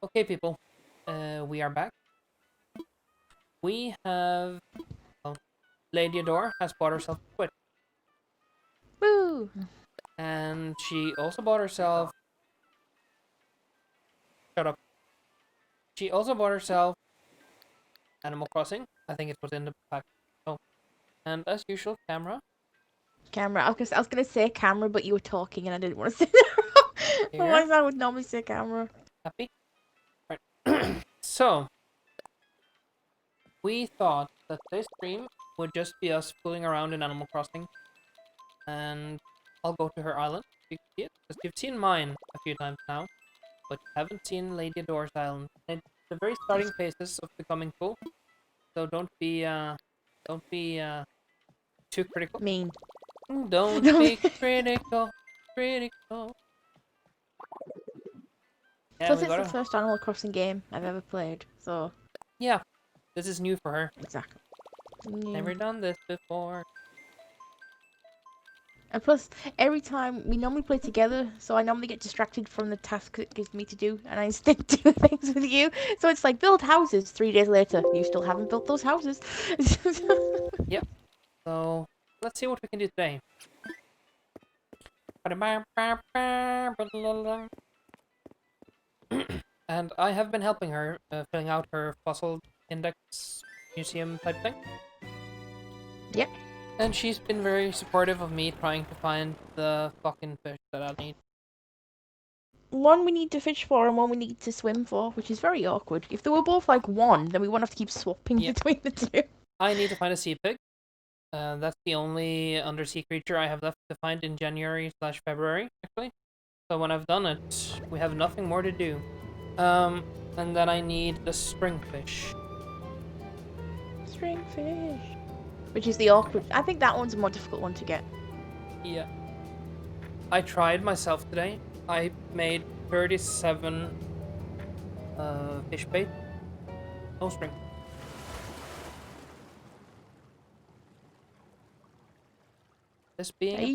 Okay, people, we are back. We have, well, Ladyadore has bought herself a Switch, Woo! and she also bought herself. Shut up. She also bought herself Animal Crossing. I think it was in the pack. Oh, and as usual, camera Camera. I was gonna say camera, but you were talking and I didn't want to say that. here. Otherwise, I would normally say camera. Happy. Right. So we thought that this stream would just be us fooling around in Animal Crossing, and I'll go to her island. You can see it because you've seen mine a few times now. But you haven't seen Lady Adore's Island. It's the very starting phases of becoming full, so don't be too critical. Mean. Don't be critical, critical. Yeah, Plus, we it's the gotta. first Animal Crossing game I've ever played, so Yeah, this is new for her. exactly. Never done this before. And plus, every time we normally play together, so I normally get distracted from the tasks it gives me to do, and I instead do things with you. So it's like build houses. 3 days later, you still haven't built those houses. Yep. So let's see what we can do today. And I have been helping her filling out her fossil index museum type thing. Yep. And she's been very supportive of me trying to find the fucking fish that I need. One we need to fish for and one we need to swim for, which is very awkward. If they were both like one, then we won't have to keep swapping Yep. between the two. I need to find a sea pig. That's the only undersea creature I have left to find in January/February, actually. So when I've done it, we have nothing more to do. And then I need the stringfish. Stringfish. Which is the awkward. I think that one's a more difficult one to get. Yeah. I tried myself today. I made 37 fish bait. No string. This being a bitch.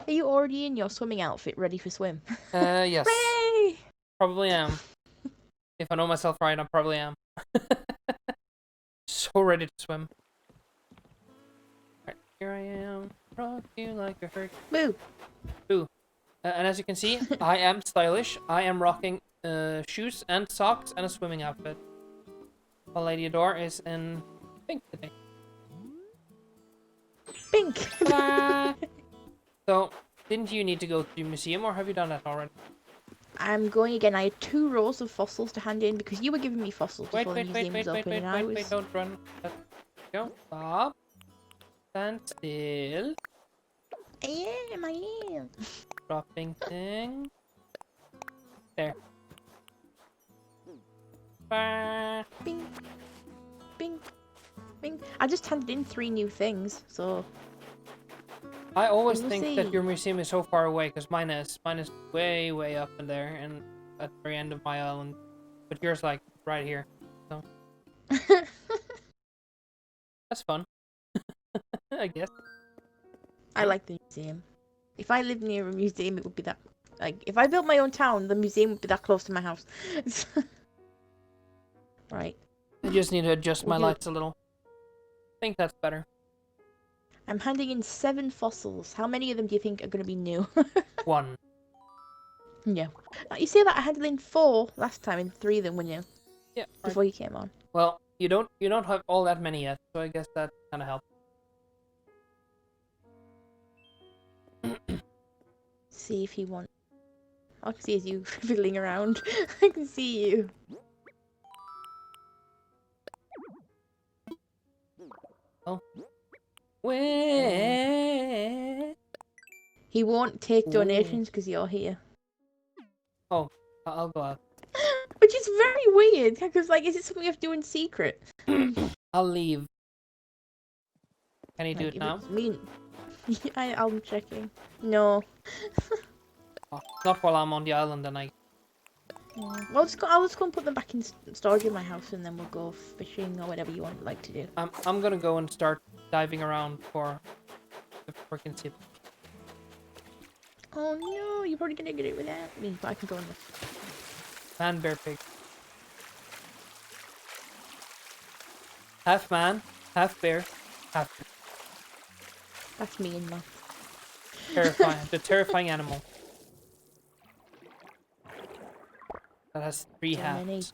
Are you already in your swimming outfit ready for swim? Yes. Hooray! Probably am. If I know myself right, I probably am. So ready to swim. Right, here I am. Rock you like a hurt. Boo! Boo. And as you can see, I am stylish. I am rocking shoes and socks and a swimming outfit. While Lady Adore is in pink today. Pink! So, didn't you need to go to the museum, or have you done that already? I'm going again. I had 2 rows of fossils to hand in because you were giving me fossils Wait, before the museum was open, and I was... don't run. Go, stop. Stand still. I am. Dropping thing. There. Bah. Bing. Bing. Bing. I just handed in 3 new things, so... I always We'll think see. that your museum is so far away, because mine is way up in there, and at the very end of my island. But yours, like, right here. So that's fun. I guess. I like the museum. If I lived near a museum, it would be that... Like, if I built my own town, the museum would be that close to my house. Right. I just need to adjust my Would you- lights a little. I think that's better. I'm handing in 7 fossils. How many of them do you think are going to be new? 1. Yeah. You see that I handed in 4 last time, and 3 of them were new Yeah. Right. before you came on. Well, you don't have all that many yet, so I guess that kind of helps. See if he wants. I can see as you fiddling around. I can see you. Oh. Wait. He won't take donations because you're here. Oh, I'll go out. Which is very weird, because, like, is it something you have to do in secret? I'll leave. Can you do Like, it now? I'm checking. No. Oh, not while I'm on the island, then I... Well, I'll just go and put them back in storage in my house, and then we'll go fishing or whatever you want like to do. I'm gonna go and start diving around for the freaking ship. Oh no, you're probably gonna get it without me, but I can go in there. Man, bear, pig. Half man, half bear, half pig. That's me and that. Terrifying. The terrifying animal. That has 3 So many. halves.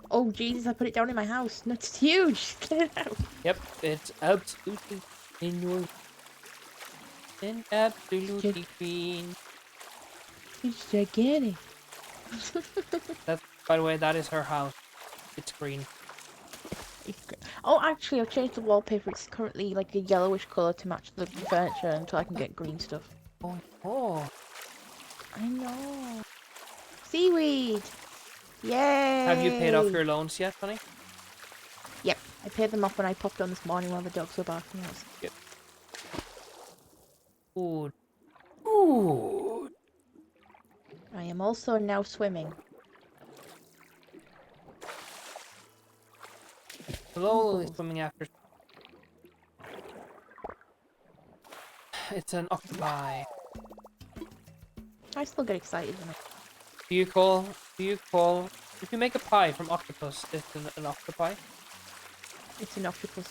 Oh Jesus! I put it down in my house. No, it's huge. Get it out. Yep, it's absolutely enormous. And absolutely green. It's gigantic. That's, by the way, that is her house. It's green. It's great. Oh, actually, I've changed the wallpaper. It's currently like a yellowish color to match the furniture until I can get green stuff. Oh. I know. Seaweed. Yay! Have you paid off your loans yet, honey? Yep, I paid them off when I popped on this morning while the dogs were barking at us. Good. Good. Good. I am also now swimming. Slowly Eagles. swimming after. It's an octopi. I still get excited when I... Do you call, if you make a pie from octopus, it's an octopi? It's an octopus.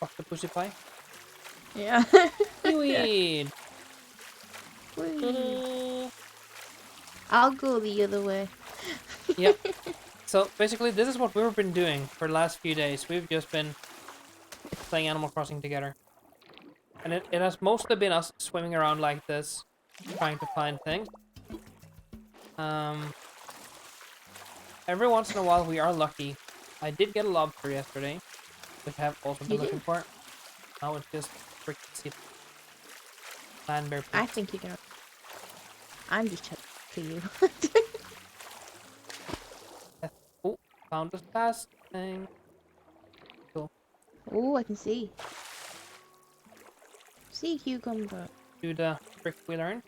Octopusy pie? Yeah. Seaweed! Whee. I'll go the other way. Yep. So basically this is what we've been doing for the last few days. We've just been playing Animal Crossing together. And it has mostly been us swimming around like this, trying to find things. Every once in a while we are lucky. I did get a lobster yesterday, which I have also been looking for. Now it's just freaking sea. Land bear. I think you're gonna... I'm just checking for you. Oh, found this last thing. Cool. Oh, I can see. Sea cucumber. Do the trick we learned.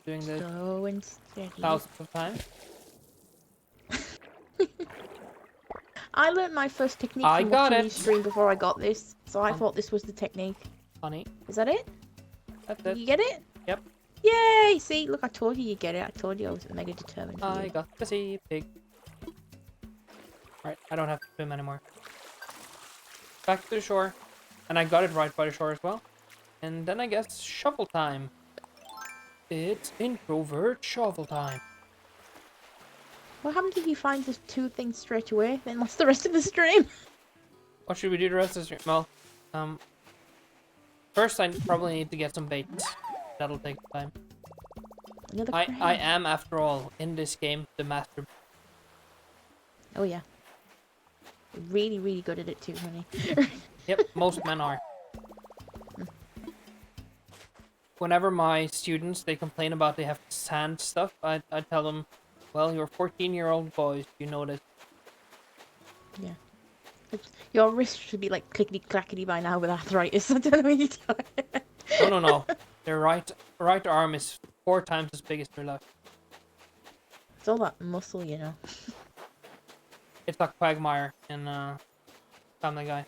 Doing this Slow and steady. thousands of times. I learned my first technique I from got watching it. you stream before I got this, so I thought this was the technique. Honey, Is that it? that's Did it. you get it? Yep. Yay! See, look, I told you you'd get it. I told you I was mega determined. for I you. got the sea pig. Alright, I don't have to swim anymore. Back to the shore. And I got it right by the shore as well. And then I guess shovel time. It's introvert shovel time. What happened if you find the 2 things straight away, then lost the rest of the stream? What should we do the rest of the stream? Well, first I probably need to get some bait. That'll take time. Another I crab. am, after all, in this game, the master. Oh yeah. Really, really good at it too, honey. Yep, most men are. Whenever my students, they complain about they have to sand stuff, I tell them, well, you're 14-year-old boys, you know this. Yeah. Your wrist should be like clickety-clackety by now with arthritis. I don't know what you're doing. No. Their right arm is 4 times as big as their left. It's all that muscle, you know. It's like Quagmire in Family Guy.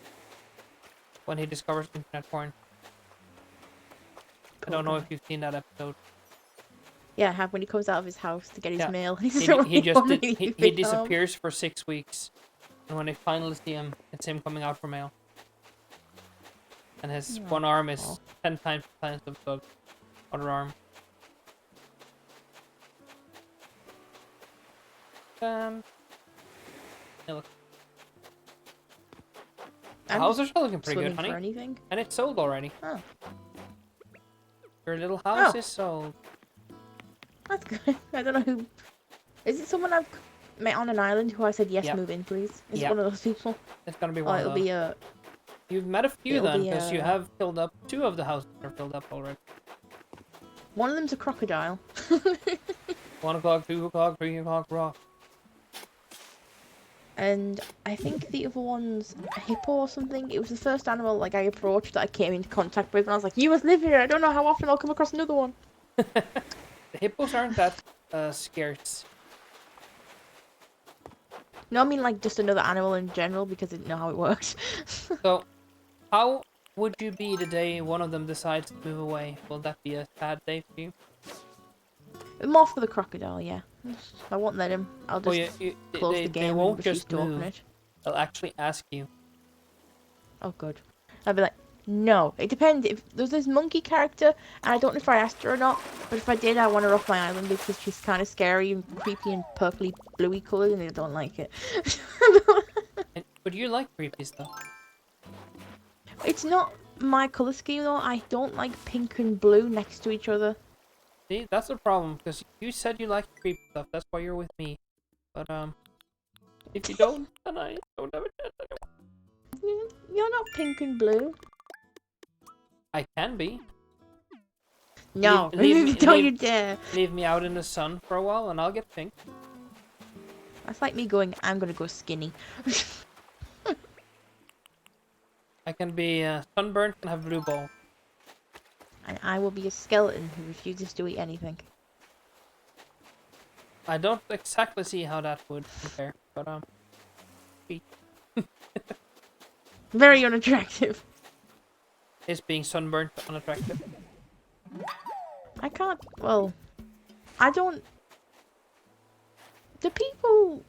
When he discovers internet porn. I don't know if you've seen that episode. Yeah, I have when he comes out of his house to get his Yeah. mail. He disappears for 6 weeks. And when they finally see him, it's him coming out for mail. And his one arm is 10 times the size of the other arm. Yeah, look. The houses are looking pretty good, honey. For anything? And it's sold already. Oh. Your little house is sold. That's good. I don't know who... Is it someone I've met on an island who I said, yes, move in, please? Is it one of those people? It's gonna be Oh, one it'll of those. be a... You've met a few it'll then, be because you a- have filled up 2 of the houses are filled up already. One of them's a crocodile. 1 o'clock, 2 o'clock, 3 o'clock, rock. And I think the other one's a hippo or something. It was the first animal like I approached that I came into contact with, and I was like, "You must live here. I don't know how often I'll come across another one." The hippos aren't that scarce. No, I mean like just another animal in general because I didn't know how it works. So, how would you be the day one of them decides to move away? Will that be a sad day for you? More for the crocodile, yeah. I won't let him. I'll Oh just yeah, close the they game and won't refuse just to open move. it. They'll actually ask you. Oh, good. I'd be like, no. It depends. If there's this monkey character, and I don't know if I asked her or not, but if I did, I want her off my island because she's kind of scary and creepy and purpley, bluey coloured, and I don't like it. But you like creepy stuff. It's not my colour scheme, though. I don't like pink and blue next to each other. See, that's the problem, because you said you like creepy stuff. That's why you're with me. But if you don't, then I don't have a chance anymore. You're not pink and blue. I can be. No, Leave don't you dare. leave me out in the sun for a while, and I'll get pink. That's like me going, I'm gonna go skinny. I can be sunburnt and have blue balls. And I will be a skeleton who refuses to eat anything. I don't exactly see how that would compare, but Very unattractive. is being sunburnt unattractive? I can't, well, I don't... Do people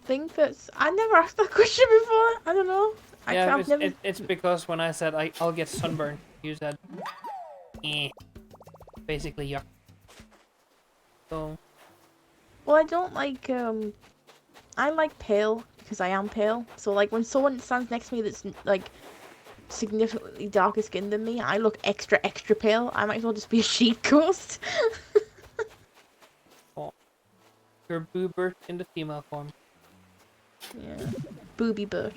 think that's... I never asked that question before. I don't know. Yeah, never... it's because when I said I'll get sunburned, you said, eh. Basically, yuck. So... Well, I don't like, I like pale, because I am pale. So, like, when someone stands next to me that's, like, significantly darker skinned than me, I look extra, extra pale. I might as well just be a sheep ghost. Oh. You're Boobert in the female form. Yeah. Booby bush.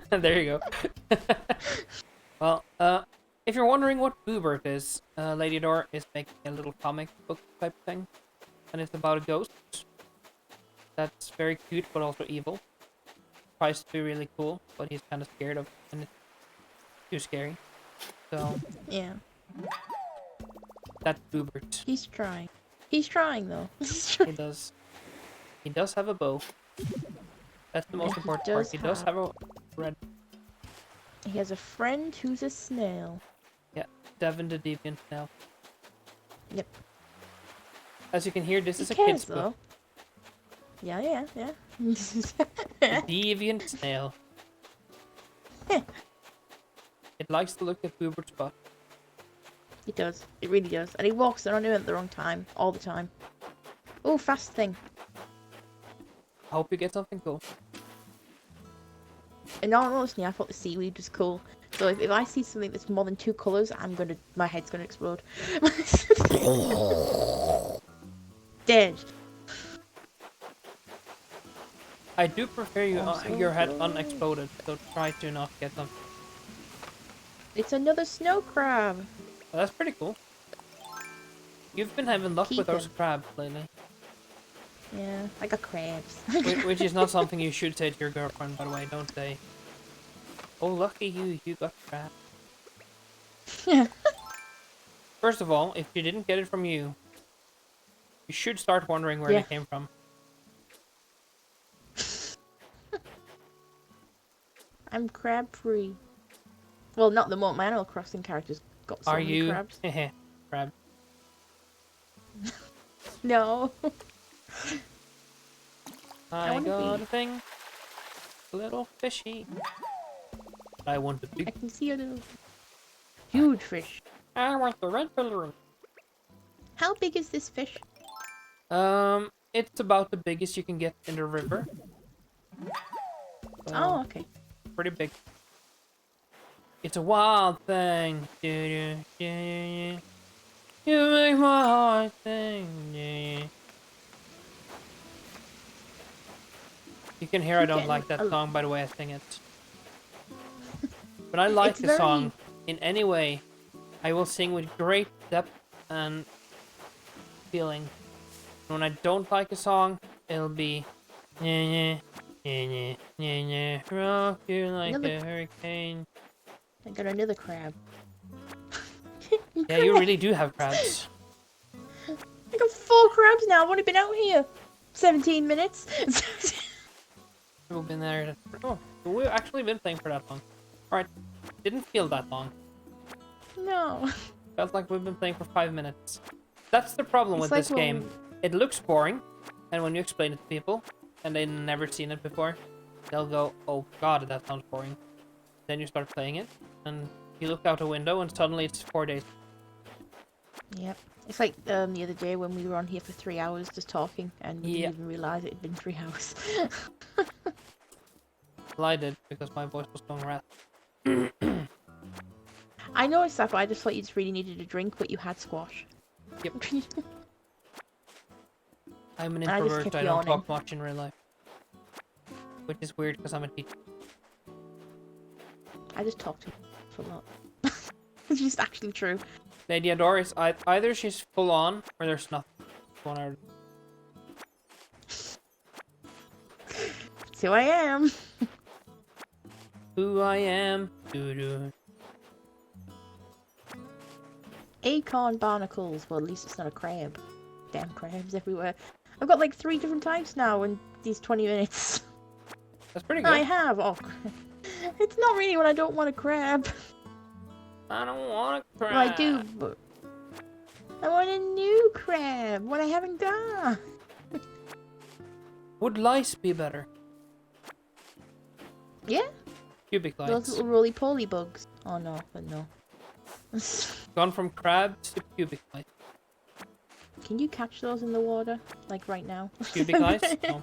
There you go. Well, if you're wondering what Boobert is, Ladyadore is making a little comic book type thing. And it's about a ghost that's very cute but also evil. Tries to be really cool, but he's kind of scared of it, and it's too scary. So Yeah. that's Boobert. He's trying. He's trying, though. He's He trying. does. He does have a bow. That's the most And important part. He does have a red. He has a friend who's a snail. Yeah, Devin the Deviant Snail. Yep. As you can hear, this He is a cares, kid's though. book. Yeah. The Deviant Snail. It likes to look at Boobert's butt. He does. It really does. And he walks around him at the wrong time. All the time. Oh, fast thing. I hope you get something cool. And honestly, I thought the seaweed was cool. So if I see something that's more than 2 colours, my head's gonna explode. Dead. I do prefer your head unexploded, so try to not get them. It's another snow crab. Well, that's pretty cool. You've been having luck with those Keep 'em. crabs lately. Yeah, I got crabs. Which is not something you should say to your girlfriend, by the way. Don't say, "Oh, lucky you got crabs." Yeah. First of all, if she didn't get it from you, you should start wondering where they came from. I'm crab free. Well, not the moment. My Animal Crossing character's got so many crabs. Crab. No. I wanna got be- a thing. A little fishy. I want the I big. can see a little huge fish. I want the red balloon. How big is this fish? It's about the biggest you can get in the river. So, Oh, okay. pretty big. It's a wild thing. You make my heart sing. You can hear I don't like that song by the way I sing it. But I like the song in any way. I will sing with great depth and feeling. When I don't like a song, it'll be rock you like a hurricane. I got another crab. Yeah, you really do have crabs. I got 4 crabs now. I've only been out here 17 minutes. We've been there. Oh, we've actually been playing for that long. Alright, didn't feel that long. No. Felt like we've been playing for 5 minutes. That's the problem It's with like this game. It looks boring, and when you explain it to people, and they've never seen it before, they'll go, "Oh God, that sounds boring." Then you start playing it, and you look out a window, and suddenly it's 4 days. Yep. It's like the other day when we were on here for 3 hours just talking, and we didn't even realise it had been 3 hours. Well, I did, because my voice was going raspy. I noticed that, but I just thought you just really needed a drink, but you had squash. Yep. I'm an And I just introvert, kept I don't yawning. talk much in real life. Which is weird, because I'm a teacher. I just talk to a lot. It's just actually true. Ladyadore is either she's full on, or there's nothing. One or... That's who I am. Who I am. Doo-doo. Acorn barnacles. Well, at least it's not a crab. Damn crabs everywhere. I've got like 3 different types now in these 20 minutes. That's pretty good. I have. Oh, it's not really when I don't want a crab. I don't want a crab. Well, I do, but I want a new crab. What I haven't got. Would lice be better? Yeah. Cubic lice. Those little roly-poly bugs. Oh no, but no. Gone from crabs to cubic lice. Can you catch those in the water? Like right now? Cubic lice? No.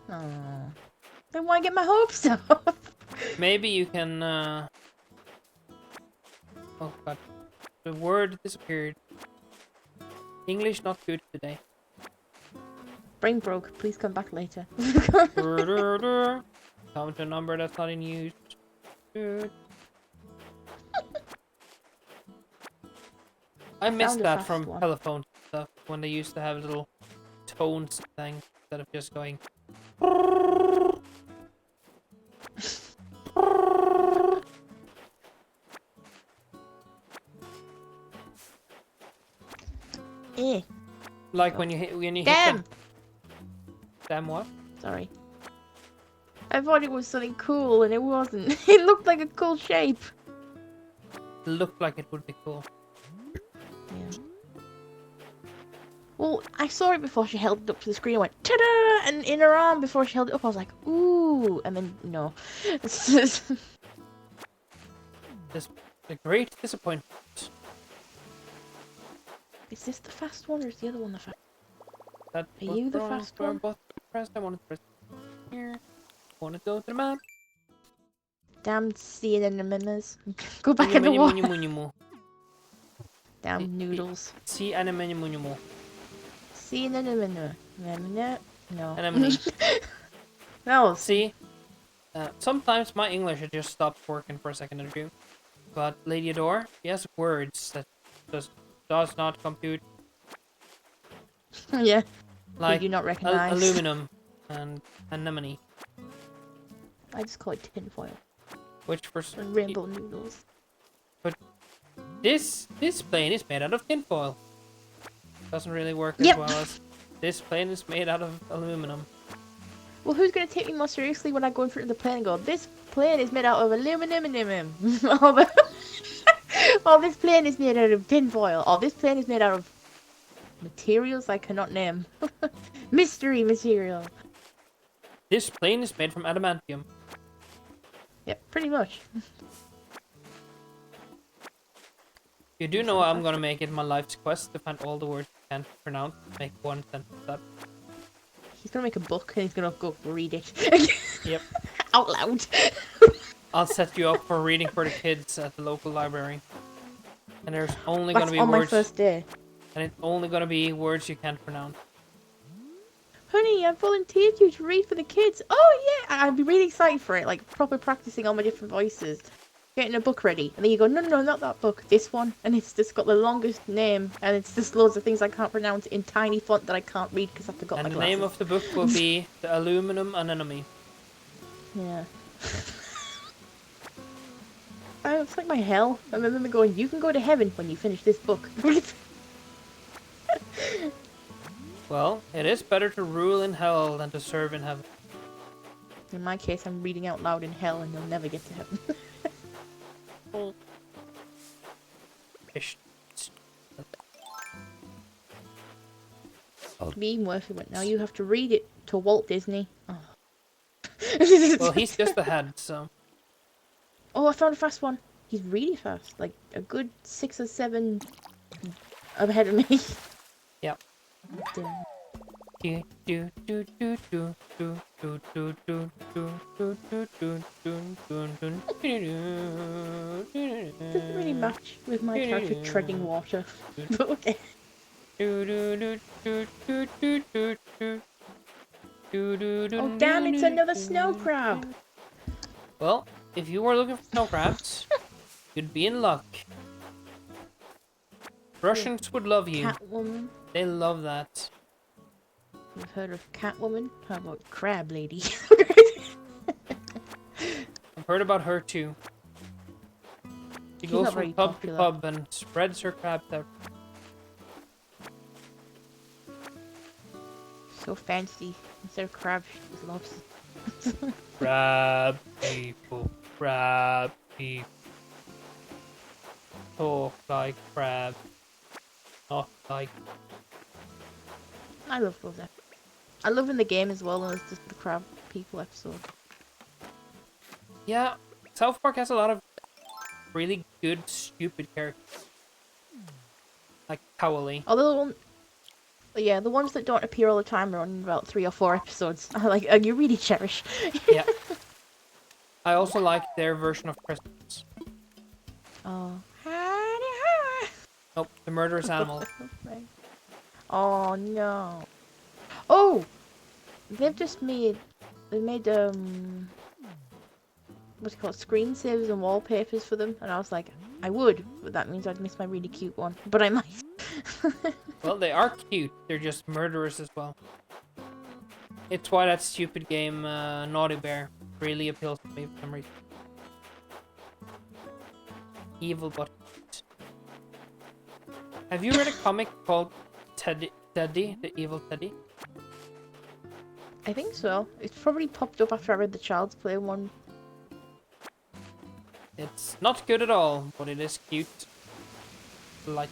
Oh. Then why get my hopes up? Maybe you can, Oh god. The word disappeared. English not good today. Brain broke. Please come back later. Come to a number that's not in use. Good. I missed Found a that fast from one. telephone stuff when they used to have little tones thing instead of just going. Eh. Like when you hit Damn! the... Damn what? Sorry. I thought it was something cool and it wasn't. It looked like a cool shape. It looked like it would be cool. Yeah. Well, I saw it before she held it up to the screen and went ta-da! And in her arm before she held it up I was like, ooh! And then, no. This a great disappointment. Is this the fast one or is the other one the fast? That Are you the fast one? Both pressed. I wanted to press here. I want to go to the map. Damn sea anemones. Go back in the water. Damn noodles. Sea anemone. Sea anemone. No. Anemone. No. See, sometimes my English it just stops working for a second or two. But Ladyadore, she has words that just does not compute. Yeah. Like Did you not recognize? aluminum and anemone. I just call it tinfoil. Which for And rainbow noodles. this plane is made out of tinfoil. Doesn't really work Yep. as well as this plane is made out of aluminum. Well, who's gonna take me more seriously when I go in front of the plane and go, this plane is made out of aluminum. Oh, this plane is made out of tinfoil. Oh, this plane is made out of materials I cannot name. Mystery material. This plane is made from adamantium. Yep, pretty much. You do know I'm gonna make it my life's quest to find all the words I can't pronounce, make one sentence up. He's gonna make a book and he's gonna go read it. Yep. Out loud. I'll set you up for reading for the kids at the local library. And there's only That's gonna be on words. my first day. And it's only gonna be words you can't pronounce. Honey, I volunteered you to read for the kids. Oh yeah, I'd be really excited for it, like proper practicing all my different voices. Getting a book ready. And then you go, no, not that book, this one. And it's just got the longest name, and it's just loads of things I can't pronounce in tiny font that I can't read because I forgot And my the glasses. name of the book will be The Aluminum Anemone. Yeah. It's like my hell. And then they're going, you can go to heaven when you finish this book. Well, it is better to rule in hell than to serve in heaven. In my case, I'm reading out loud in hell and you'll never get to heaven. Ish. Being worth it, but now you have to read it to Walt Disney. Oh. Well, he's just ahead, so. Oh, I found a fast one. He's really fast. Like a good 6 or 7 ahead of me. Yep. Doesn't really match with my character treading water. But okay. Oh damn, it's another snow crab. Well, if you were looking for snow crabs, you'd be in luck. Russians would love you. Catwoman. They love that. You've heard of Catwoman? How about Crab Lady? I've heard about her too. She She's goes not from very pub to popular. pub and spreads her crabs out. So fancy. Instead of crab, she just lobster. Crab people, crab people. Talk like crab, not like. I love those episodes. I love in the game as well as just the crab people episode. Yeah, South Park has a lot of really good, stupid characters. Like Cowley. Although yeah, the ones that don't appear all the time are on about 3 or 4 episodes. I like, you really cherish. Yeah. I also like their version of Christmas. Oh. Nope, the murderous animal. Oh no. Oh! They made what's it called, screensavers and wallpapers for them, and I was like, I would, but that means I'd miss my really cute one. But I might. Well, they are cute. They're just murderous as well. It's why that stupid game, Naughty Bear, really appeals to me for some reason. Evil but cute. Have you read a comic called Teddy, the Evil Teddy? I think so. It's probably popped up after I read the Child's Play one. It's not good at all, but it is cute. Like,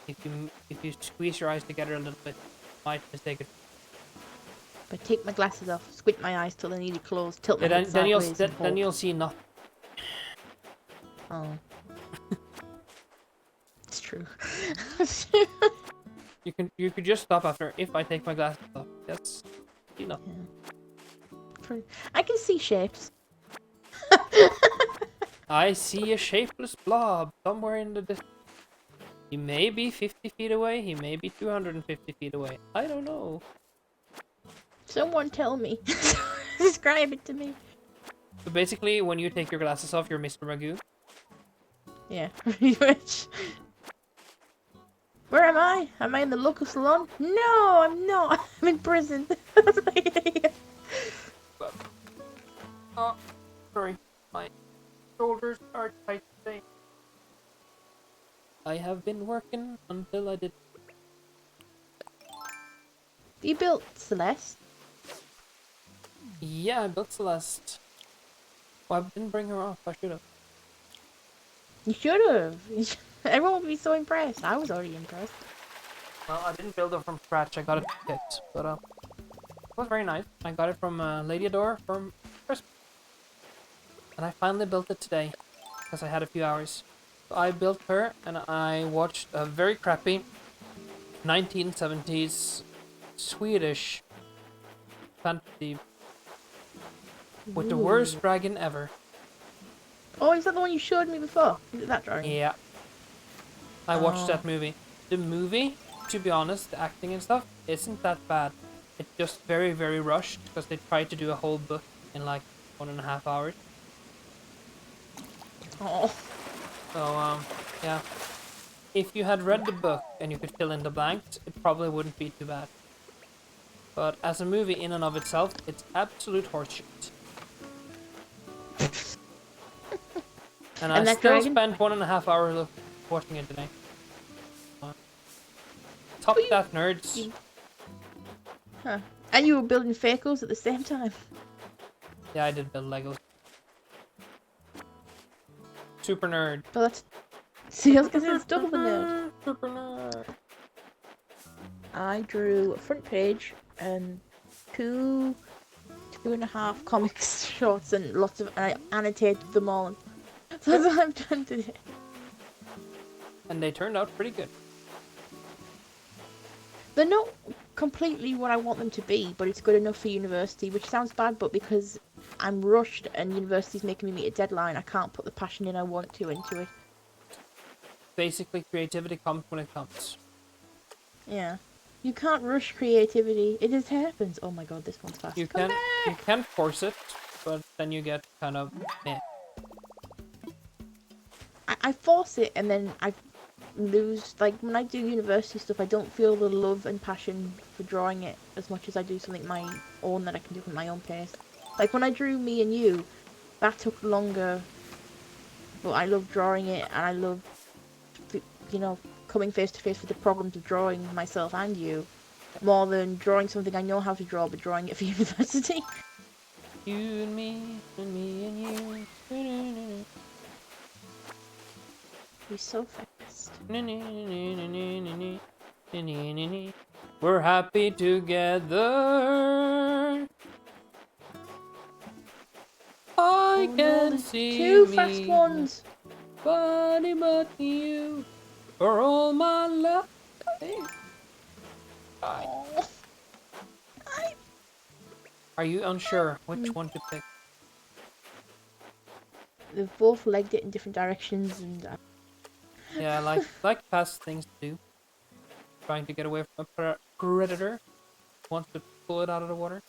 if you squeeze your eyes together a little bit, you might mistake it. But take my glasses off, squint my eyes till they're nearly closed, tilt my Yeah, head sideways, and then hope. you'll see nothing. Oh. It's true. You could just stop after if I take my glasses off. That's enough. Yeah. I can see shapes. I see a shapeless blob somewhere in the distance. He may be 50 feet away, he may be 250 feet away. I don't know. Someone tell me. Describe it to me. So basically, when you take your glasses off, you're Mr. Magoo. Yeah, pretty much. Where am I? Am I in the local salon? No, I'm not. I'm in prison. Oh, sorry. My shoulders are tight today. I have been working until I did. You built Celeste? Yeah, I built Celeste. Well, I didn't bring her off. I should have. You should have. Everyone would be so impressed. I was already impressed. Well, I didn't build it from scratch. I got it kit, but it was very nice. I got it from Ladyadore from Christmas, and I finally built it today because I had a few hours. So I built her, and I watched a very crappy 1970s Swedish fantasy with the worst dragon ever. Oh, is that the one you showed me before? Is it that drawing? Yeah. I watched that movie. The movie, to be honest, the acting and stuff, isn't that bad. It's just very, very rushed because they tried to do a whole book in like 1.5 hours. Oh. So, yeah. If you had read the book and you could fill in the blanks, it probably wouldn't be too bad. But as a movie in and of itself, it's absolute horseshit. And I that still dragon? spent 1.5 hours watching it today. Top that, nerds. Huh. And you were building Fakos at the same time. Yeah, I did build Legos. Super nerd. Well, that's... See, I was gonna say it's double the nerd. Super nerd. I drew a front page and 2.5 comics shorts and lots of, and I annotated them all. So that's what I've done today. And they turned out pretty good. They're not completely what I want them to be, but it's good enough for university, which sounds bad, but because I'm rushed and university's making me meet a deadline, I can't put the passion in I want to into it. Basically, creativity comes when it comes. Yeah. You can't rush creativity. It just happens. Oh my god, this one's fast. You can't force it, but then you get kind of meh. I force it and then I lose, like when I do university stuff, I don't feel the love and passion for drawing it as much as I do something my own that I can do at my own pace. Like when I drew Me and You, that took longer, but I love drawing it and I love, you know, coming face to face with the problems of drawing myself and you, more than drawing something I know how to draw but drawing it for university. You and me and me and you. He's so fast. We're happy together. I can see two me. fast ones. Body but you for all my life. Oh. Are you unsure which one to pick? They've both legged it in different directions, and Yeah, like fast things to do. Trying to get away from a predator. Wants to pull it out of the water.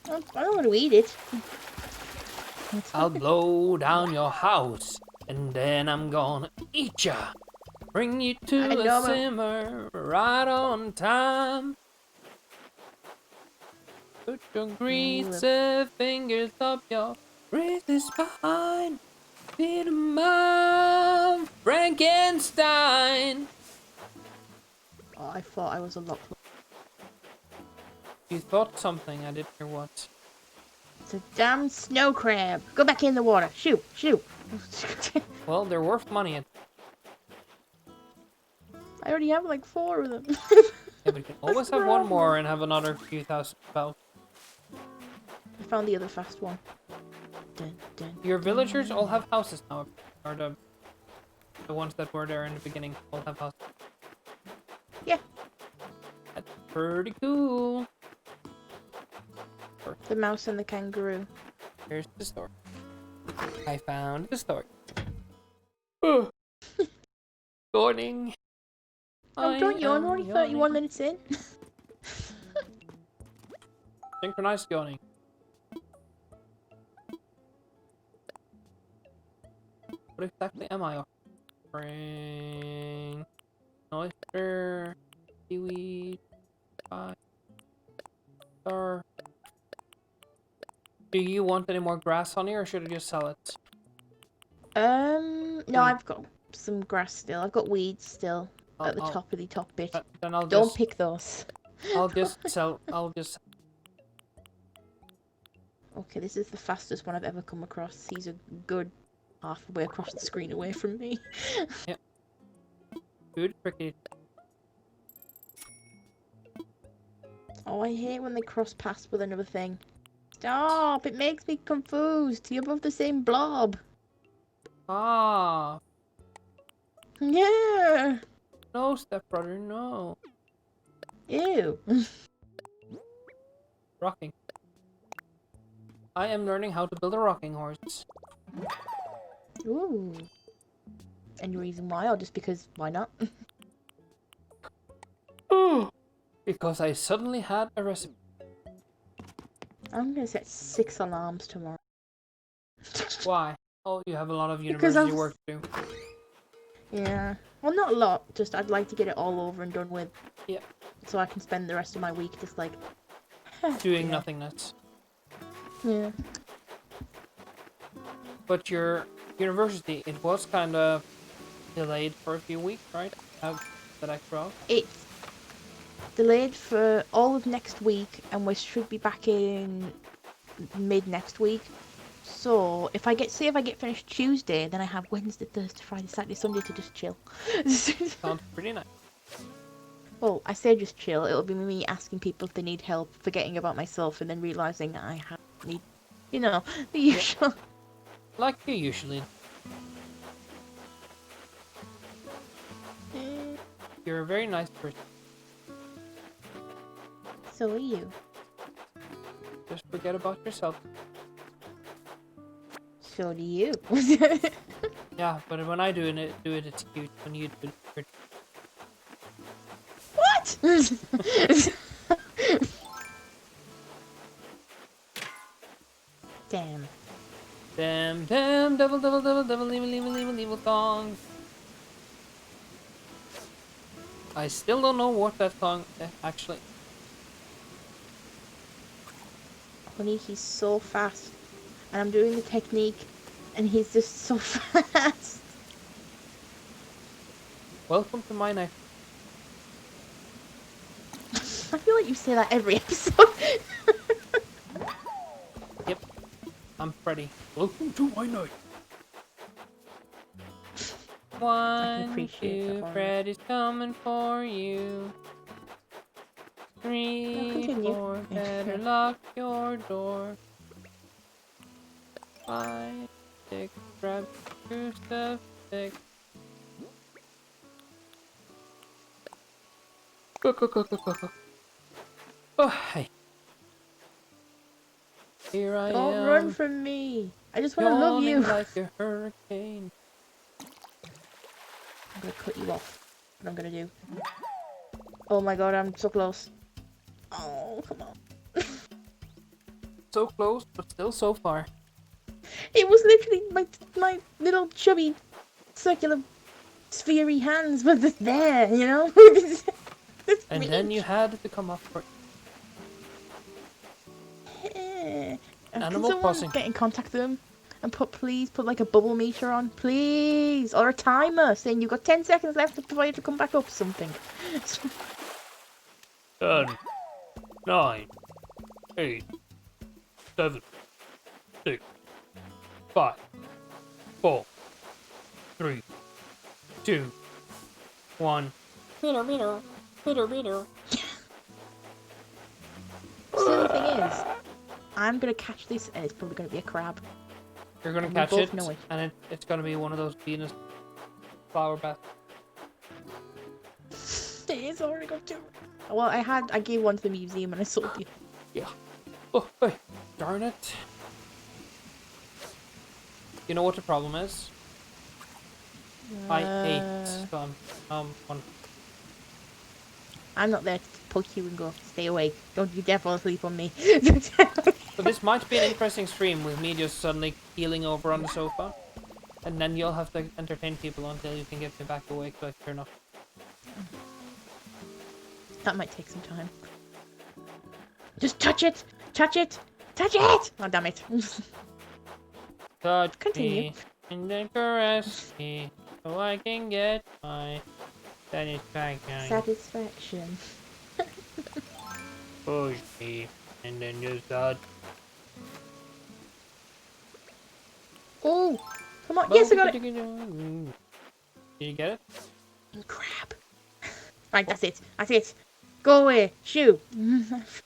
I don't want to eat it. I'll blow down your house, and then I'm gonna eat ya. Bring you to a simmer right on time. Put your greasy fingers up your greasy spine. Be the mom, Frankenstein. Oh, I thought I was a lot closer. You thought something, I didn't hear what. It's a damn snow crab. Go back in the water. Shoot, shoot. Well, they're worth money. I already have like 4 of them. Yeah, but you can always have one more and have another few thousand about. I found the other fast one. Dun, dun, Your villagers all have houses now, or the ones that were there in the beginning all have houses. Yeah. That's pretty cool. The mouse and the kangaroo. Here's the story. I found the story. Yawning. Oh, don't yawn. We're only 31 minutes in. Synchronized yawning. What exactly am I offering? Oyster, seaweed, pie, star. Do you want any more grass, honey, or should I just sell it? No, I've got some grass still. I've got weeds still at the top of the top bit. Then I'll Don't just pick those. I'll just sell. Okay, this is the fastest one I've ever come across. He's a good halfway across the screen away from me. Yep. Good cricket. Oh, I hate when they cross paths with another thing. Stop! It makes me confused. You're both the same blob. Ah. Yeah. No, stepbrother, no. Ew. Rocking. I am learning how to build a rocking horse. Ooh. Any reason why, or just because why not? Because I suddenly had a recipe. I'm gonna set 6 alarms tomorrow. Why? Oh, you have a lot of university work to do. Yeah. Well, not a lot. Just I'd like to get it all over and done with. Yeah. So I can spend the rest of my week just like Doing nothingness. Yeah. But your university, it was kind of delayed for a few weeks, right? Have that extra off? It's delayed for all of next week, and we should be back in mid next week. So if I get finished Tuesday, then I have Wednesday, Thursday, Friday, Saturday, Sunday to just chill. Sounds pretty nice. Well, I say just chill. It'll be me asking people if they need help, forgetting about myself, and then realizing I have need, you know, the usual. Like you usually. You're a very nice person. So are you. Just forget about yourself. So do you. Yeah, but when I do it, it's cute. When you do it, What? Damn. damn, damn, devil, evil song. I still don't know what that song actually. Honey, he's so fast. And I'm doing the technique, and he's just so fast. Welcome to my night. I feel like you say that every episode. Yep, I'm Freddy. Welcome to my night. One, appreciate two, that one. Freddy's coming for you. No, 3, continue. 4, better lock your door. 5, 6, grab your stuff, 6. Go. Oh, hey. Here I Don't am. run from me. I just want to love you. Yawning like a hurricane. I'm gonna cut you off. What I'm gonna do. Oh my god, I'm so close. Oh, come on. So close, but still so far. It was literally my little chubby circular spherey hands were just there, you know? And then you had to come up for Can Animal someone Crossing. get in contact with them and please put like a bubble meter on, please, or a timer saying you've got 10 seconds left before you have to come back up or something. 10, 9, 8, 7, 6, 5, 4, 3, 2, 1. Meter. So the thing is, I'm gonna catch this and it's probably gonna be a crab. You're gonna We catch both it, know it. and it's gonna be one of those Venus flower baths. It is already got two. Well, I gave one to the museum and I sold the. Yeah. Oh, hey, darn it. You know what the problem is? I hate some one. I'm not there to poke you and go, stay awake. Don't you dare fall asleep on me. So this might be an interesting stream with me just suddenly keeling over on the sofa. And then you'll have to entertain people until you can get me back awake so I can turn off. That might take some time. Just touch it! Touch it! Touch it! Oh, damn it. Touch Continue. me and then caress me so I can get my satisfaction. Satisfaction. Push me and then just touch. Oh! Come on. Yes, I got it! Did you get it? Crap. Right, that's it. That's it. Go away. Shoo.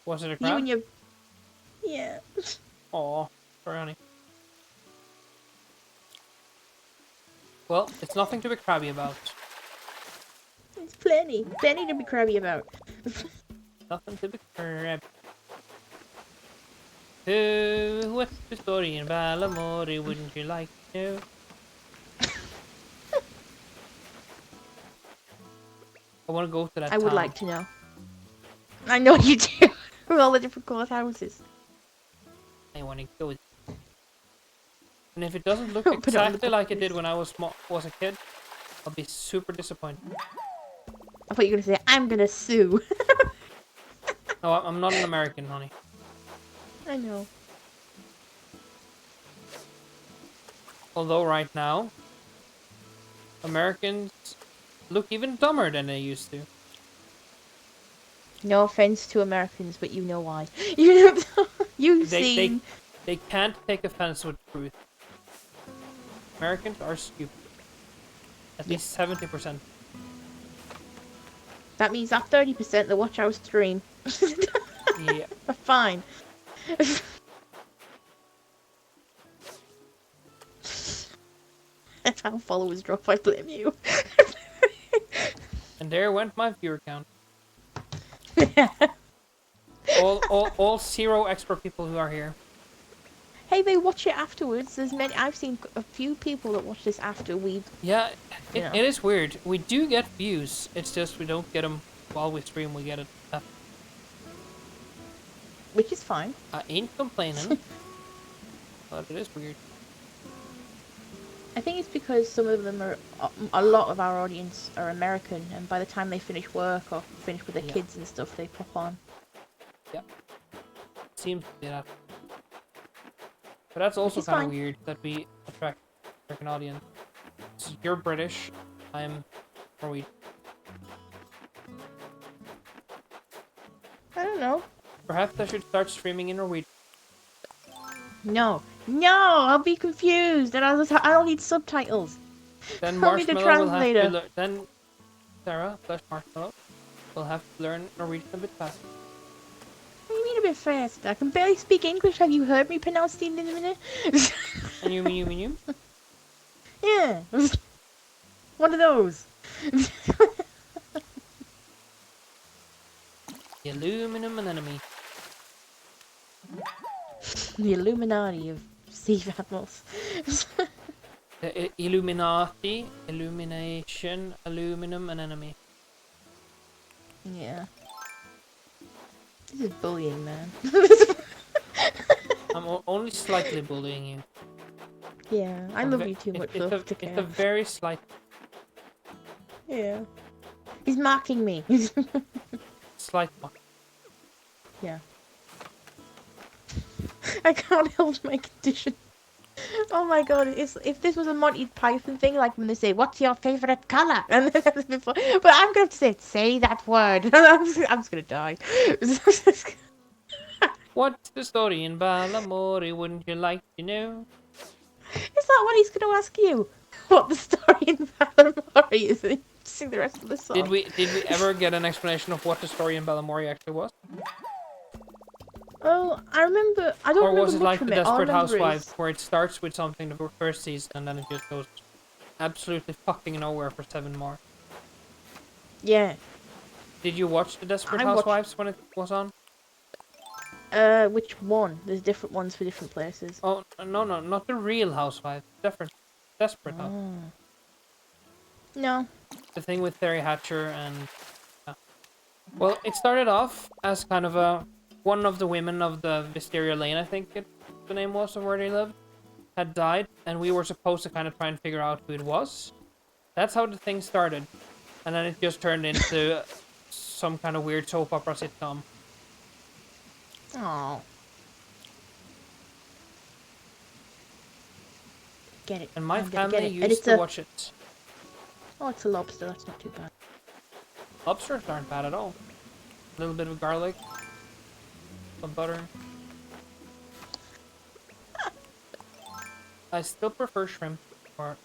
Was it a You crab? and your... Yeah. Aw, sorry honey. Well, it's nothing to be crabby about. It's plenty. Plenty to be crabby about. Nothing to be crabby. What's the story in Balamori? Wouldn't you like to know? I want to go to that I would town. like to know. I know you do. With all the different coloured houses. I want to go. And if it doesn't look Put it on the exactly like it bucket did list. when I was a kid, I'll be super disappointed. I thought you were going to say, I'm going to sue. No, I'm not an American, honey. I know. Although right now, Americans look even dumber than they used to. No offense to Americans, but you know why. You've They seen... they can't take offense with truth. Americans are stupid. At least 70%. That means that 30% that watch our stream. Yeah. Fine. If our followers drop, I blame you. And there went my viewer count. All 0 extra people who are here. Hey, they watch it afterwards. There's many. I've seen a few people that watch this after we've. Yeah, You know. it is weird. We do get views. It's just we don't get them while we stream. We get it after. Which is fine. I ain't complaining. But it is weird. I think it's because some of them are. A lot of our audience are American, and by the time they finish work or finish with their kids and stuff, they pop on. Yeah. Seems to be that. But that's also kind of weird that we attract American audience. So you're British, I'm Norwegian. I don't know. Perhaps I should start streaming in Norwegian. No, I'll be confused, and I don't need subtitles. Then I'll need a Marshmallow will have translator. to learn. Then Sarah / Marshmallow will have to learn Norwegian a bit faster. What do you mean a bit fast? I can barely speak English. Have you heard me pronounce the in a minute? And you mean? Yeah. One of those. The aluminum anemone. The Illuminati of sea animals. The Illuminati, illumination, aluminum anemone. Yeah. This is bullying, man. I'm only slightly bullying you. Yeah, I love you too much though to care. It's a very slight. Yeah. He's mocking me. Slight one. Yeah. I can't help my condition. Oh my god, if this was a Monty Python thing, like when they say, "What's your favorite color?" And then before, but I'm gonna have to say that word. I'm just gonna die. What's the story in Balamori? Wouldn't you like to know? Is that what he's gonna ask you? What the story in Valamori is? And sing the rest of the song. Did we ever get an explanation of what the story in Balamori actually was? Oh, I remember. I don't remember Or was it much like from the it. All I Desperate remember Housewives, is- where it starts with something the first season and then it just goes absolutely fucking nowhere for 7 more? Yeah. Did you watch the Desperate I watched- Housewives when it was on? Which one? There's different ones for different places. Oh no, not the Real Housewives. Desperate Housewives. Oh. No. The thing with Terry Hatcher and. Well, it started off as kind of one of the women of the Wisteria Lane, I think the name was, of where they lived, had died, and we were supposed to kind of try and figure out who it was. That's how the thing started, and then it just turned into some kind of weird soap opera sitcom. Oh. Get it. And my I'm gonna get family it. And used it's to a- watch it. Oh, it's a lobster. That's not too bad. Lobsters aren't bad at all. A little bit of garlic, some butter. I still prefer shrimp. Or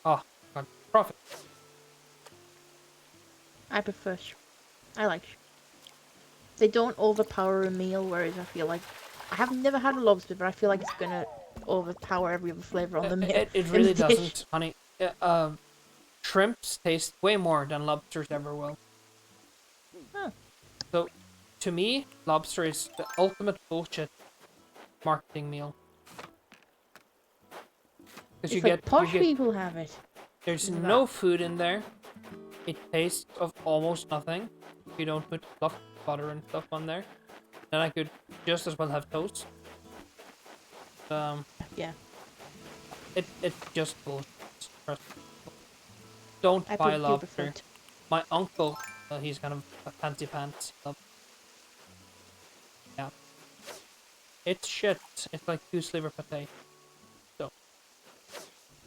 oh, God, profit. I prefer I like They don't overpower a meal, whereas I feel like I have never had a lobster, but I feel like it's gonna overpower every other flavor on the meal. It really doesn't, honey. Shrimps taste way more than lobsters ever will. Huh. So, to me, lobster is the ultimate bullshit marketing meal. Because It's like posh people have it. There's no food in there. It tastes of almost nothing. If you don't put fluff, butter and stuff on there, then I could just as well have toast. Yeah. It's just bullshit. Don't I buy prefer lobster. fruit. My uncle, he's kind of a fancy pants. Yeah. It's shit. It's like goose liver pate. So.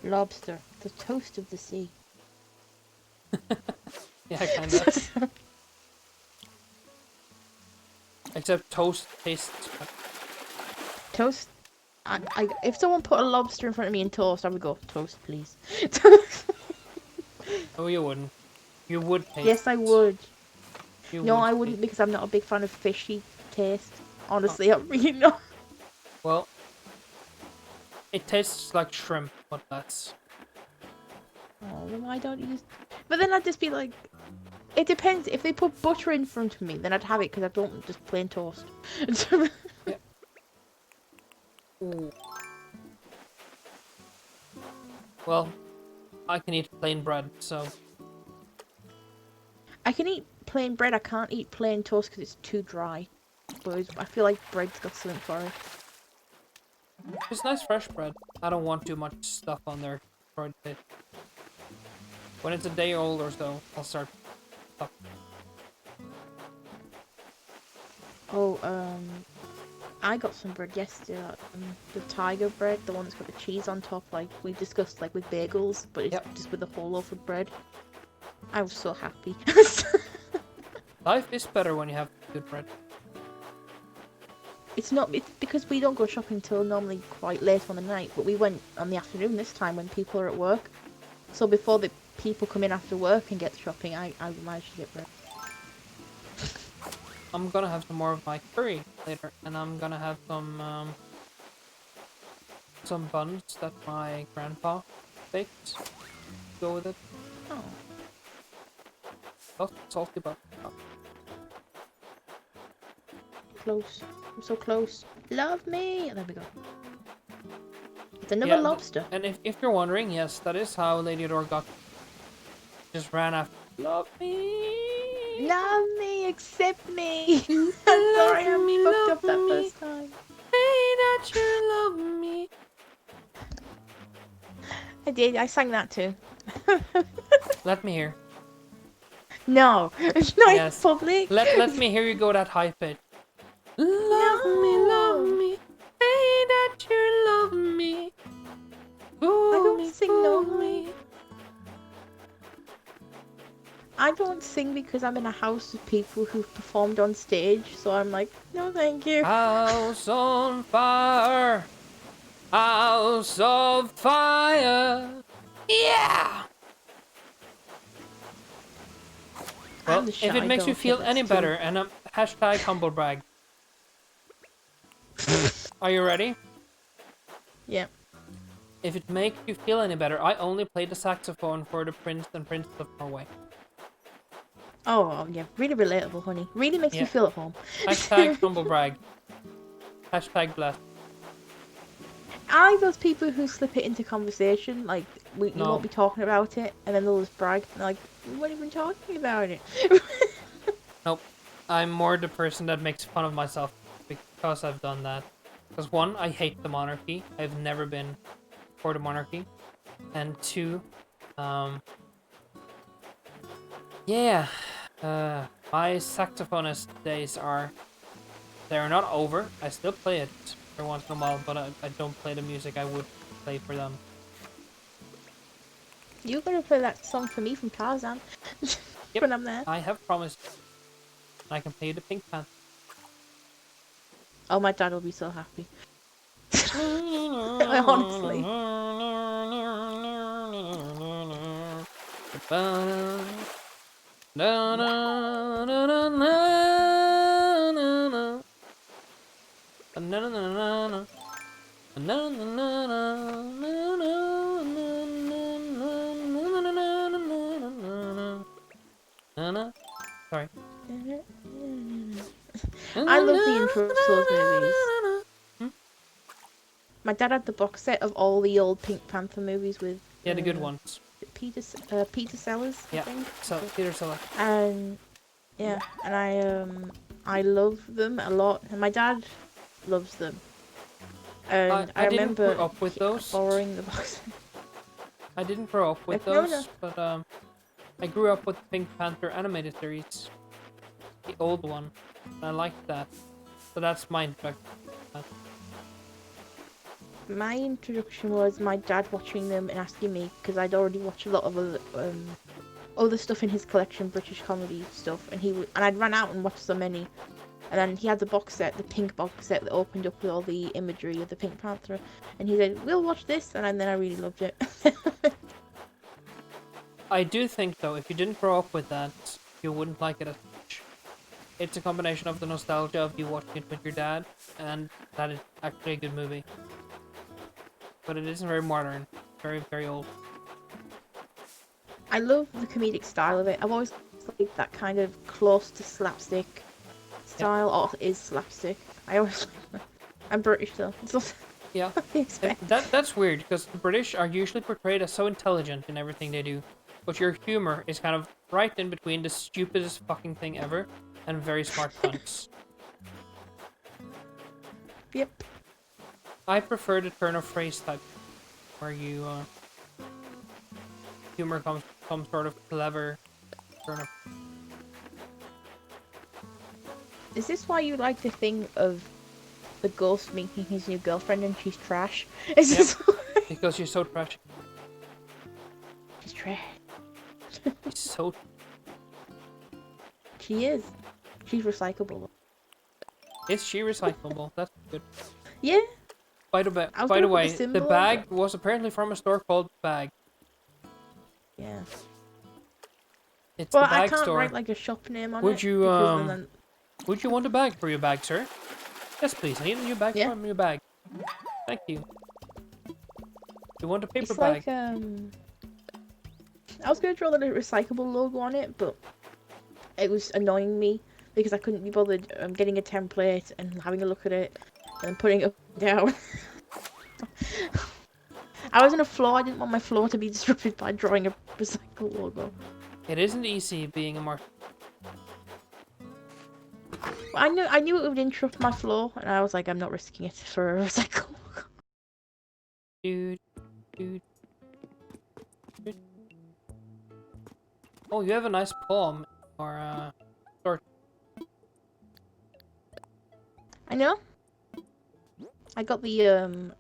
Lobster, the toast of the sea. Yeah, kind of. Except toast tastes better. Toast. If someone put a lobster in front of me in toast, I would go, toast, please. No, you wouldn't. You would taste Yes, I it. would. You No, would I taste wouldn't it. because I'm not a big fan of fishy taste. Oh, Honestly, I'm really not. well, it tastes like shrimp, but that's... Oh, then why don't you? But then I'd just be like, it depends. If they put butter in front of me, then I'd have it because I don't just plain toast. Yeah. Ooh. Well, I can eat plain bread, so... I can eat plain bread. I can't eat plain toast because it's too dry. Whereas I feel like bread's got something for it. It's nice fresh bread. I don't want too much stuff on there for it. When it's a day old or so, I'll start... Stuff. Oh, I got some bread yesterday. The tiger bread, the one that's got the cheese on top, like we discussed, like with bagels, but it's just with a whole loaf of bread. I was so happy. Life is better when you have good bread. It's because we don't go shopping till normally quite late on the night, but we went on the afternoon this time when people are at work. So before the people come in after work and get shopping, I managed to get bread. I'm gonna have some more of my curry later, and I'm gonna have some buns that my grandpa baked. Go with it. Oh. Salty buns. Oh. Close. I'm so close. Love me! There we go. It's another lobster. And if you're wondering, yes, that is how Ladyadore got... Just ran after... Love me! Love me! Accept me! I'm sorry I fucked up that first time. Say that you love me. I did. I sang that too. Let me hear. No. It's not in Yes. public. Let me hear you go that high pitch. Love me, say that you love me. I don't sing normally. I don't sing because I'm in a house of people who've performed on stage, so I'm like, no thank you. House on fire. House of fire. Yeah. Well, if it makes you feel any better, and hashtag humble brag. Are you ready? Yeah. If it makes you feel any better, I only played the saxophone for the Prince and Princess of Norway. Oh, yeah. Really relatable, honey. Really makes me feel at home. Hashtag humble brag. Hashtag blessed. Are those people who slip it into conversation? Like, you won't be talking about it, and then they'll just brag. And they're like, we weren't even talking about it. Nope. I'm more the person that makes fun of myself because I've done that. Because one, I hate the monarchy. I've never been for the monarchy. And two, yeah, my saxophonist days they're not over. I still play it every once in a while, but I don't play the music I would play for them. You're gonna play that song for me from Tarzan. Yep, when I'm there. I have promised. I can play the Pink Panther. Oh, my dad will be so happy. Honestly. Sorry. I love the intro to those movies. My dad had the box set of all the old Pink Panther movies with... Yeah, the good ones. Peter Sellers, I think. So Peter Sellers. And yeah, and I love them a lot, and my dad loves them. And I remember didn't grow up with those. borrowing the box. I didn't grow up with those, but I grew up with the Pink Panther animated series, the old one. And I liked that, so that's my introduction. My introduction was my dad watching them and asking me, because I'd already watched a lot of other stuff in his collection, British comedy stuff, and I'd run out and watched so many, and then he had the box set, the pink box set that opened up with all the imagery of the Pink Panther, and he said, "We'll watch this," and then I really loved it. I do think, though, if you didn't grow up with that, you wouldn't like it as much. It's a combination of the nostalgia of you watching it with your dad, and that is actually a good movie. But it isn't very modern. Very, very old. I love the comedic style of it. I've always liked that kind of close to slapstick style, or is slapstick. I always I'm British though. It's not Yeah. what I expect. That's weird, because the British are usually portrayed as so intelligent in everything they do. But your humor is kind of right in between the stupidest fucking thing ever and very smart cunts. Yep. I prefer the turn of phrase type, where you, humor comes some sort of clever turn of... Is this why you like the thing of the ghost meeting his new girlfriend and she's trash? Is Yep. this why? Because she's so trashy. She's trash. She's so... She is. She's recyclable. Is she recyclable? That's good. Yeah. By the I was way, gonna put the symbol, bag but- was apparently from a store called Bag. Yeah. It's But the I Bag can't store. write like a shop name on Would it. you, because then Would you want a bag for your bag, sir? Yes, please. I need a new bag Yeah. from your bag. Thank you. You want a paper it's bag? like I was gonna draw the recyclable logo on it, but it was annoying me because I couldn't be bothered getting a template and having a look at it and putting it down. I was in a floor. I didn't want my floor to be disrupted by drawing a recycle logo. It isn't easy being a mark. I knew it would interrupt my floor, and I was like, I'm not risking it for a recycle logo. Dude, dude. Oh, you have a nice poem or short. I know. I got the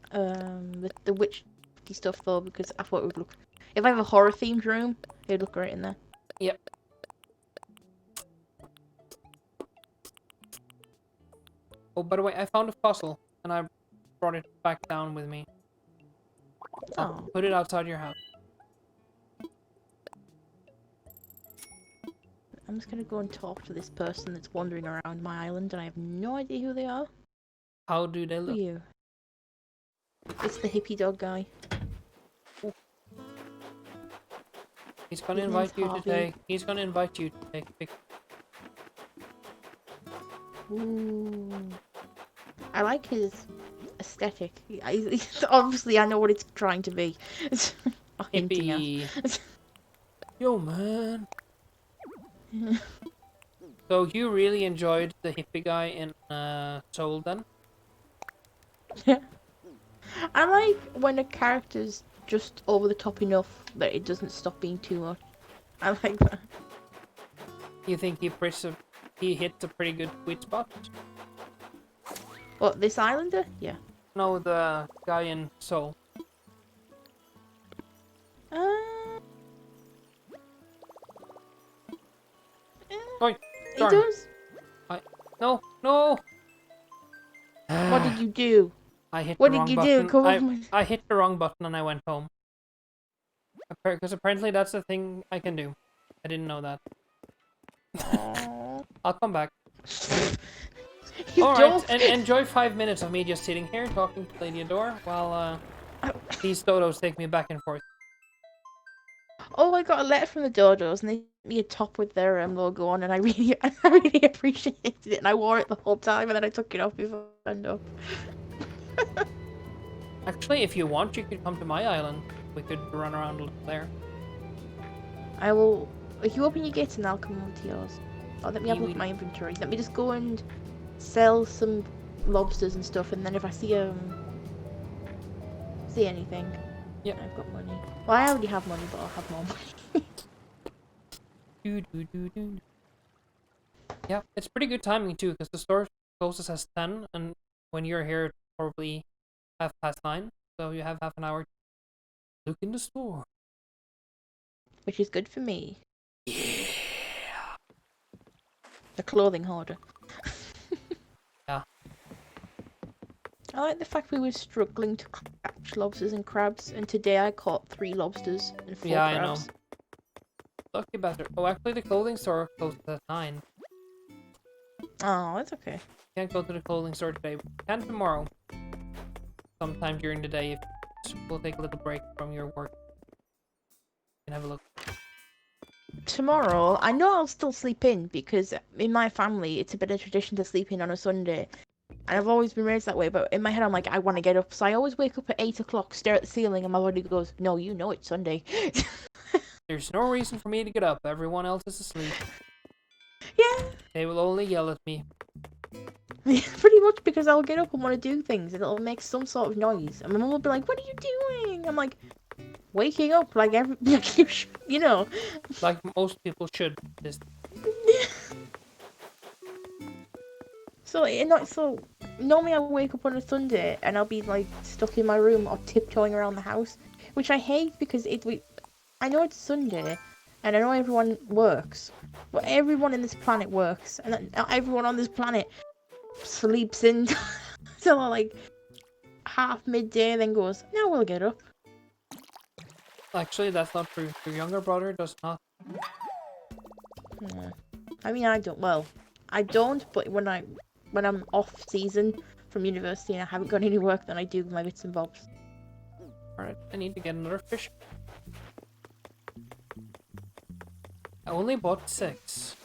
witch stuff though because I thought it would look. If I have a horror themed room, it would look great in there. Yep. Oh, by the way, I found a fossil and I brought it back down with me. I'll Oh. put it outside your house. I'm just gonna go and talk to this person that's wandering around my island, and I have no idea who they are. How do they Who are look? you? It's the hippie dog guy. He's gonna His invite name's you to Harvey. take. He's gonna invite you to take a picture. Ooh. I like his aesthetic. Obviously, I know what it's trying to be. Or hinting at. Hippie. Yo, man. So you really enjoyed the hippie guy in Soul then? I like when a character's just over the top enough that it doesn't stop being too much. I like that. You think he hits a pretty good sweet spot? What, this islander? Yeah. No, the guy in Soul. Oi, He darn. does. No, no! What did you do? I hit What the wrong did you do? button. Come on. I hit the wrong button and I went home. Because apparently that's the thing I can do. I didn't know that. Aw. I'll come back. You Alright, don't. and enjoy 5 minutes of me just sitting here talking to Ladyadore while these dodos take me back and forth. Oh, I got a letter from the Dodos, and they sent me a top with their logo on, and I really appreciated it, and I wore it the whole time, and then I took it off before I turned up. Actually, if you want, you could come to my island. We could run around a little there. I will. If you open your gates, and I'll come over to yours. Oh, let me have a look You- at my inventory. Let me just go and sell some lobsters and stuff, and then if I see anything, Yep. I've got money. Well, I already have money, but I'll have more money. Do. Yeah, it's pretty good timing too, because the store closes at 10, and when you're here, it's probably 9:30, so you have half an hour to look in the store. Which is good for me. Yeah. The clothing hoarder. Yeah. I like the fact we were struggling to catch lobsters and crabs, and today I caught 3 lobsters and 4 Yeah, I know. crabs. Lucky bastard. Oh, actually, the clothing store closes at 9. Oh, that's okay. Can't go to the clothing store today. But can tomorrow. Sometime during the day, if we'll take a little break from your work. You can have a look. Tomorrow, I know I'll still sleep in because in my family, it's a bit of tradition to sleep in on a Sunday. And I've always been raised that way, but in my head, I'm like, I want to get up. So I always wake up at 8 o'clock, stare at the ceiling, and my body goes, no, you know it's Sunday. There's no reason for me to get up. Everyone else is asleep. Yeah. They will only yell at me. Pretty much because I'll get up and want to do things, and it'll make some sort of noise. And my mum will be like, what are you doing? I'm like, waking up like every, you know. Like most people should. Just... So normally I wake up on a Sunday and I'll be like stuck in my room or tiptoeing around the house, which I hate because I know it's Sunday and I know everyone works, but everyone in this planet works, and not everyone on this planet sleeps in till like half midday and then goes, now we'll get up. Actually, that's not true. Your younger brother does not. Yeah. I mean, I don't, but when I'm off season from university and I haven't got any work, then I do my bits and bobs. Alright, I need to get another fish. I only bought 6.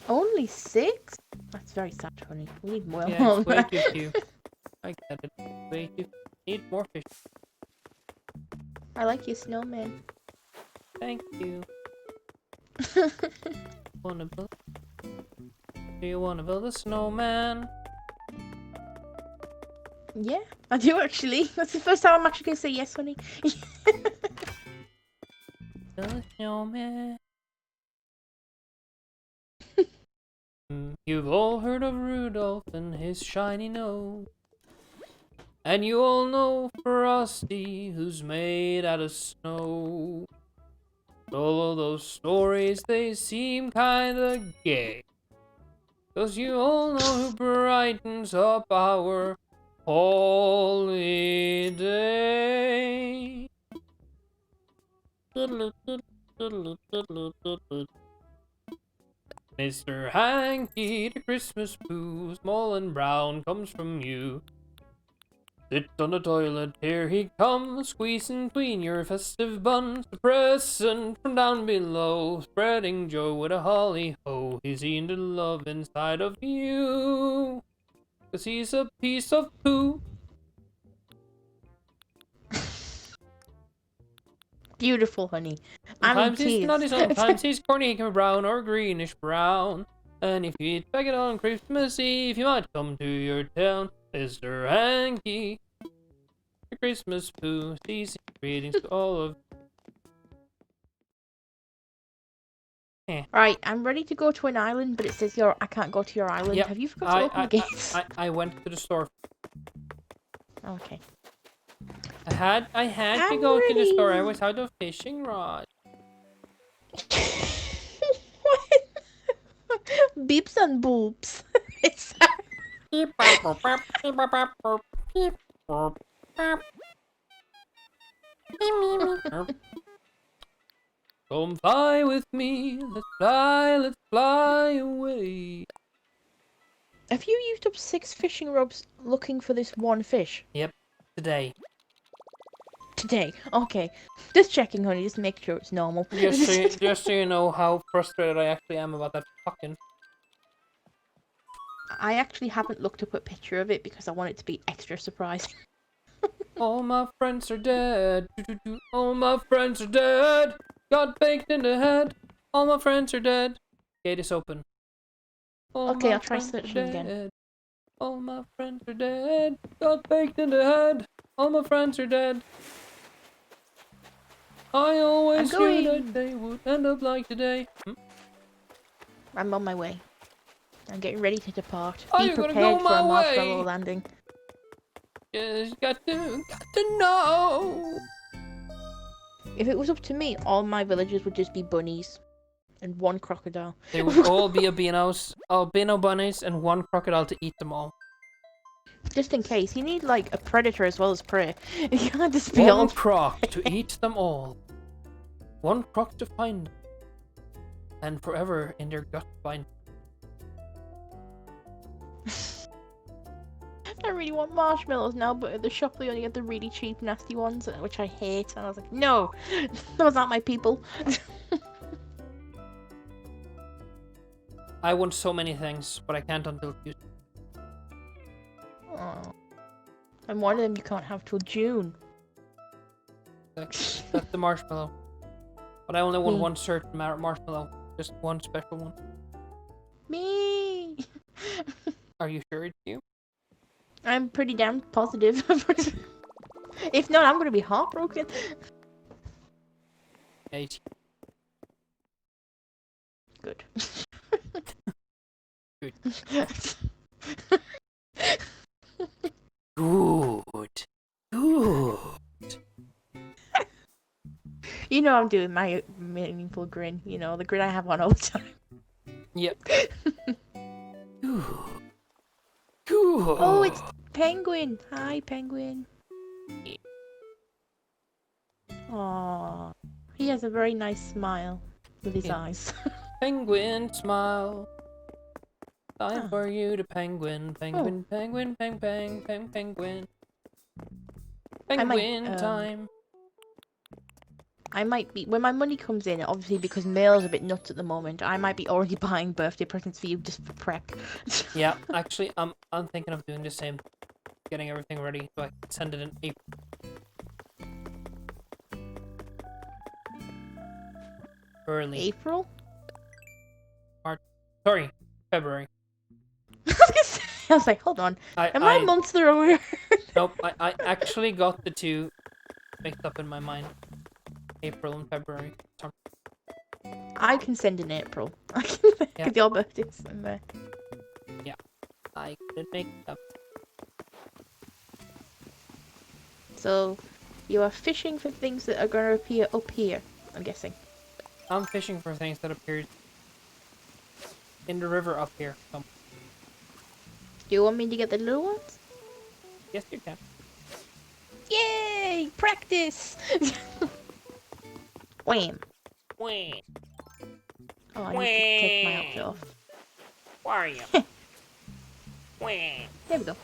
Only 6? That's very sad, honey. We need more. Yeah, it's way too few. I get it. Way too. Need more fish. I like your snowman. Thank you. Wanna build? Do you wanna build a snowman? Yeah, I do actually. That's the first time I'm actually gonna say yes, honey. Build a snowman. You've all heard of Rudolph and his shiny nose. And you all know Frosty, who's made out of snow. All of those stories, they seem kinda gay. 'Cause you all know who brightens up our holiday. Mr. Hanky, the Christmas poo, small and brown, comes from you. Sit on the toilet, here he comes, squeezing between your festive buns. A present from down below, spreading joy with a holly ho. He's eating the love inside of you, 'cause he's a piece of poo. Beautiful, honey. Sometimes he's tears. nutty, sometimes he's corny, he can be brown or greenish brown. And if you eat back it on Christmas Eve, he might come to your town. Mr. Hanky, the Christmas poo, season greetings to all of. Right, I'm ready to go to an island, but it says I can't go to your island. Yep. Have you forgot to open the gates? I went to the store. Okay. I had to I'm go to the store. I ready. was out of fishing rod. What? Beeps and boobs. It's Come fly with me, let's fly away. Have you used up 6 fishing rods looking for this one fish? Yep, today. Today. Okay. Just checking, honey, just make sure it's normal. Just so you know how frustrated I actually am about that fucking... I actually haven't looked up a picture of it because I want it to be extra surprising. All my friends are dead. All my friends are dead. Got baked in the head. All my friends are dead. Gate is open. Okay, I'll try searching again. All my friends are dead. Got baked in the head. All my friends are dead. I always knew that they would end up like today. I'm on my way. I'm getting ready to depart. Oh, Be you're gonna prepared go for a my marshmallow way. landing. Just got to know. If it was up to me, all my villagers would just be bunnies. And 1 crocodile. They would all be albino bunnies, and 1 crocodile to eat them all. Just in case. You need, like, a predator as well as prey. You can't just be all... 1 croc to eat them all. one croc to find, and forever in their gut find. I really want marshmallows now, but at the shop they only get the really cheap, nasty ones, which I hate. And I was like, no, those aren't my people. I want so many things, but I can't until Tuesday. Oh. And one of them you can't have till June. That's the marshmallow. But I only want one certain marshmallow. Just one special one. Me! Are you sure it's you? I'm pretty damn positive. If not, I'm gonna be heartbroken. Yeah, it's Good. Good. Good. Good. You know I'm doing my meaningful grin. You know, the grin I have on all the time. Yep. Good. Good. Oh, it's Penguin. Hi, Penguin. Aww. He has a very nice smile with his eyes. Penguin smile. Time for you to penguin, penguin, penguin, peng, peng, peng, penguin. Penguin time. I might be, when my money comes in, obviously because mail's a bit nuts at the moment, I might be already buying birthday presents for you just for prep. Yeah, actually, I'm thinking of doing the same. Getting everything ready so I can send it in April. Early. April? March. Sorry, February. I was like, hold on. Am I months the wrong way? Nope, I actually got the two mixed up in my mind. April and February. Sorry. I can send in April. I can make your birthday's in there. Yeah, I could make it up. So, you are fishing for things that are going to appear up here, I'm guessing. I'm fishing for things that appeared in the river up here. So. Do you want me to get the little ones? Yes, you can. Yay! Practice! Wham! Wham! Oh, I need to take my outfit off. Where are you? Wham! There we go.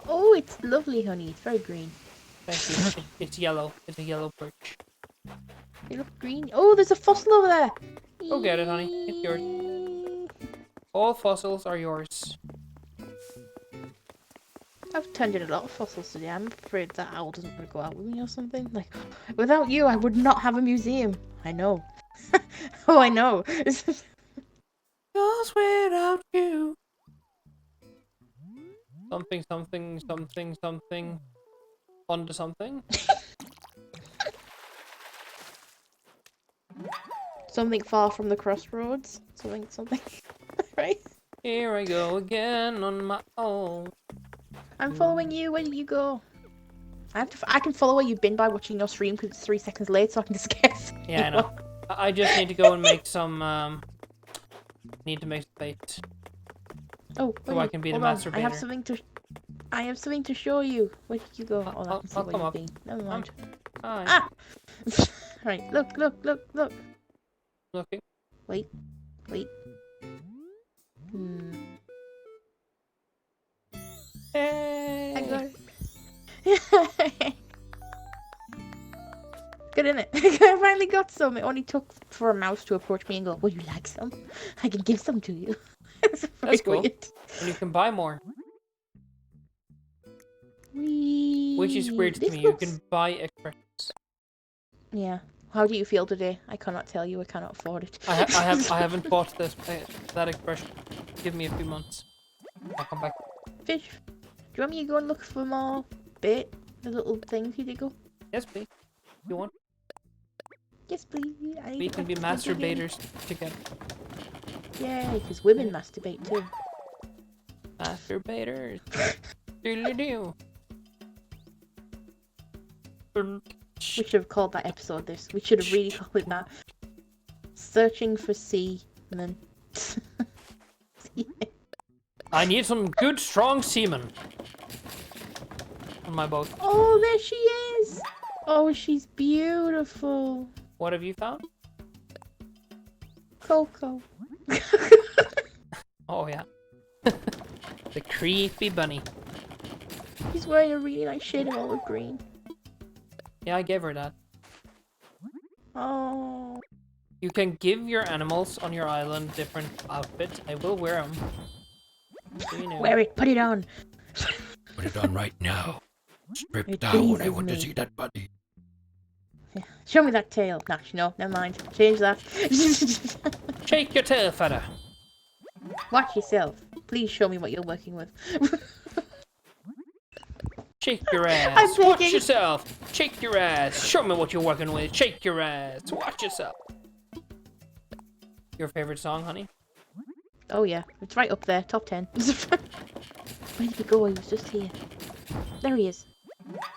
Oh, it's lovely, honey. It's very green. Thank you. It's yellow. It's a yellow perch. They look green. Oh, there's a fossil over there. Go get it, honey. It's yours. All fossils are yours. I've turned in a lot of fossils today. I'm afraid that owl doesn't want to go out with me or something. Like, without you, I would not have a museum. I know. Oh, I know. Cause without you. Something, something, something, something. Onto something. Something far from the crossroads. Something. Right? Here I go again on my own. I'm following you. Where did you go? I can follow where you've been by watching your stream because it's 3 seconds late, so I can just guess. Yeah, I know. I just need to go and make some. Need to make some bait. Oh, so I can be the masturbator. I have something to show you. Where did you go? I'll come up. Never mind. Hi. Ah! Right, look. Looking. Wait. Hey. I got it. Good, isn't it? I finally got some. It only took for a mouse to approach me and go, would you like some? I can give some to you. That's cool. Weird. And you can buy more. Which is weird to me. Looks... You can buy expressions. Yeah. How do you feel today? I cannot tell you. I cannot afford it. I haven't bought that expression. Give me a few months. I'll come back. Fish. Do you want me to go and look for more bait? The little things you did go? Yes, please. You want? Yes, please. We can be masturbators together. Yeah, because women masturbate too. Masturbators. Doodly-doo. We should have called that episode this. We should have really called it that. Searching for semen. I need some good, strong seamen on my boat. Oh, there she is. Oh, she's beautiful. What have you found? Coco. Oh, yeah. The creepy bunny. She's wearing a really nice shade of olive green. Yeah, I gave her that. Oh. You can give your animals on your island different outfits. I will wear them. So you know. Wear it. Put it on. Put it on right now. Strip It down. I pleases want to me. see that body. Show me that tail. Nah, no, never mind. Change that. Shake your tail, fella. Watch yourself. Please show me what you're working with. Shake your I'm ass. Watch begging. yourself. Shake your ass. Show me what you're working with. Shake your ass. Watch yourself. Your favorite song, honey? Oh yeah, it's right up there, top 10. Where did he go? He was just here. There he is.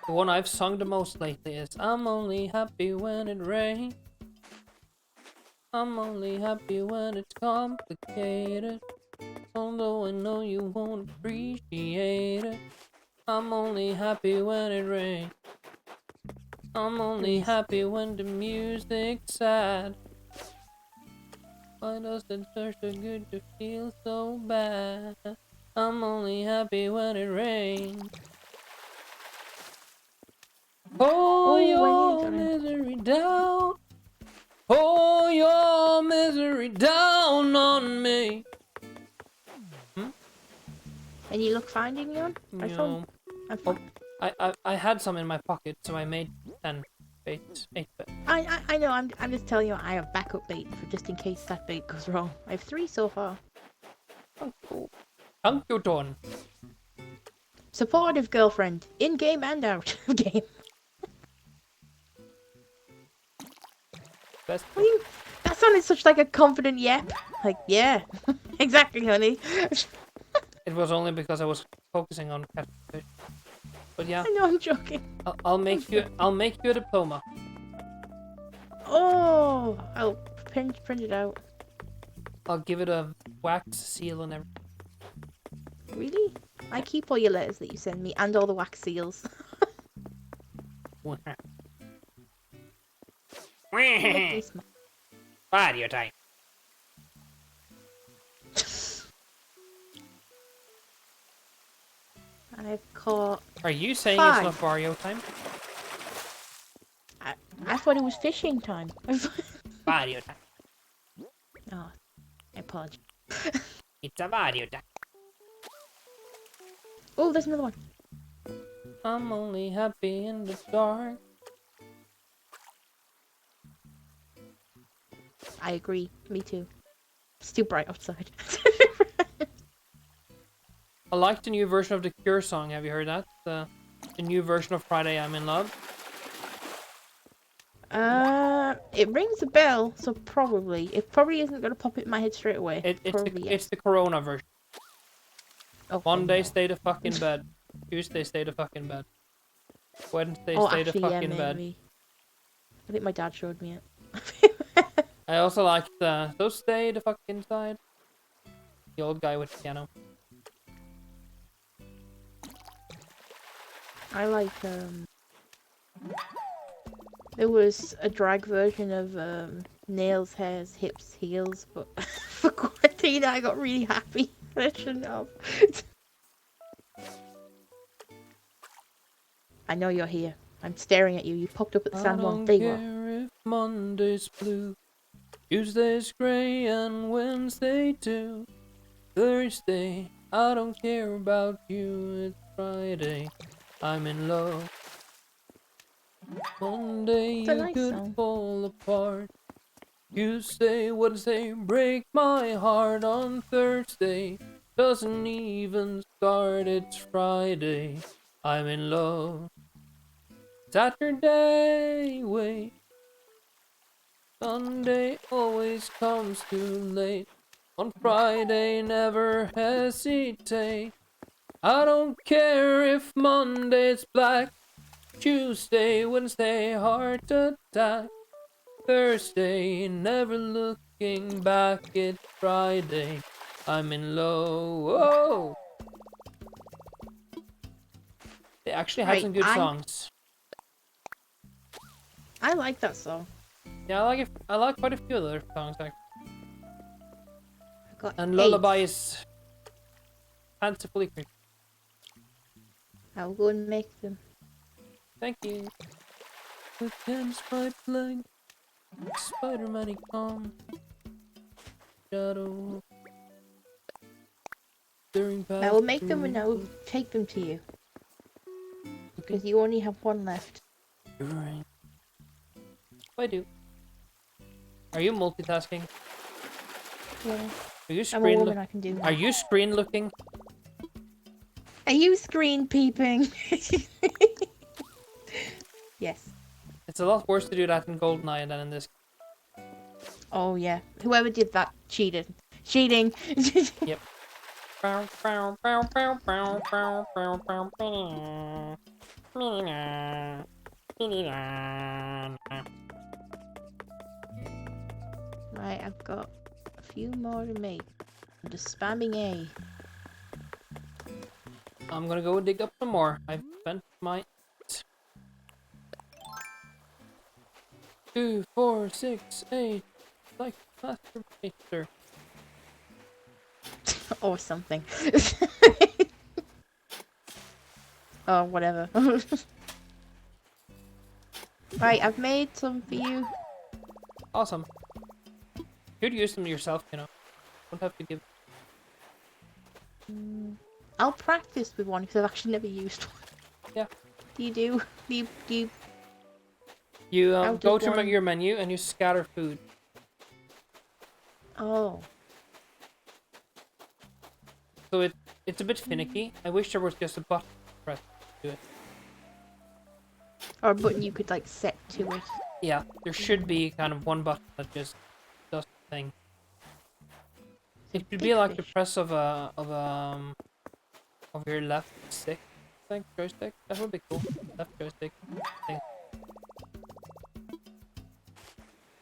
The one I've sung the most lately is I'm only happy when it rains. I'm only happy when it's complicated. Although I know you won't appreciate it. I'm only happy when it rains. I'm only happy when the music's sad. Why does it hurt so good to feel so bad? I'm only happy when it rains. Pour your misery down. Pour your misery down on me. And you look fine, didn't you? I thought. I'm fine. I had some in my pocket, so I made 10 baits, 8 bit. I know. I'm just telling you. I have backup bait for just in case that bait goes wrong. I have 3 so far. Thank you, Dawn. Supportive girlfriend, in game and out of game. Best. What do you? That sounded such like a confident yep. Like yeah, exactly, honey. It was only because I was focusing on catching fish. But yeah, I know I'm joking. I'll make you a diploma. Oh, I'll print it out. I'll give it a wax seal and everything. Really? I keep all your letters that you send me and all the wax seals. Vario time. I've caught. Are you saying 5. it's not Vario time? I thought it was fishing time. Vario time. Oh, I apologize. It's a Vario time. Oh, there's another one. I'm only happy in the dark. I agree. Me too. It's too bright outside. I like the new version of the Cure song. Have you heard that? The new version of Friday I'm in Love. It rings a bell, so probably. It probably isn't gonna pop it in my head straight away. It's the Corona version. Okay, Monday, no. stay the fuck in bed. Tuesday, stay the fuck in bed. Wednesday, Oh, stay actually, the fuck yeah, in bed. maybe. I think my dad showed me it. I also like the so stay the fuck inside. The old guy with the piano. I like, there was a drag version of, nails, hairs, hips, heels, but for quarantine I got really happy. I shouldn't have. I know you're here. I'm staring at you. You popped up at the sandbar. There you are. I don't care if Monday's blue, Tuesday's grey, and Wednesday too. Thursday, I don't care about you. It's Friday, I'm in love. Monday, It's a you nice could song. fall apart. Tuesday, Wednesday, break my heart. On Thursday, doesn't even start. It's Friday, I'm in love. Saturday, wait. Sunday always comes too late. On Friday, never hesitate. I don't care if Monday's black. Tuesday, Wednesday, heart attack. Thursday, never looking back. It's Friday, I'm in low. Whoa! They actually have Right, some good songs. I like that song. Yeah, I like it. I like quite a few of their songs actually. I got And 8. Lullaby is fancifully creepy. I'll go and make them. Thank you. With hands right leg, Spider-Man come. Shadow. During I past will make them and I will take them to you. Because you only have one left. Right. I do. Are you multitasking? Yeah. Are you I'm a screen? woman, I can do that. Are you screen looking? Are you screen peeping? Yes. It's a lot worse to do that in GoldenEye than in this. Oh yeah. Whoever did that cheated. Cheating. Yep. Right, I've got a few more to make. I'm just spamming A. I'm gonna go dig up some more. I've spent my 2, 4, 6, 8 like masturbator. Or something. Oh, whatever. Right, I've made some for you. Awesome. You'd use them yourself, you know. Don't have to give. I'll practice with one because I've actually never used one. Yeah. Do you do? Do you You How go does to one- your menu and you scatter food. Oh. So it's a bit finicky. I wish there was just a button press to it. Or a button you could like set to it. Yeah, there should be kind of one button that just does the thing. It should be big like the fish. press of your left stick, I think, joystick. That would be cool. Left joystick thing.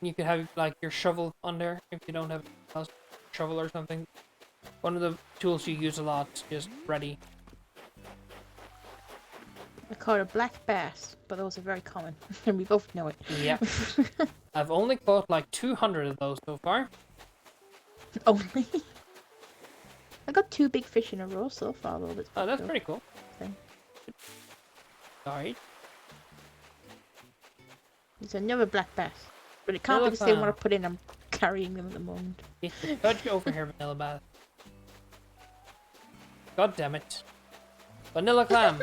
You could have like your shovel on there if you don't have a shovel or something. One of the tools you use a lot, just ready. I call it a black bass, but those are very common, and we both know it. Yeah. I've only caught like 200 of those so far. Only. I got 2 big fish in a row so far, though. Oh, that's pretty cool. Thing. Alright. There's another black bass, but it can't be the Vanilla same one I clam. put in. I'm carrying them at the moment. Get the fudge over here, Vanilla Bath. God damn it. Vanilla clam.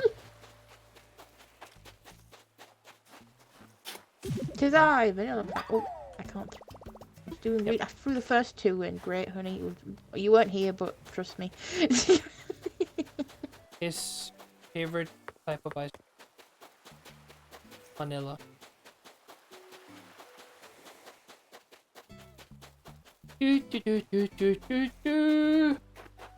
Tis I, vanilla. Oh, I can't. I was doing I threw the first 2 in. Great, honey. You weren't here, but trust me. His favorite type of ice cream. Vanilla. Do, do, do, do, do, do, do.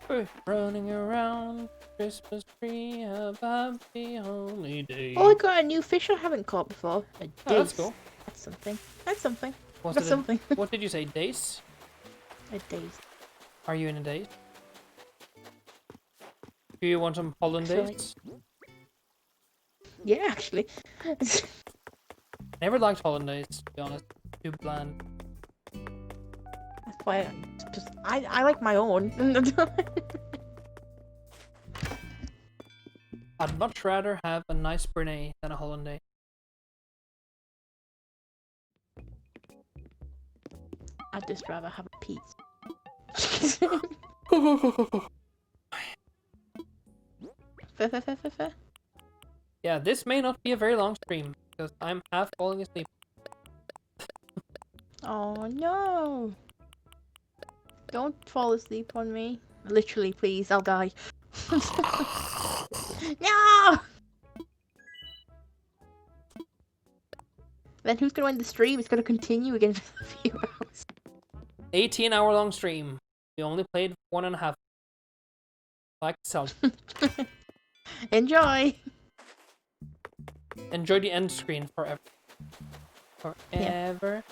We're running around Christmas tree, a happy holiday. Oh, I got a new fish I haven't caught before. A Oh, that's dace. cool. That's something. That's something. Was That's it something. what did you say? Dace? A dace. Are you in a daze? Do you want some hollandaise? Yeah, actually. Never liked hollandaise, to be honest. Too bland. That's why I like my own. I'd much rather have a nice Brunei than a hollandaise. I'd just rather have a pizza. Fair, fair, fair, fair, fair. Yeah, this may not be a very long stream, because I'm half falling asleep. Oh no! Don't fall asleep on me. Literally, please, I'll die. No! Then who's gonna end the stream? It's gonna continue again for a few hours. 18-hour long stream. We only played 1.5. Like self. Enjoy! Enjoy the end screen forever. Forever,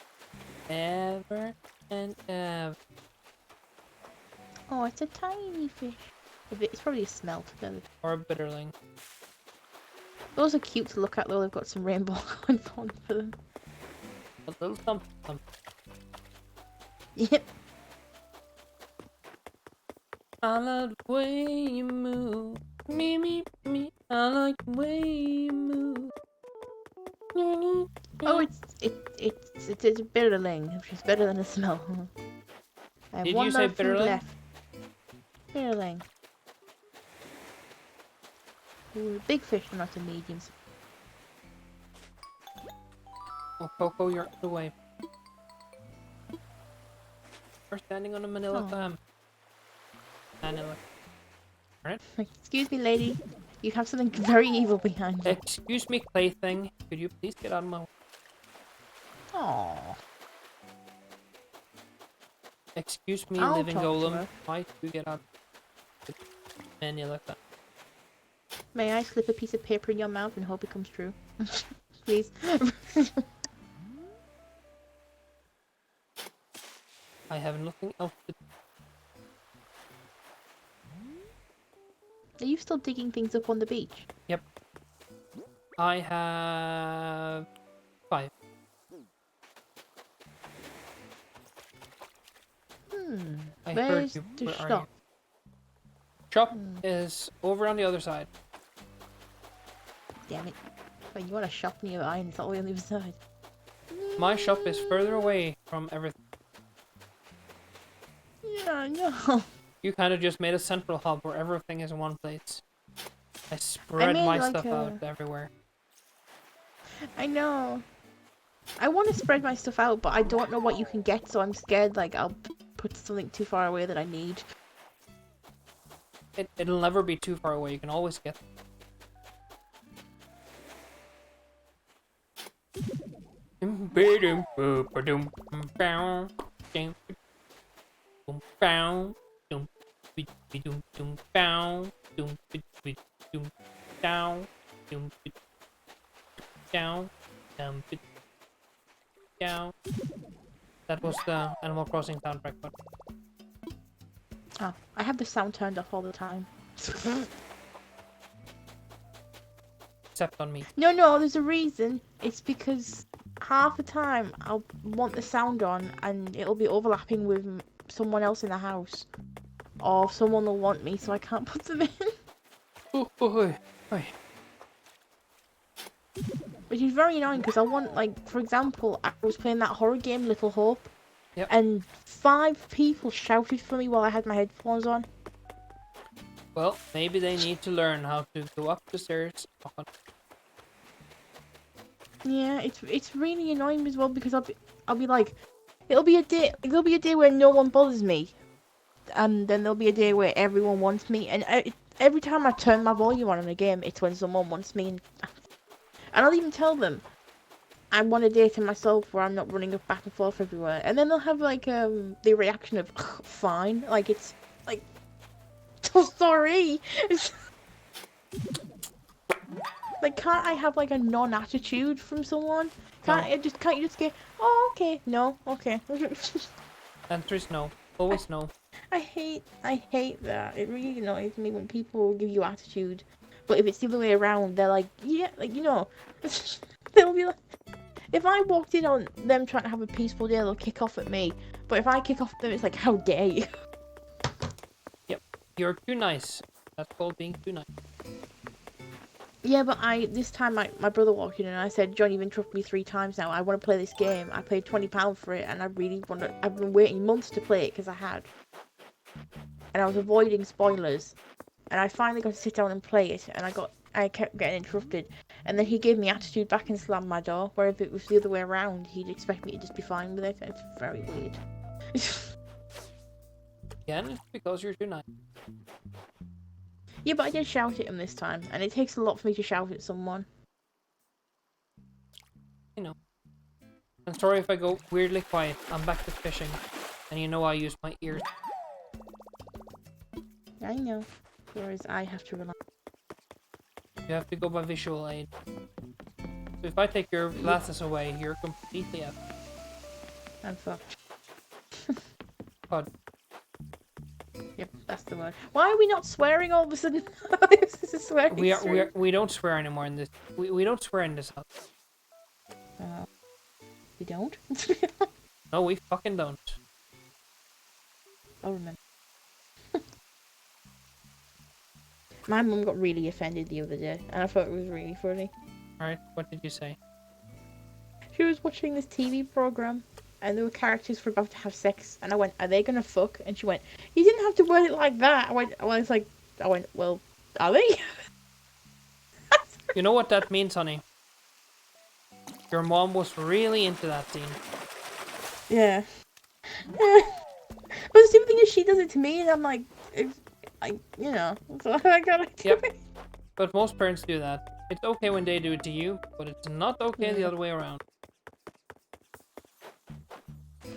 ever, and ever. Oh, it's a tiny fish. It's probably a smelt. Or a bitterling. Those are cute to look at though. They've got some rainbow going on for them. A little thump thump. Yep. I like the way you move. Me. I like the way you move. Oh, it's a bitterling, which is better than a smell. I have Did one you say more food bitterling? left. Bitterling. Ooh, big fish, but not the mediums. Oh, Coco, you're out of the way. We're standing on a manila Oh. clam. Manila. Excuse me, lady. You have something very evil behind you. Excuse me, plaything. Could you please get out of my way? Aww. Excuse me, I'll living talk to golem. her. Why do you get out of manila clam? May I slip a piece of paper in your mouth and hope it comes true? Please. I have nothing else to do. Are you still digging things up on the beach? Yep. I have 5. I heard Where's you. the Where are you? shop? Shop is over on the other side. Damn it. Wait, you want a shop nearby and it's all the way on the other side? My shop is further away from everything. Yeah, no. You kind of just made a central hub where everything is in one place. I spread made my like stuff a- out everywhere. I know. I want to spread my stuff out, but I don't know what you can get, so I'm scared like I'll put something too far away that I need. It'll never be too far away. You can always get. That was the Animal Crossing soundtrack, but Oh, I have the sound turned off all the time. except on me. No, there's a reason. It's because half the time I'll want the sound on and it'll be overlapping with someone else in the house. Or someone will want me, so I can't put them in. Oh, boy. Which is very annoying because I want, like, for example, I was playing that horror game, Little Hope. Yep. And 5 people shouted for me while I had my headphones on. Well, maybe they need to learn how to go up the stairs. Yeah, it's really annoying as well because I'll be like, there'll be a day where no one bothers me, and then there'll be a day where everyone wants me, and every time I turn my volume on in a game, it's when someone wants me, and I'll even tell them I want a day to myself where I'm not running back and forth everywhere, and then they'll have like the reaction of fine, like it's like, oh, sorry. Like, can't I have like a non-attitude from someone? Can't you just get, oh, okay, no, okay. Answer is no. Always no. I hate that. It really annoys me when people give you attitude, but if it's the other way around, they're like, yeah, like, you know, they'll be like, if I walked in on them trying to have a peaceful day, they'll kick off at me. But if I kick off at them, it's like, how dare you? Yep. You're too nice. That's called being too nice. Yeah, but this time my brother walked in and I said, John, you've interrupted me 3 times now. I want to play this game. I paid £20 for it and I really want to. I've been waiting months to play it because I had. And I was avoiding spoilers. And I finally got to sit down and play it and I kept getting interrupted. And then he gave me attitude back and slammed my door. Where if it was the other way around, he'd expect me to just be fine with it. And it's very weird. Again, it's because you're too nice. Yeah, but I did shout at him this time. And it takes a lot for me to shout at someone. You know. I'm sorry if I go weirdly quiet. I'm back to fishing. And you know I use my ears. I know. Whereas I have to rely. You have to go by visual aid. So if I take your glasses away, you're completely out. I'm fucked. God. Yep, that's the word. Why are we not swearing all of a sudden? This is swearing stream. We don't swear anymore in this. We don't swear in this house. We don't? No, we fucking don't. I'll remember. My mum got really offended the other day, and I thought it was really funny. Alright, what did you say? She was watching this TV program, and there were characters who were about to have sex, and I went, "Are they gonna fuck?" And she went, "You didn't have to word it like that." I went, "Well, are they?" You know what that means, honey? Your mom was really into that scene. Yeah. But the stupid thing is, she does it to me, and I'm like, you know, so I gotta do Yep. it. But most parents do that. It's okay when they do it to you, but it's not okay the other way around.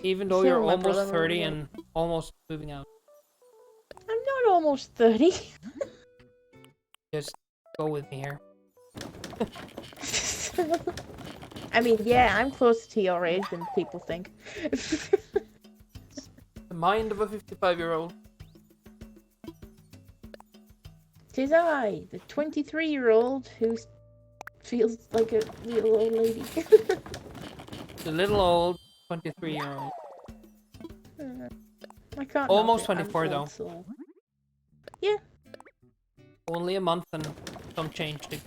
Even though Same you're with my almost brother, 30 like- and almost moving out. I'm not almost 30. Just go with me here. I mean, yeah, I'm closer to your age than people think. The mind of a 55-year-old. 'Tis I, the 23-year-old who feels like a little old lady. The little old 23-year-old. I can't. Almost help it, 24 I'm though. old soul. Only a month and some change to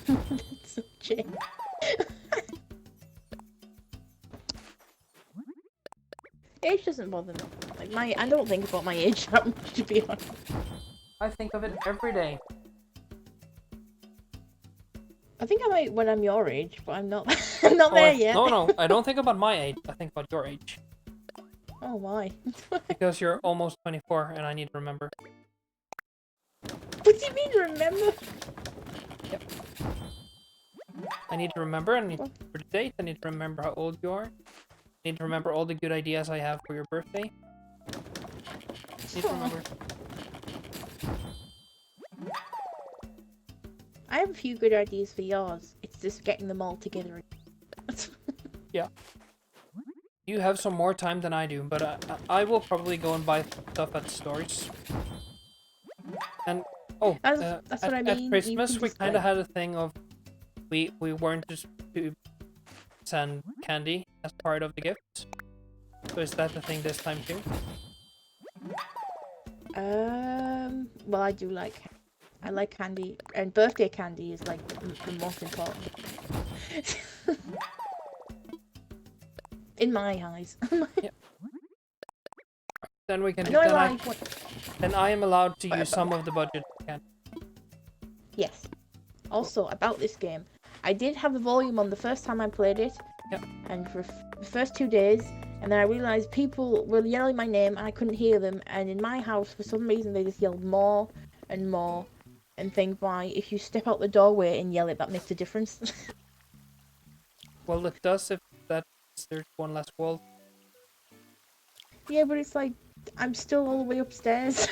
It's a change. Age doesn't bother me. Like I don't think about my age that much, to be honest. I think of it every day. I think I might when I'm your age, but I'm not. I'm not there yet. No, I don't think about my age. I think about your age. Oh why? Because you're almost 24 and I need to remember. What do you mean? Remember? Yep. I need to remember, I need to remember the date, I need to remember how old you are. I need to remember all the good ideas I have for your birthday. I need to remember. I have a few good ideas for yours. It's just getting them all together. Yeah. You have some more time than I do, but I will probably go and buy stuff at stores. And That's what I mean. At You Christmas can we just, kind of like- had a thing of we weren't just to send candy as part of the gift. So is that the thing this time too? Well, I like candy, and birthday candy is like the most important. In my eyes. Then we can. I know Then I like what. then I am allowed to use some of the budget. Yes. Also, about this game, I did have the volume on the first time I played it. Yep. And for the first 2 days, and then I realized people were yelling my name and I couldn't hear them. And in my house, for some reason, they just yelled more and more. And think, why, if you step out the doorway and yell it, that makes a difference. Well, it does if there's one less wall. Yeah, but it's like, I'm still all the way upstairs.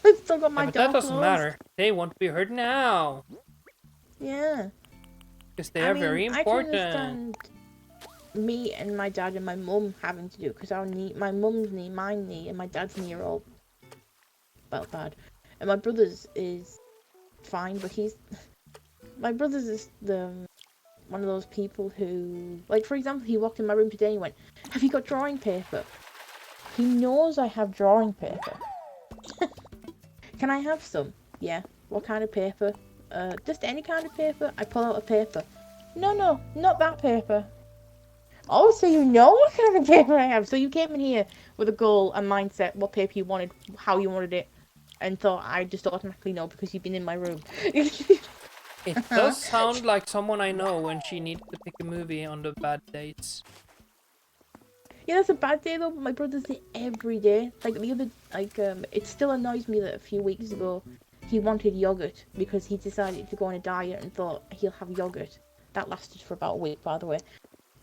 I've still got my But door that doesn't closed. matter. They want to be heard now. Yeah. Because they are very I can important. understand me and my dad and my mum having to do it, because my mum's knee, my knee, and my dad's knee are all about bad. And my brother's is fine, but my brother's is one of those people who, like, for example, he walked in my room today and he went, "Have you got drawing paper?" He knows I have drawing paper. Can I have some? Yeah. What kind of paper? Just any kind of paper. I pull out a paper. No, not that paper. Oh, so you know what kind of paper I have. So you came in here with a goal, a mindset, what paper you wanted, how you wanted it, and thought I just automatically know because you've been in my room. It does sound like someone I know when she needs to pick a movie on the bad dates. Yeah, that's a bad day though, but my brother does it every day. It still annoys me that a few weeks ago he wanted yogurt because he decided to go on a diet and thought he'll have yogurt. That lasted for about a week, by the way.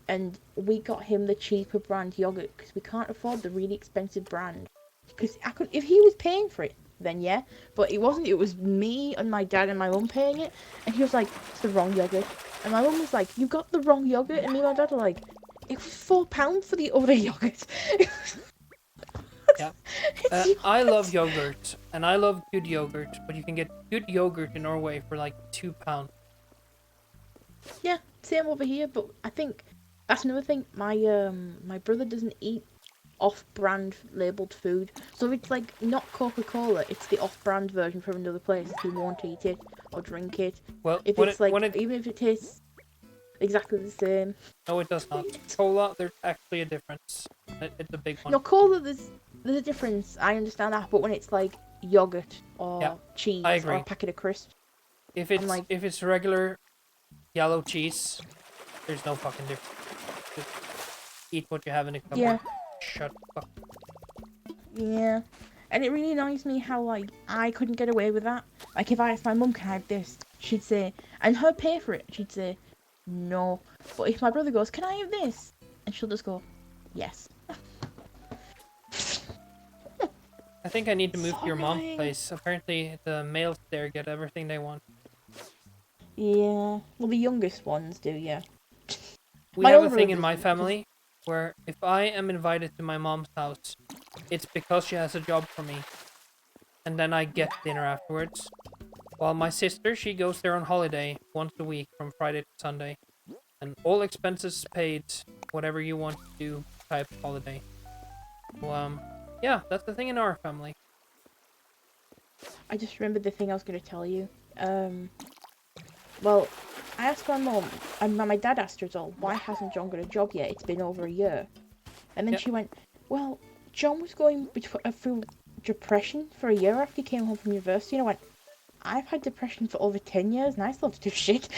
And we got him the cheaper brand yogurt because we can't afford the really expensive brand. Because if he was paying for it, then yeah. But it wasn't. It was me and my dad and my mum paying it. And he was like, "It's the wrong yogurt." And my mum was like, "You got the wrong yogurt." And me and my dad were like, "It was £4 for the other yogurt." Yeah. It's I love yours. yogurt, and I love good yogurt, but you can get good yogurt in Norway for like £2. Yeah, same over here, but I think that's another thing. My brother doesn't eat off-brand labeled food, so if it's like not Coca-Cola, it's the off-brand version from another place. He won't eat it or drink it. Well, If when it's like, it even if it tastes exactly the same. no, it does not. Cola, there's actually a difference. It's a big one. No, cola, there's a difference. I understand that, but when it's like yogurt or Yeah, cheese I or agree. a packet of crisps, If I'm it's like, if it's regular yellow cheese, there's no fucking difference. Just eat what you have in the cupboard. yeah, Shut the fuck. yeah. And it really annoys me how like I couldn't get away with that. Like if I asked my mum, can I have this? She'd say, and her pay for it, she'd say, no. But if my brother goes, can I have this? And she'll just go, yes. I think I need to move So to your mom's annoying. place. Apparently, the males there get everything they want. Yeah. Well, the youngest ones do, yeah. We My have a older thing in brothers my do, 'cause- family where if I am invited to my mom's house, it's because she has a job for me, and then I get dinner afterwards. While my sister, she goes there on holiday once a week from Friday to Sunday, and all expenses paid, whatever you want to do type of holiday. So, yeah, that's the thing in our family. I just remembered the thing I was going to tell you. Well, I asked my mum, and my dad asked her as well, why hasn't John got a job yet? It's been over a year. And then Yep. she went, well, John was going through depression for a year after he came home from university. And I went, I've had depression for over 10 years and I still have to do shit.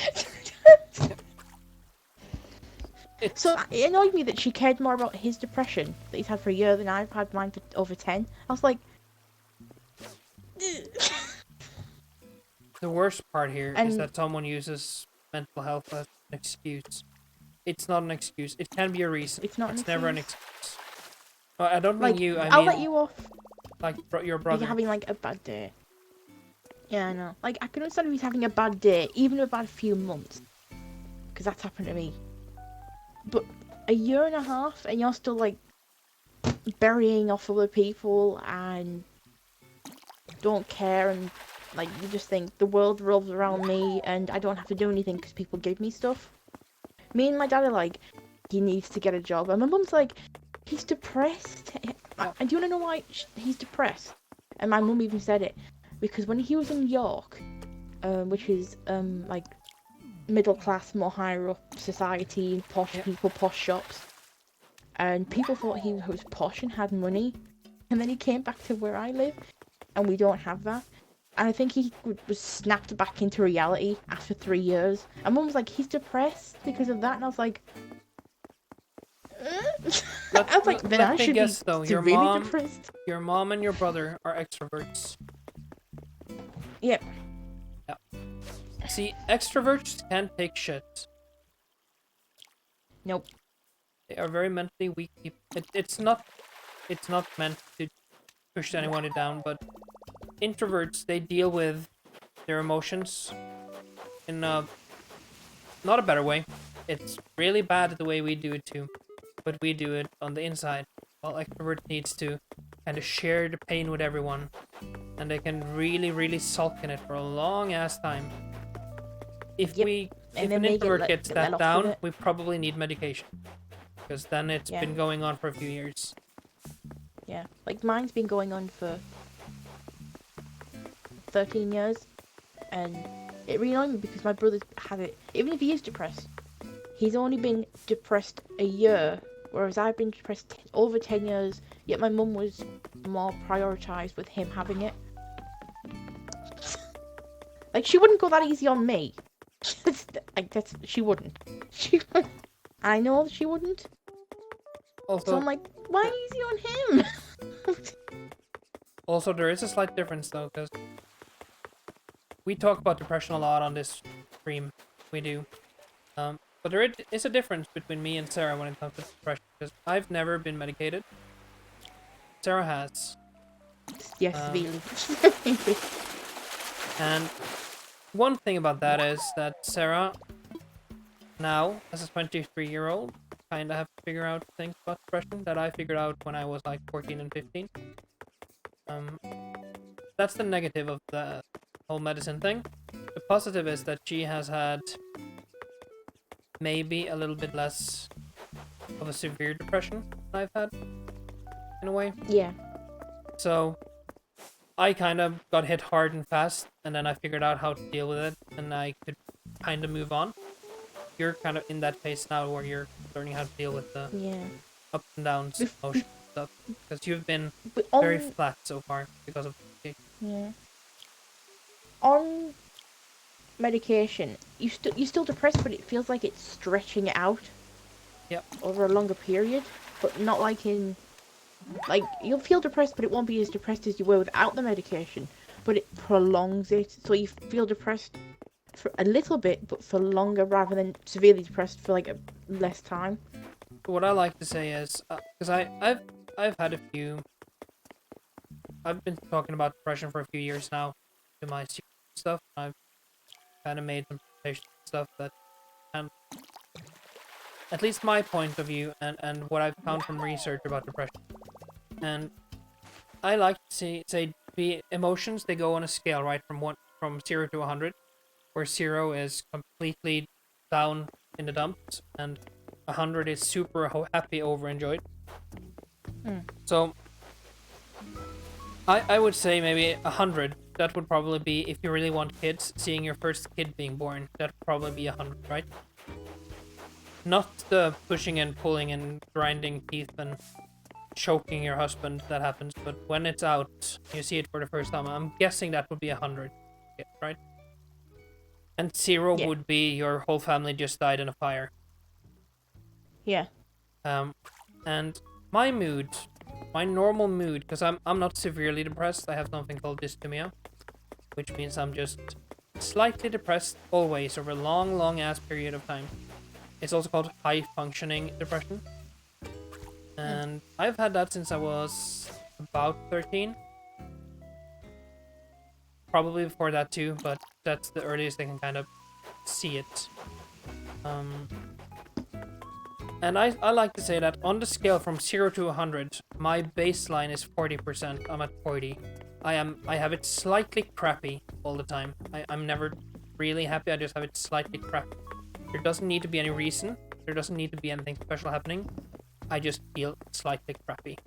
It's So it annoyed me that she cared more about his depression that he's had for a year than I've had mine for over 10. I was like... the worst part here is And- that someone uses mental health as an excuse. It's not an excuse. It can be a reason. It's not an never an excuse. excuse. Well, I don't mean Like, you. I I'll mean let you off like your if brother. you're having like a bad day. Yeah, I know. Like, I can understand if he's having a bad day, even a bad few months. Because that's happened to me. But a year and a half and you're still like burying off other people and don't care, and like you just think the world revolves around me and I don't have to do anything because people give me stuff. Me and my dad are like, he needs to get a job, and my mum's like, he's depressed. And do you want to know why he's depressed? And my mum even said it, because when he was in York, which is like middle class, more higher up society, posh people, posh shops, and people thought he was posh and had money, and then he came back to where I live and we don't have that, and I think he was snapped back into reality after 3 years. And mum was like, he's depressed because of that, and I was like, I was like, then let I me should guess, be though, your severely depressed. mom and your brother are extroverts. Yep. See, extroverts can't take shit. Nope. They are very mentally weak people. It's not meant to push anyone down, but introverts, they deal with their emotions in a not a better way. It's really bad the way we do it too, but we do it on the inside. While extrovert needs to kind of share the pain with everyone, and they can really, really sulk in it for a long ass time. If Yep. if And an then they introvert gets get that let off down, with it. we probably need medication, because then it's Yeah. been going on for a few years. Yeah. Like, mine's been going on for 13 years, and it really annoyed me because my brother had it. Even if he is depressed, he's only been depressed a year, whereas I've been depressed over 10 years, yet my mum was more prioritised with him having it. Like, she wouldn't go that easy on me. She wouldn't. I know she wouldn't. Also, So I'm like, why easy on him? Also, there is a slight difference though, because we talk about depression a lot on this stream. We do. But there is a difference between me and Sarah when it comes to depression, because I've never been medicated. Sarah has. Yes, Um, really. And one thing about that is that Sarah, now, as a 23-year-old, kind of have to figure out things about depression that I figured out when I was like 14 and 15. That's the negative of the whole medicine thing. The positive is that she has had maybe a little bit less of a severe depression than I've had, in a way. Yeah. So I kind of got hit hard and fast, and then I figured out how to deal with it, and I could kind of move on. You're kind of in that phase now where you're learning how to deal with the Yeah. ups and downs, emotions and stuff, because you've been But very flat so far because of yeah. On medication, you're still depressed, but it feels like it's stretching it out. Yep. Over a longer period, but not like you'll feel depressed, but it won't be as depressed as you were without the medication. But it prolongs it, so you feel depressed for a little bit, but for longer, rather than severely depressed for like a less time. What I like to say is, because I've had a few. I've been talking about depression for a few years now to my stuff. I've kind of made some presentations and stuff that, and at least my point of view and what I've found from research about depression. And I like to say the emotions, they go on a scale, right, from 0 to 100, where 0 is completely down in the dumps and 100 is super happy, overenjoyed. So I would say maybe 100. That would probably be, if you really want kids, seeing your first kid being born. That would probably be 100, right? Not the pushing and pulling and grinding teeth and choking your husband that happens, but when it's out, you see it for the first time. I'm guessing that would be 100, right? And 0 would be your whole family just died in a fire. Yeah. And my mood, my normal mood, because I'm not severely depressed. I have something called dysthymia, which means I'm just slightly depressed always over a long ass period of time. It's also called high functioning depression. And I've had that since I was about 13. Probably before that too, but that's the earliest I can kind of see it. And I like to say that on the scale from 0 to 100, my baseline is 40%. I'm at 40. I have it slightly crappy all the time. I'm never really happy, I just have it slightly crappy. There doesn't need to be any reason. There doesn't need to be anything special happening. I just feel slightly crappy.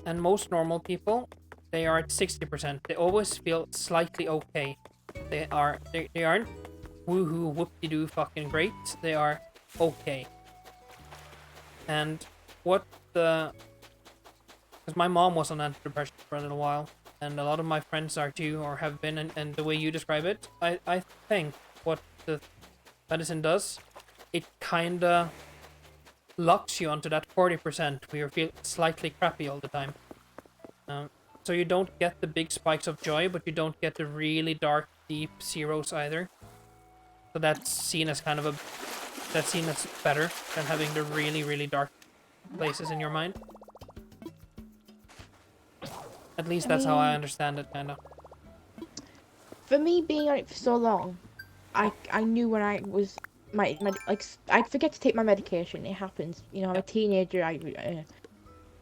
And most normal people, they are at 60%. They always feel slightly okay. They aren't woohoo whoop-de-doo fucking great. They are okay. And what the... Because my mom was on antidepressants for a little while, and a lot of my friends are too, or have been, and the way you describe it, I think what the medicine does, it kinda locks you onto that 40% where you feel slightly crappy all the time. So you don't get the big spikes of joy, but you don't get the really dark, deep zeros either. So that's seen as kind of that's seen as better than having the really dark places in your mind. At least that's how I understand it, kind of. For me, being on it for so long, I knew when I was I'd forget to take my medication. It happens, you know. I'm a teenager.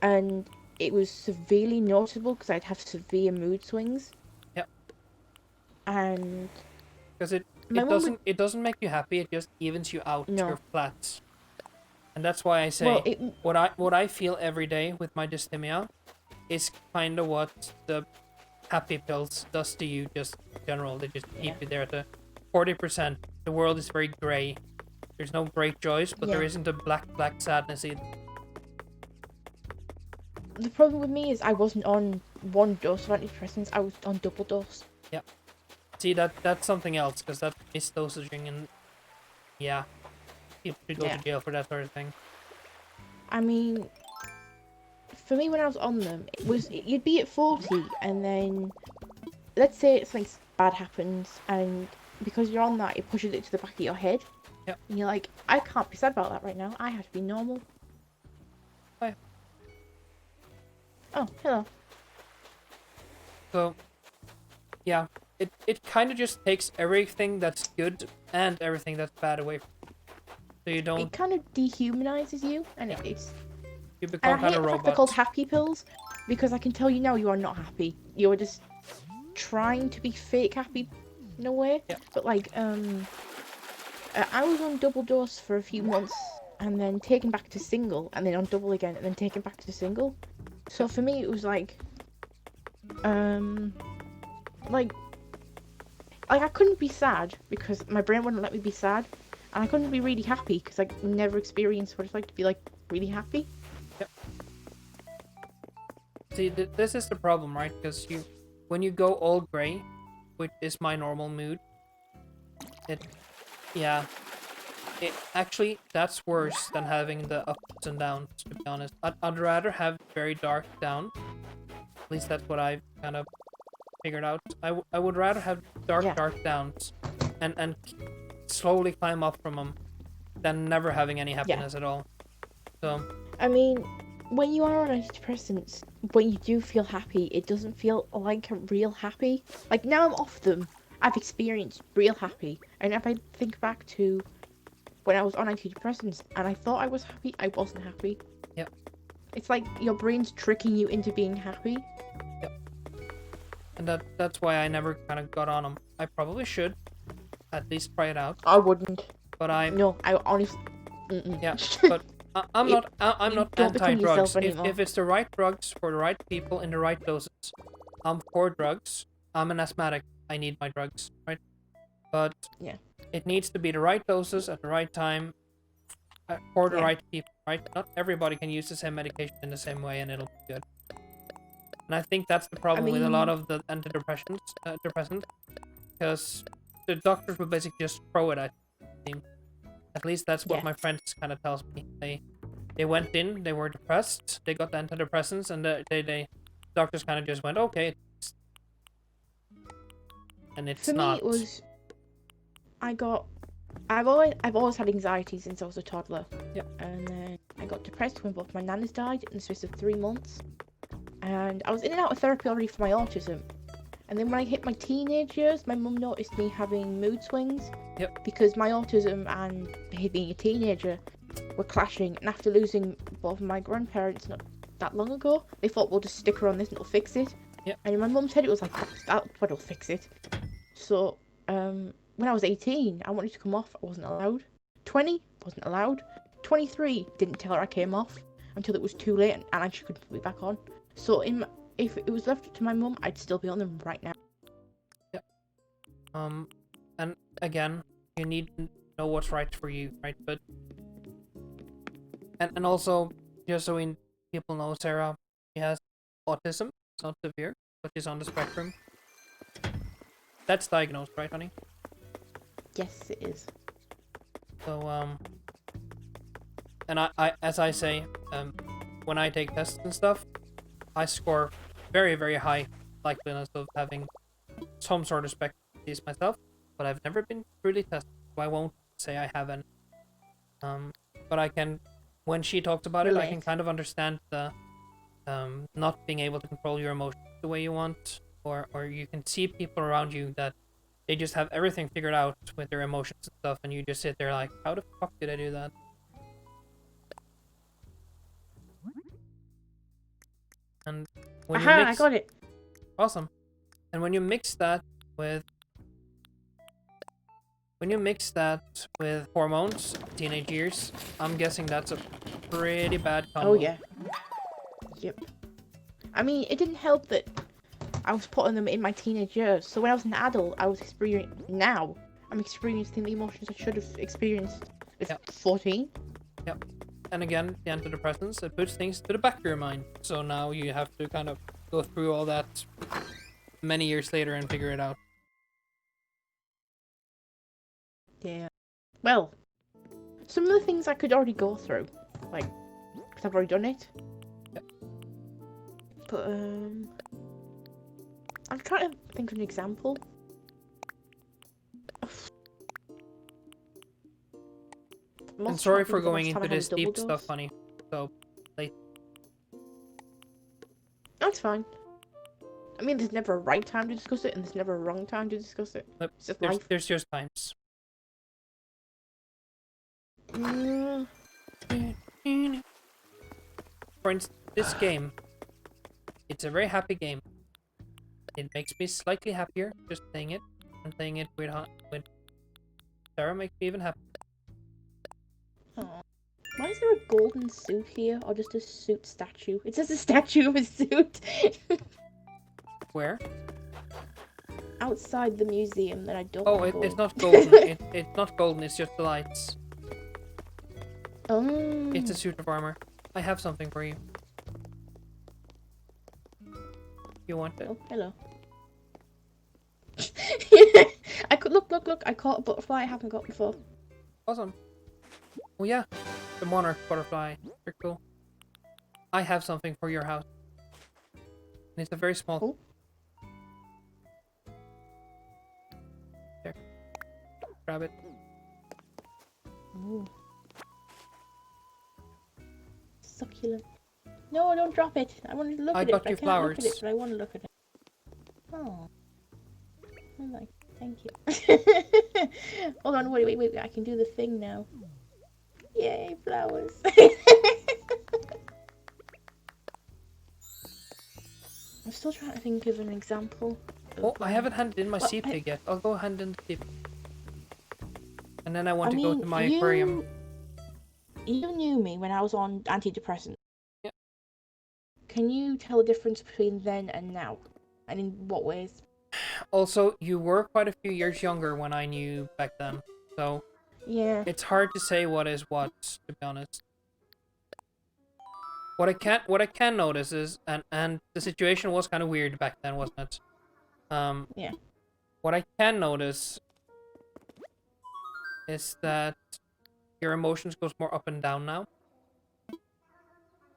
And it was severely noticeable because I'd have severe mood swings. Yep. And because it doesn't make you happy. It just evens you out. No. You're flat. And that's why I say well, what I feel every day with my dysthymia is kind of what the happy pills does to you. Just in general, they just keep you there at the 40%. The world is very grey. There's no great joys, but there isn't a black sadness either. The problem with me is I wasn't on one dose of antidepressants. I was on double dose. Yeah. See, that's something else, because that's misdosaging, and people should go to jail for that sort of thing. I mean, for me, when I was on them, you'd be at 40, and then let's say something bad happens, and because you're on that, it pushes it to the back of your head. Yep. And you're like, I can't be sad about that right now. I have to be normal. Hi. Oh, hello. So, yeah, it kind of just takes everything that's good and everything that's bad away from you. So you don't. It kind of dehumanizes you, and Yeah. it's. You And become I kind hate of the fact they're called robots. happy pills, because I can tell you now you are not happy. You are just trying to be fake happy, in a way. Yeah. But like, I was on double dose for a few months, and then taken back to single, and then on double again, and then taken back to single. So for me, it was like I couldn't be sad because my brain wouldn't let me be sad, and I couldn't be really happy because I never experienced what it's like to be like really happy. See, this is the problem, right? Because when you go all gray, which is my normal mood, yeah, actually that's worse than having the ups and downs. To be honest, I'd rather have very dark down. At least that's what I've kind of figured out. I would rather have dark Yeah. downs, and slowly climb up from them, than never having any happiness at all. So I mean, when you are on antidepressants, when you do feel happy, it doesn't feel like a real happy. Like now I'm off them, I've experienced real happy, and if I think back to when I was on antidepressants and I thought I was happy, I wasn't happy. Yep. It's like your brain's tricking you into being happy. Yep. And that's why I never kind of got on them. I probably should at least try it out. I wouldn't. But No, I honestly. Yeah, but I'm not don't become anti-drugs. yourself anymore. If it's the right drugs for the right people in the right doses, I'm for drugs. I'm an asthmatic. I need my drugs, right? But Yeah. it needs to be the right doses at the right time for the Yeah. right people, right? Not everybody can use the same medication in the same way, and it'll be good. And I think that's the problem with a lot of the antidepressants, because the doctors will basically just throw it at you. At least that's what my friend kind of tells me. They went in, they were depressed, they got the antidepressants, and the doctors kind of just went, okay. And it's For me, not. it was. I've always had anxiety since I was a toddler. Yeah. And then I got depressed when both my nanas died in the space of 3 months. And I was in and out of therapy already for my autism. And then when I hit my teenage years, my mum noticed me having mood swings. Yep. Because my autism and being a teenager were clashing. And after losing both of my grandparents not that long ago, they thought, we'll just stick her on this and it'll fix it. Yep. And in my mum's head, it was like, that's what'll fix it. So, when I was 18, I wanted to come off. I wasn't allowed. 20, wasn't allowed. 23, didn't tell her I came off until it was too late and I couldn't put me back on. So if it was left to my mum, I'd still be on them right now. Yep. And again, you need to know what's right for you, right? But and also, just so people know, Sarah, she has autism. It's not severe, but she's on the spectrum. That's diagnosed, right, honey? Yes, it is. So and I as I say, when I take tests and stuff, I score very, very high likeliness of having some sort of spectrum disease myself, but I've never been truly tested, so I won't say I haven't. But I can, when she talks about it, I can kind of understand the not being able to control your emotions the way you want, or you can see people around you that they just have everything figured out with their emotions and stuff, and you just sit there like, how the fuck did I do that? And when you mix, I got it. awesome. And when you mix that with hormones, teenage years, I'm guessing that's a pretty bad combo. Oh yeah. Yep. I mean, it didn't help that I was putting them in my teenage years. So when I was an adult, I'm experiencing the emotions I should have experienced at 14. Yep. And again, the antidepressants, it puts things to the back of your mind. So now you have to kind of go through all that many years later and figure it out. Yeah. Well, some of the things I could already go through, like, because I've already done it. Yep. But, I'm trying to think of an example. And sorry for going into this deep stuff, honey. So, like... That's fine. I mean, there's never a right time to discuss it, and there's never a wrong time to discuss it. Nope. It's just life. There's just times. Mm, For instance, this game, it's a very happy game. It makes me slightly happier just playing it, and playing it with Sarah makes me even happier. aw. Why is there a golden suit here, or just a suit statue? It's just a statue of a suit. Where? Outside the museum that I don't Oh, wanna go. it's not golden. It's not golden, it's just the lights. Oh. It's a suit of armor. I have something for you. You want it? Oh, hello. I could look. I caught a butterfly I haven't got before. Awesome. Oh yeah, the monarch butterfly. Very cool. I have something for your house. And it's a very small. Oh. There. Grab it. Ooh. Succulent. No, don't drop it. I want to look I at it. got you I can't look at flowers. it, but I want to look at it. Oh. I'm like, thank you. Hold on, wait. I can do the thing now. Yay, flowers. I'm still trying to think of an example. Oh, I haven't handed in my Well, sea I- pig yet. I'll go hand in the sea pig. And then I want I to go mean, to my aquarium. You knew me when I was on antidepressants. Yep. Can you tell the difference between then and now? And in what ways? Also, you were quite a few years younger when I knew back then. So, Yeah. it's hard to say what is what, to be honest. What I can notice is, and the situation was kind of weird back then, wasn't it? Yeah. What I can notice is that your emotions goes more up and down now.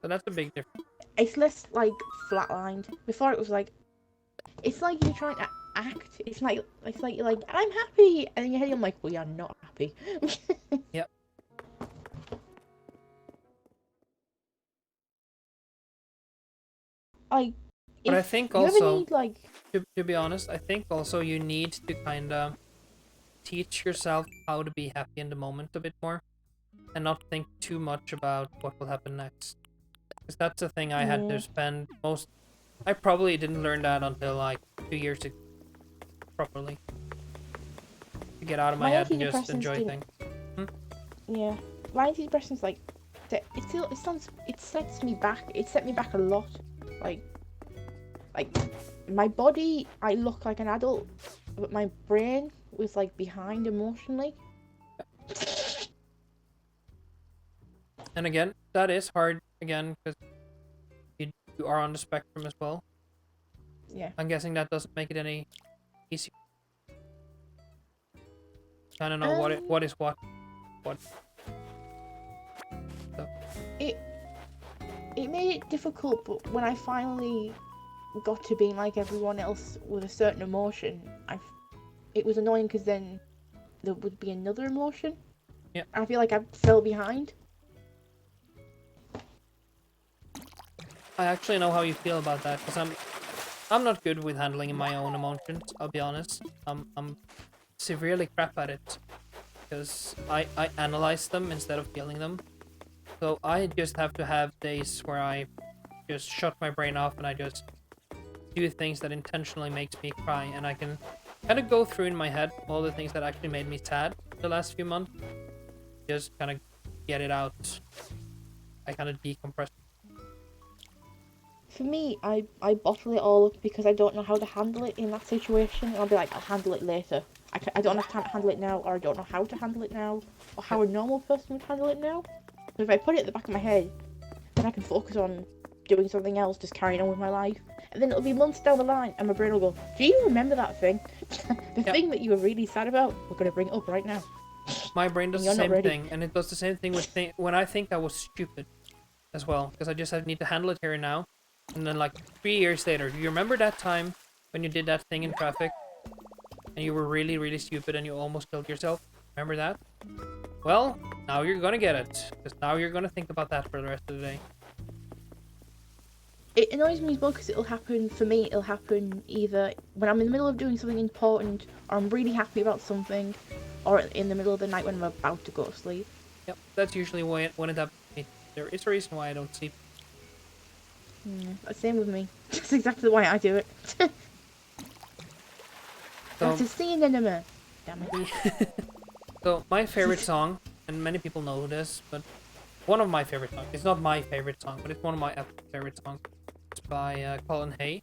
So that's a big difference. It's less like flatlined. Before it was like, it's like you're trying to act. It's like you're like, I'm happy, and in your head you're like, well, you're not happy. Yep. Like, But I if think you ever also, need, like, to be honest, I think also you need to kind of teach yourself how to be happy in the moment a bit more, and not think too much about what will happen next. Because that's the thing I had Yeah. to spend most. I probably didn't learn that until like 2 years ago, properly. To get out of my My head and just antidepressants enjoy didn't- things. yeah, my antidepressants like, it sets me back. It set me back a lot. Like my body, I look like an adult, but my brain was like behind emotionally. And again, that is hard again because you are on the spectrum as well. Yeah. I'm guessing that doesn't make it any easier. I don't know what is what. So, It made it difficult, but when I finally got to being like everyone else with a certain emotion, it was annoying because then there would be another emotion. Yeah. I feel like I fell behind. I actually know how you feel about that because I'm not good with handling my own emotions. I'll be honest. I'm severely crap at it because I analyze them instead of feeling them. So I just have to have days where I just shut my brain off and I just do things that intentionally makes me cry, and I can kind of go through in my head all the things that actually made me sad the last few months. Just kind of get it out. I kind of decompress. For me, I bottle it all up because I don't know how to handle it in that situation. I'll be like, I'll handle it later. I don't have time to handle it now, or I don't know how to handle it now, or how a normal person would handle it now. But if I put it at the back of my head, then I can focus on doing something else, just carrying on with my life. And then it'll be months down the line, and my brain will go, do you remember that thing? The thing that you were really sad about? We're going to bring it up right now. My brain does the You're not same ready. thing, and it does the same thing with when I think I was stupid as well, because I just need to handle it here and now. And then like 3 years later, do you remember that time when you did that thing in traffic and you were really, really stupid and you almost killed yourself? Remember that? Well, now you're gonna get it, because now you're gonna think about that for the rest of the day. It annoys me as well because it'll happen, for me, it'll happen either when I'm in the middle of doing something important, or I'm really happy about something, or in the middle of the night when I'm about to go to sleep. Yep, that's usually when it happens to me. There is a reason why I don't sleep. Same with me. That's exactly why I do it. So, That's a scene enema. Damn it. so my favorite song, and many people know this, but one of my favorite songs. It's not my favorite song, but it's one of my favorite songs. It's by Colin Hay,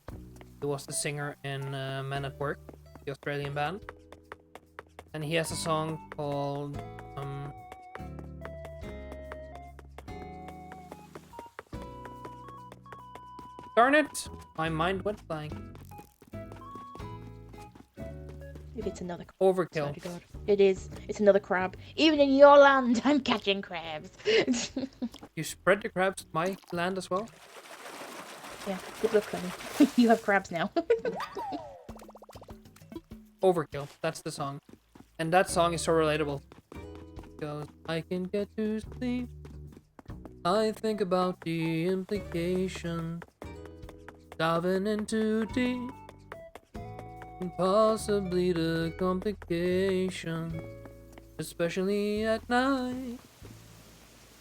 who was the singer in Men at Work, the Australian band. And he has a song called darn it! My mind went blank. If it's another crab. Overkill. Swear to God. It is. It's another crab. Even in your land, I'm catching crabs. You spread the crabs to my land as well? Yeah, good luck, honey. You have crabs now. Overkill. That's the song. And that song is so relatable. Because I can get to sleep. I think about the implication. Diving in too deep. And possibly the complication. Especially at night.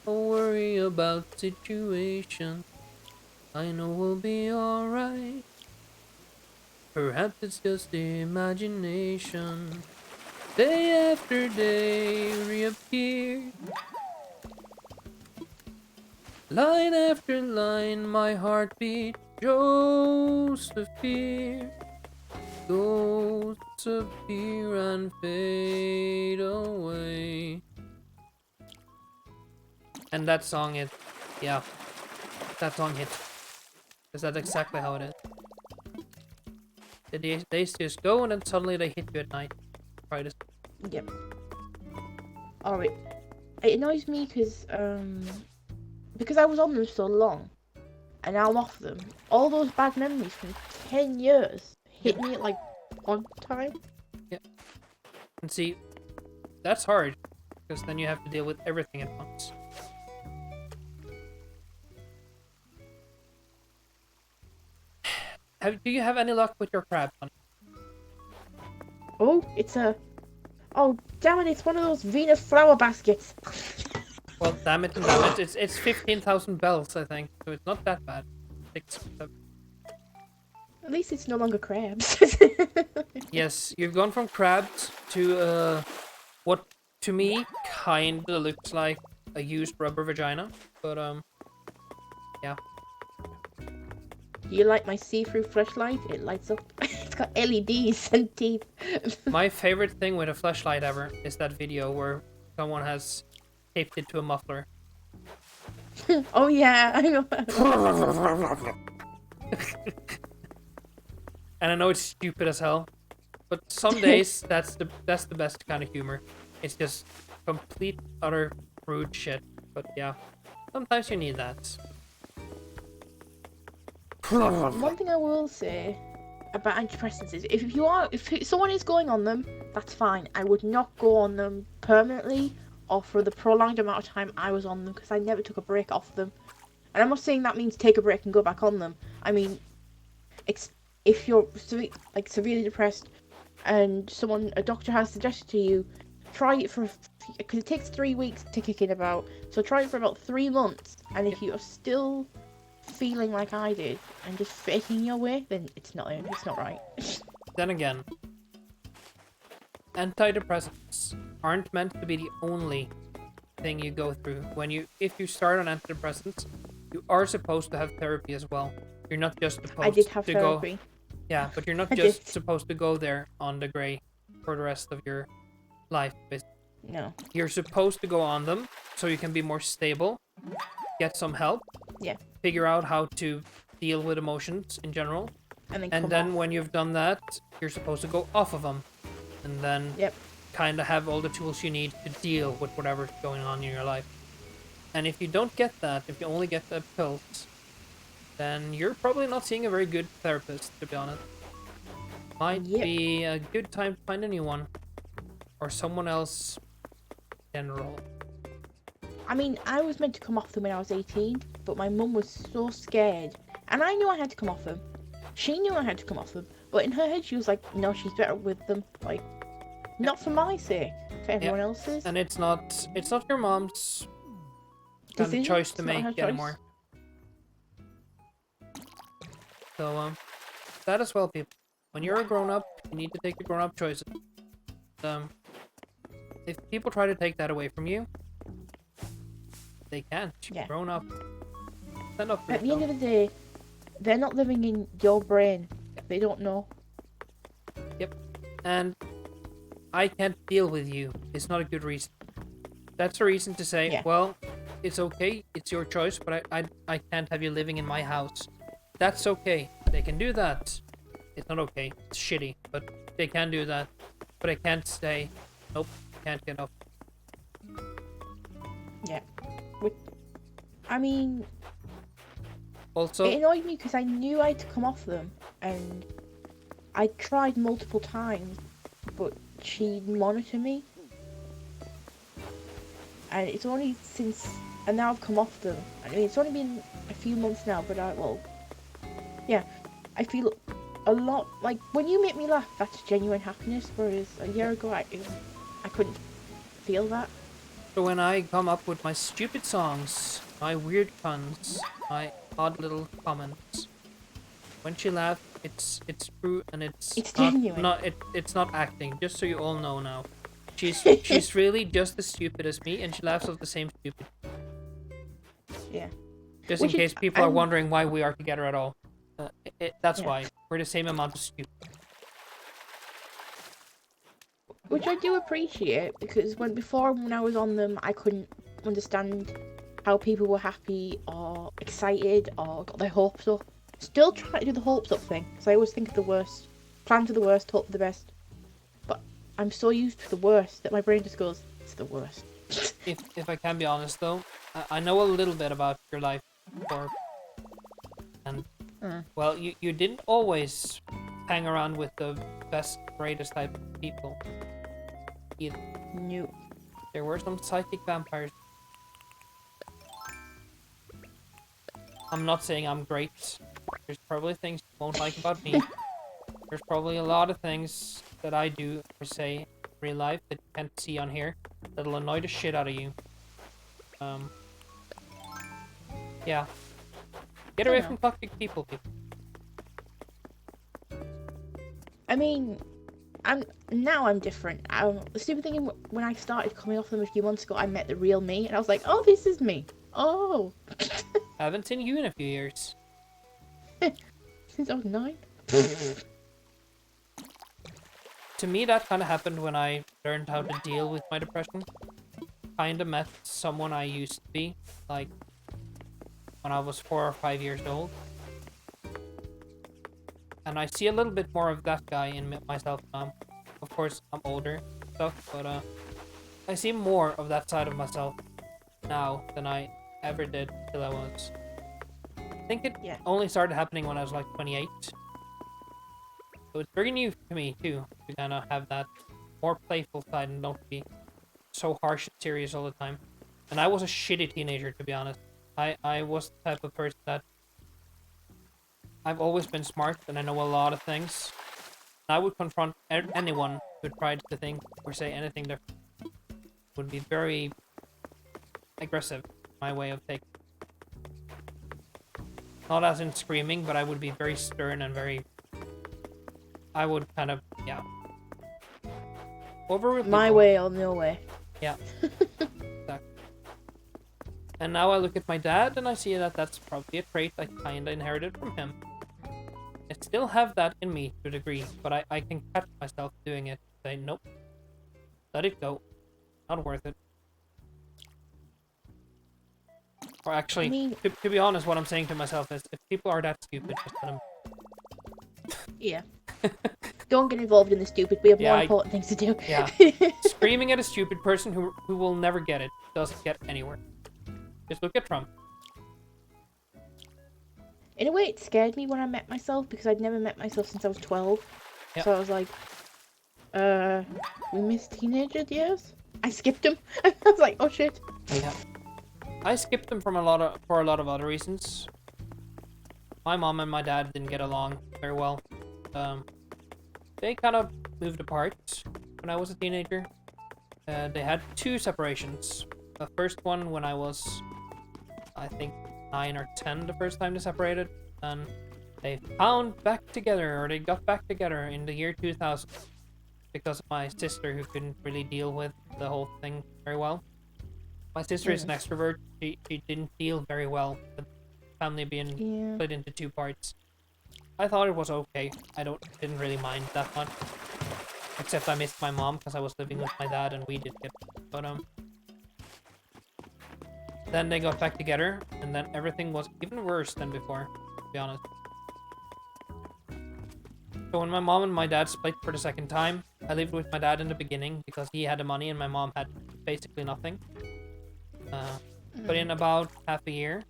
Don't worry about situation. I know we'll be alright. Perhaps it's just imagination. Day after day reappear. Line after line, my heartbeat shows the fear. Ghosts appear and fade away. And that song is, yeah, that song hits. Because that's exactly how it is. The days just go and then suddenly they hit you at night. Try this. Yep. Alright. It annoys me because I was on them so long. And now I'm off them. All those bad memories from 10 years hit me at like one time. Yeah. And see, that's hard. Because then you have to deal with everything at once. Do you have any luck with your crab hunt? Oh, it's a... Oh, damn it, it's one of those Venus flower baskets. Well, damn it and damn it. It's 15,000 bells, I think. So it's not that bad. At least it's no longer crabs. Yes, you've gone from crabs to what to me kinda looks like a used rubber vagina. But yeah. You like my see-through flashlight? It lights up. It's got LEDs and teeth. My favorite thing with a flashlight ever is that video where someone has taped it to a muffler. Oh yeah, I know. And I know it's stupid as hell, but some days that's the best kind of humor. It's just complete utter rude shit. But yeah, sometimes you need that. One thing I will say about antidepressants is if someone is going on them, that's fine. I would not go on them permanently or for the prolonged amount of time I was on them because I never took a break off them. And I'm not saying that means take a break and go back on them. I mean, if you're severely depressed and a doctor has suggested to you, try it because it takes 3 weeks to kick in about. So try it for about 3 months, and if you're still feeling like I did and just faking your way, then it's not right. Then again, antidepressants aren't meant to be the only thing you go through. If you start on antidepressants, you are supposed to have therapy as well. You're not just supposed I did have to therapy. go. Yeah, but you're not I just did. supposed to go there on the grey for the rest of your life. No. You're supposed to go on them so you can be more stable, get some help, Yeah. figure out how to deal with emotions in general, And and then when you've done that, you're supposed to go off of them, and then Yep. kind of have all the tools you need to deal with whatever's going on in your life. And if you don't get that, if you only get the pills, then you're probably not seeing a very good therapist, to be honest. Might Yep. be a good time to find a new one. Or someone else in general. I mean, I was meant to come off them when I was 18, but my mum was so scared. And I knew I had to come off them. She knew I had to come off them. But in her head, she was like, no, she's better with them. Like, Not for my sake, for everyone else's. And it's not your mom's kind of Decision? choice to It's not her make choice. anymore. So that as well, people. When you're a grown up, you need to take the grown up choices. If people try to take that away from you, they can't. You're Yeah. grown up. Stand up for At the end yourself. of the day, they're not living in your brain. They don't know. And I can't deal with you. It's not a good reason. That's a reason to say, Yeah. well, it's okay, it's your choice, but I can't have you living in my house. That's okay. They can do that. It's not okay. It's shitty, but they can do that. But I can't say, nope, can't get up. Yeah. I mean, Also, it annoyed me because I knew I had to come off them, and I tried multiple times, but she'd monitor me. And it's only since, and now I've come off them. I mean, it's only been a few months now, but I feel a lot, like, when you make me laugh, that's genuine happiness, whereas a year ago, I couldn't feel that. so when I come up with my stupid songs, my weird puns, my odd little comments, when she laughs, it's true and it's It's not, genuine. it's not acting. Just so you all know now, she's really just as stupid as me, and she laughs at the same stupid. Yeah. Just Which in is- case people are I'm- wondering why we are together at all. That's Yeah. why we're the same amount of stupid. Which I do appreciate, because when I was on them, I couldn't understand how people were happy or excited or got their hopes up. Still trying to do the hopes up thing, because I always think of the worst. Plan for the worst, hope for the best. But I'm so used to the worst that my brain just goes, it's the worst. If I can be honest though, I know a little bit about your life before, and well, you didn't always hang around with the best, greatest type of people either. No. There were some psychic vampires. I'm not saying I'm great. There's probably things you won't like about me. There's probably a lot of things that I do or say in real life that you can't see on here that'll annoy the shit out of you. Yeah. Get away from toxic people. I mean, I'm different. The stupid thing when I started coming off them a few months ago, I met the real me, and I was like, oh, this is me. Oh. I haven't seen you in a few years. Since I was 9. To me, that kind of happened when I learned how to deal with my depression. Kind of met someone I used to be, like, when I was 4 or 5 years old. And I see a little bit more of that guy in myself now. Of course, I'm older and stuff, but I see more of that side of myself now than I ever did till I was. I think it only started happening when I was like 28. So it's very new to me too, to kind of have that more playful side and don't be so harsh and serious all the time. And I was a shitty teenager, to be honest. I was the type of person that I've always been smart and I know a lot of things. I would confront anyone who tried to think or say anything different. It would be very aggressive, my way of taking. Not as in screaming, but I would be very stern and very... I would kind of, yeah. Overrule My people. way or no way. Yeah. Exactly. And now I look at my dad and I see that that's probably a trait I kinda inherited from him. I still have that in me to a degree, but I can catch myself doing it. Say, nope. Let it go. Not worth it. Or actually, I mean, to be honest, what I'm saying to myself is, if people are that stupid, just let them... yeah. Don't get involved in the stupid. We have more important things to do. Yeah. Screaming at a stupid person who will never get it doesn't get anywhere. Just look at Trump. In a way, it scared me when I met myself, because I'd never met myself since I was 12. Yep. So I was like, we missed teenager years? I skipped them. I was like, oh shit. Yeah. I skipped them for a lot of other reasons. My mom and my dad didn't get along very well. They kind of moved apart. when I was a teenager. They had 2 separations. The first one when I was, I think, 9 or 10 the first time they separated. And they found back together, or they got back together in the year 2000. Because of my sister, who couldn't really deal with the whole thing very well. My sister is an extrovert. She didn't deal very well with family being split into 2 parts. I thought it was okay. Didn't really mind that much. Except I missed my mom because I was living with my dad and we did get. But then they got back together, and then everything was even worse than before, to be honest. So when my mom and my dad split for the second time, I lived with my dad in the beginning because he had the money and my mom had basically nothing. But in about half a year,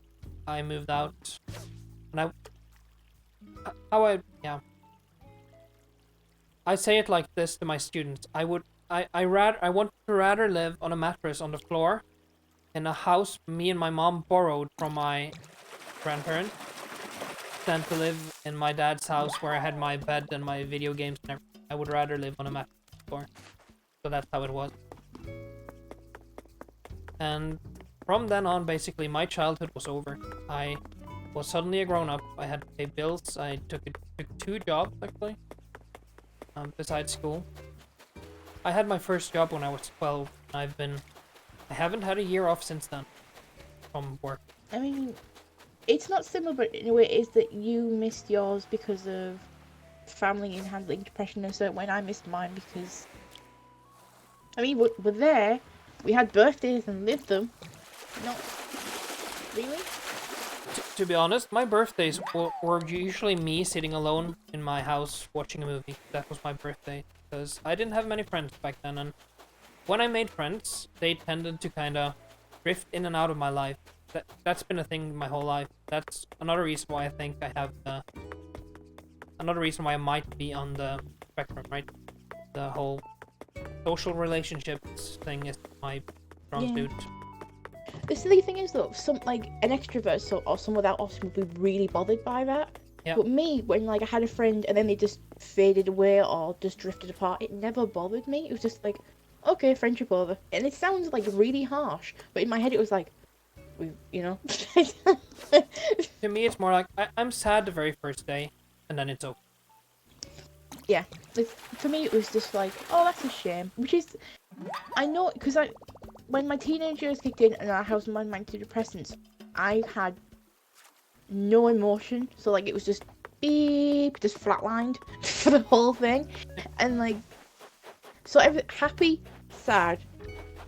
I moved out. And I say it like this to my students. I want to rather live on a mattress on the floor in a house me and my mom borrowed from my grandparents than to live in my dad's house where I had my bed and my video games and everything. I would rather live on a mattress on the floor. So that's how it was. And from then on, basically, my childhood was over. I was suddenly a grown-up. I had to pay bills. I took 2 jobs, actually, besides school. I had my first job when I was 12. I haven't had a year off since then from work. I mean, it's not similar, but in a way it is that you missed yours because of family and handling depression, and so when I missed mine because... I mean, we're there. We had birthdays and lived them. Not really. To be honest, my birthdays were usually me sitting alone in my house watching a movie. That was my birthday, because I didn't have many friends back then, and when I made friends, they tended to kind of drift in and out of my life. That's been a thing my whole life. That's another reason why I think I have another reason why I might be on the spectrum, right? The whole social relationships thing is my strong suit. The silly thing is though, some like an extrovert or someone without autism would be really bothered by that. Yeah. But me, when like I had a friend and then they just faded away or just drifted apart, it never bothered me. It was just like, okay, friendship over. And it sounds like really harsh, but in my head it was like, you know. To me, it's more like I'm sad the very first day, and then it's okay. Yeah, for me it was just like, oh, that's a shame. Which is, I know, because when my teenage years kicked in and I was on my antidepressants, I had no emotion. So like it was just beep, just flatlined for the whole thing, and like, so happy, sad,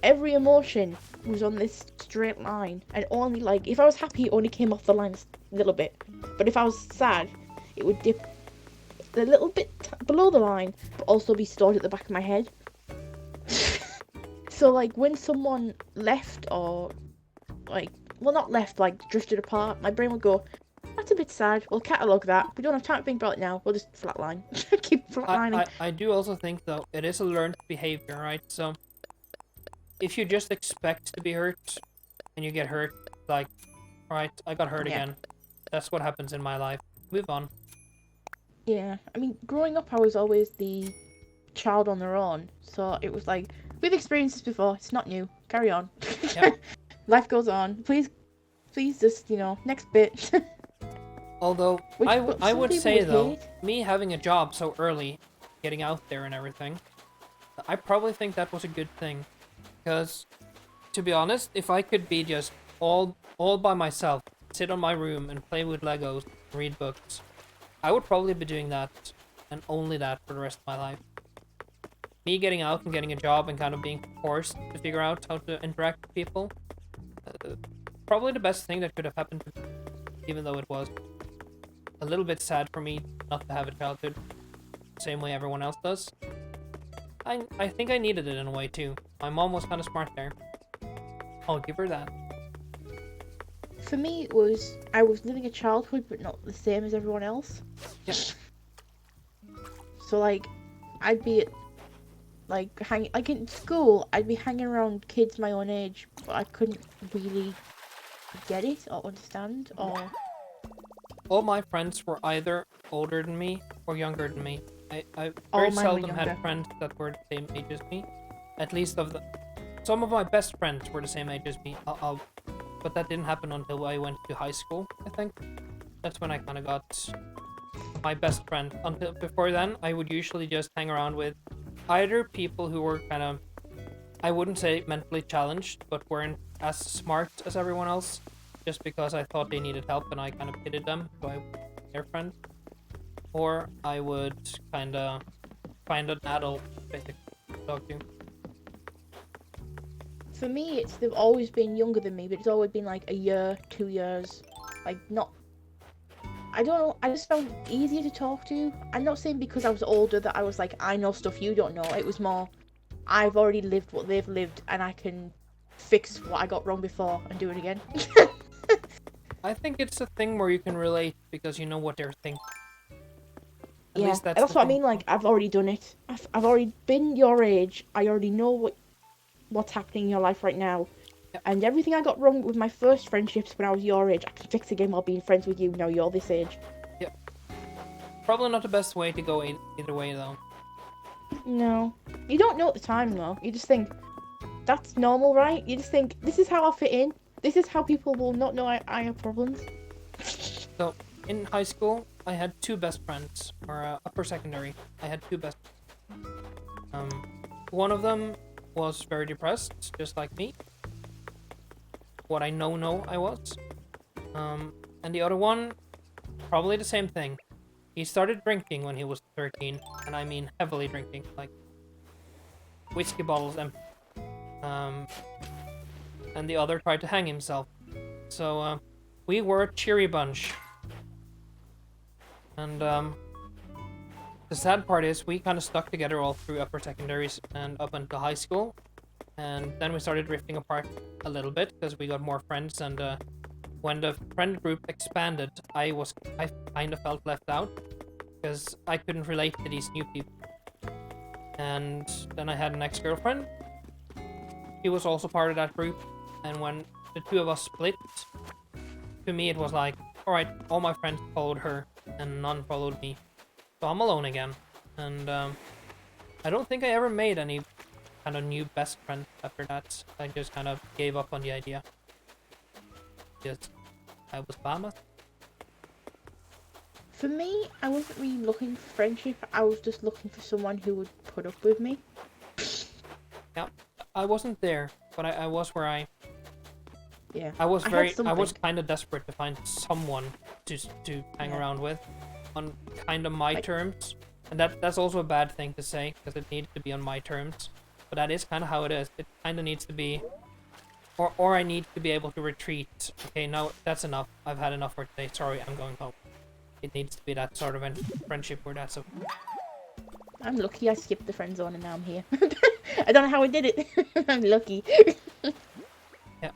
every emotion was on this straight line, and only like if I was happy, it only came off the line a little bit, but if I was sad, it would dip a little bit below the line, but also be stored at the back of my head. So like when someone left or like, well, not left, like drifted apart, my brain would go, that's a bit sad, we'll catalogue that, we don't have time to think about it now, we'll just flatline. Keep flatlining. I do also think though it is a learned behavior, right? So if you just expect to be hurt and you get hurt, like, right, I got hurt again, that's what happens in my life. Move on. Yeah, I mean, growing up I was always the child on their own, so it was like, we've experienced this before, it's not new, carry on. Yep. Life goes on, please just, you know, next bit. Although, I would say though, hate. me having a job so early, getting out there and everything, I probably think that was a good thing. Because, to be honest, if I could be just all by myself, sit on my room and play with Legos, read books, I would probably be doing that, and only that, for the rest of my life. Me getting out and getting a job and kind of being forced to figure out how to interact with people, probably the best thing that could have happened to me, even though it was a little bit sad for me not to have a childhood, same way everyone else does. I think I needed it in a way too. My mom was kind of smart there. I'll give her that. For me, it was, I was living a childhood, but not the same as everyone else. Yeah. So like, I'd be at, like in school, I'd be hanging around kids my own age, but I couldn't really get it or understand or. All my friends were either older than me or younger than me. I All very mine were seldom had younger. friends that were the same age as me. At least some of my best friends were the same age as me. But that didn't happen until I went to high school, I think. That's when I kind of got my best friend. Until before then, I would usually just hang around with either people who were kind of, I wouldn't say mentally challenged, but weren't as smart as everyone else, just because I thought they needed help and I kind of pitied them, so I was their friend. Or I would kind of find an adult, basically, to talk to. For me, they've always been younger than me, but it's always been like a year, 2 years. Like, not... I don't know, I just found it easier to talk to. I'm not saying because I was older that I was like, I know stuff you don't know. It was more, I've already lived what they've lived, and I can fix what I got wrong before and do it again. I think it's a thing where you can relate because you know what they're thinking. At Yeah, least that's the what I thing. mean. Like, I've already done it. I've already been your age. I already know what's happening in your life right now. Yep. And everything I got wrong with my first friendships when I was your age, I can fix again while being friends with you. Now you're this age. Yep. Probably not the best way to go either way, though. No, you don't know at the time though. You just think that's normal, right? You just think this is how I'll fit in. This is how people will not know I have problems. So, in high school, I had two best friends, or upper secondary. I had two best friends. One of them was very depressed, just like me. What I know I was. And the other one, probably the same thing. He started drinking when he was 13, and I mean heavily drinking, like whiskey bottles empty. And the other tried to hang himself. So, we were a cheery bunch. And, the sad part is we kind of stuck together all through upper secondaries and up until high school. And then we started drifting apart a little bit because we got more friends, and when the friend group expanded, I kind of felt left out because I couldn't relate to these new people. And then I had an ex-girlfriend. She was also part of that group, and when the two of us split, to me it was like, alright, all my friends followed her and none followed me. So I'm alone again. And I don't think I ever made any kind of new best friend after that. I just kind of gave up on the idea. Just, I was by myself. For me, I wasn't really looking for friendship. I was just looking for someone who would put up with me. Yeah, I wasn't there, but I was where Yeah. I was something. kind of desperate to find someone to hang around with on kind of my terms. And that's also a bad thing to say because it needs to be on my terms. But that is kind of how it is. It kind of needs to be, or I need to be able to retreat. Okay, no, that's enough. I've had enough for today. Sorry, I'm going home. It needs to be that sort of a friendship where that's a... I'm lucky I skipped the friend zone and now I'm here. I don't know how I did it. I'm lucky. Yeah.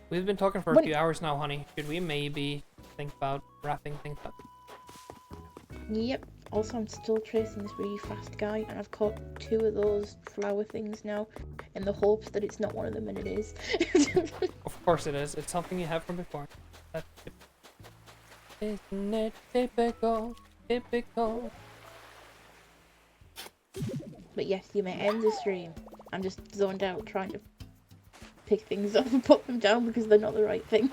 We've been talking for a few hours now, honey. Should we maybe think about wrapping things up? Yep. Also, I'm still chasing this really fast guy, and I've caught 2 of those flower things now, in the hopes that it's not one of them, and it is. Of course it is. It's something you have from before. That's Isn't it typical? Typical. But yes, you may end the stream. I'm just zoned out trying to pick things up and put them down because they're not the right thing.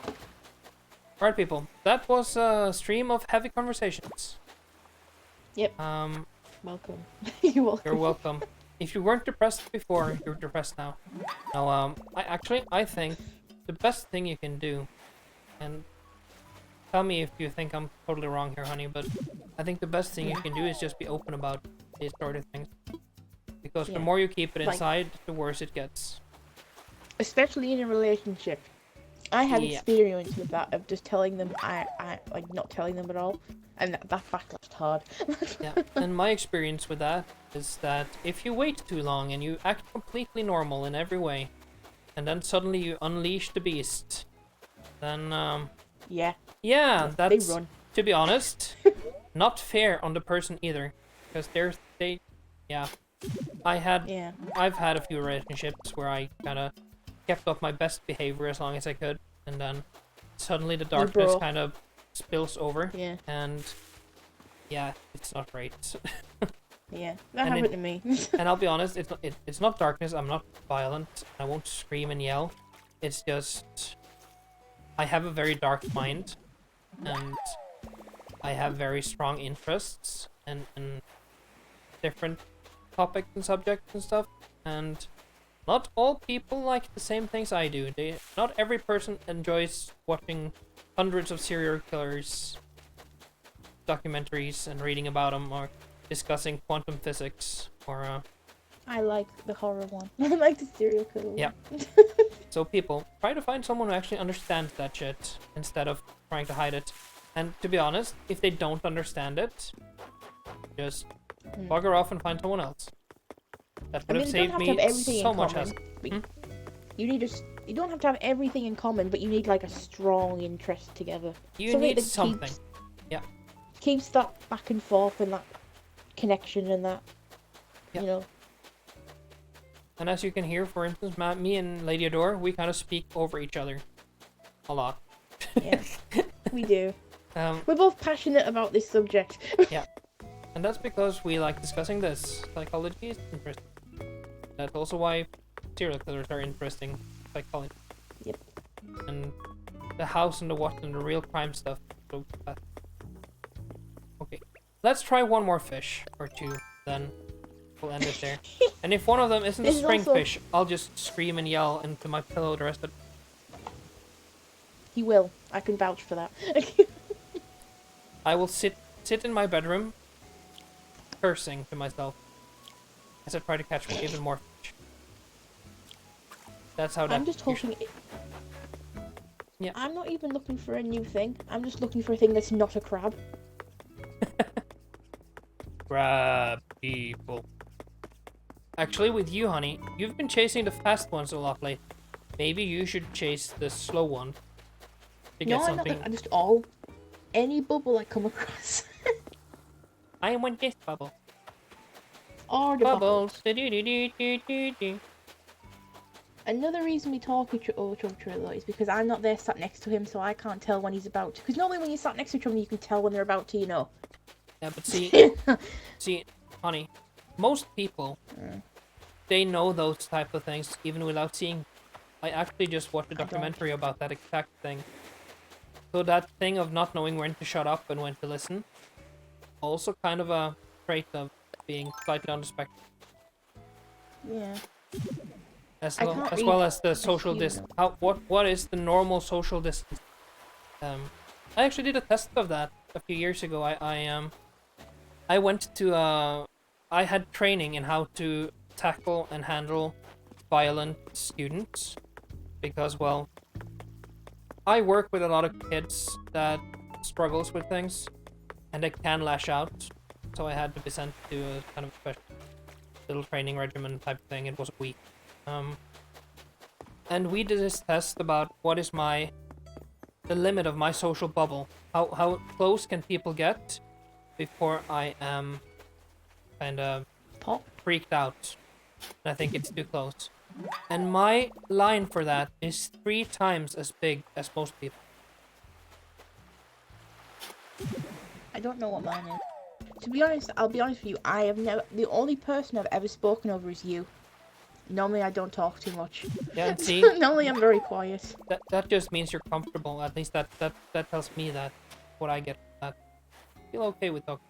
Alright, people. That was a stream of heavy conversations. Yep. Welcome. You're welcome. You're welcome. If you weren't depressed before, you're depressed now. No, I think the best thing you can do, and tell me if you think I'm totally wrong here, honey, but I think the best thing you can do is just be open about these sort of things. Because the more you keep it inside, the worse it gets. Especially in a relationship. I had experience with that, of just telling them, I like not telling them at all. And that backlashed hard. Yeah, and my experience with that is that if you wait too long and you act completely normal in every way, and then suddenly you unleash the beast, then, yeah, that's, they run. To be honest, not fair on the person either. Because I've had a few relationships where I kind of kept up my best behavior as long as I could, and then suddenly the darkness kind of spills over, and yeah, it's not great. Yeah, that And happened to me. And I'll be honest, it's not darkness. I'm not violent. I won't scream and yell. It's just I have a very dark mind, and I have very strong interests in different topics and subjects and stuff. And not all people like the same things I do. Not every person enjoys watching hundreds of serial killers documentaries and reading about them, or discussing quantum physics, or I like the horror one. I like the serial killer one. Yeah. So people, try to find someone who actually understands that shit instead of trying to hide it. And to be honest, if they don't understand it, just bugger off and find someone else. That would have you don't saved have to have me everything so in much common. hassle. You need you don't have to have everything in common, but you need like a strong interest together. You Something need that something. Keeps that back and forth and that connection and that, Yeah. you know. And as you can hear, for instance, me and Ladyadore, we kind of speak over each other a lot. Yeah, we do. Um, We're both passionate about this subject. and that's because we like discussing this. Psychology is interesting. That's also why serial killers are interesting. Psychology. Yep. And the house and the what and the real crime stuff. So okay, let's try one more fish or two, then we'll end it there. And if one of them isn't a This is also- springfish, I'll just scream and yell into my pillow the rest of it. He will. I can vouch for that. I will sit in my bedroom, cursing to myself as I try to catch even more fish. That's how that. I'm just hoping. Yeah. I'm not even looking for a new thing. I'm just looking for a thing that's not a crab. Grab people. Actually, with you, honey, you've been chasing the fast ones a lot lately. Maybe you should chase the slow one to get No, I'm not. something. I just any bubble I come across. I want this bubble. Or the bubbles. Bubbles. Do-do-do-do-do-do-do. Another reason we talk over each other though is because I'm not there sat next to him, so I can't tell when he's about to. Because normally when you sat next to each other, you can tell when they're about to, you know. Yeah, but see, honey, most people, they know those type of things even without seeing. I actually just watched a don't. documentary about that exact thing. So that thing of not knowing when to shut up and when to listen, also kind of a trait of being slightly on the spectrum. Yeah. As I well can't as, read well as the a social human. distance. What is the normal social distance? I actually did a test of that a few years ago. I went to I had training in how to tackle and handle violent students because, well, I work with a lot of kids that struggles with things and they can lash out, so I had to be sent to a kind of special little training regimen type thing. It was a week. And we did this test about what is the limit of my social bubble. How close can people get before I am kind of Pop. freaked out? And I think it's too close. And my line for that is 3 times as big as most people. I don't know what mine is. To be honest, I'll be honest with you. I have never. The only person I've ever spoken over is you. Normally, I don't talk too much. Yeah, and see, Normally, I'm very quiet. that just means you're comfortable. At least that tells me that what I get from that. I feel okay with talking.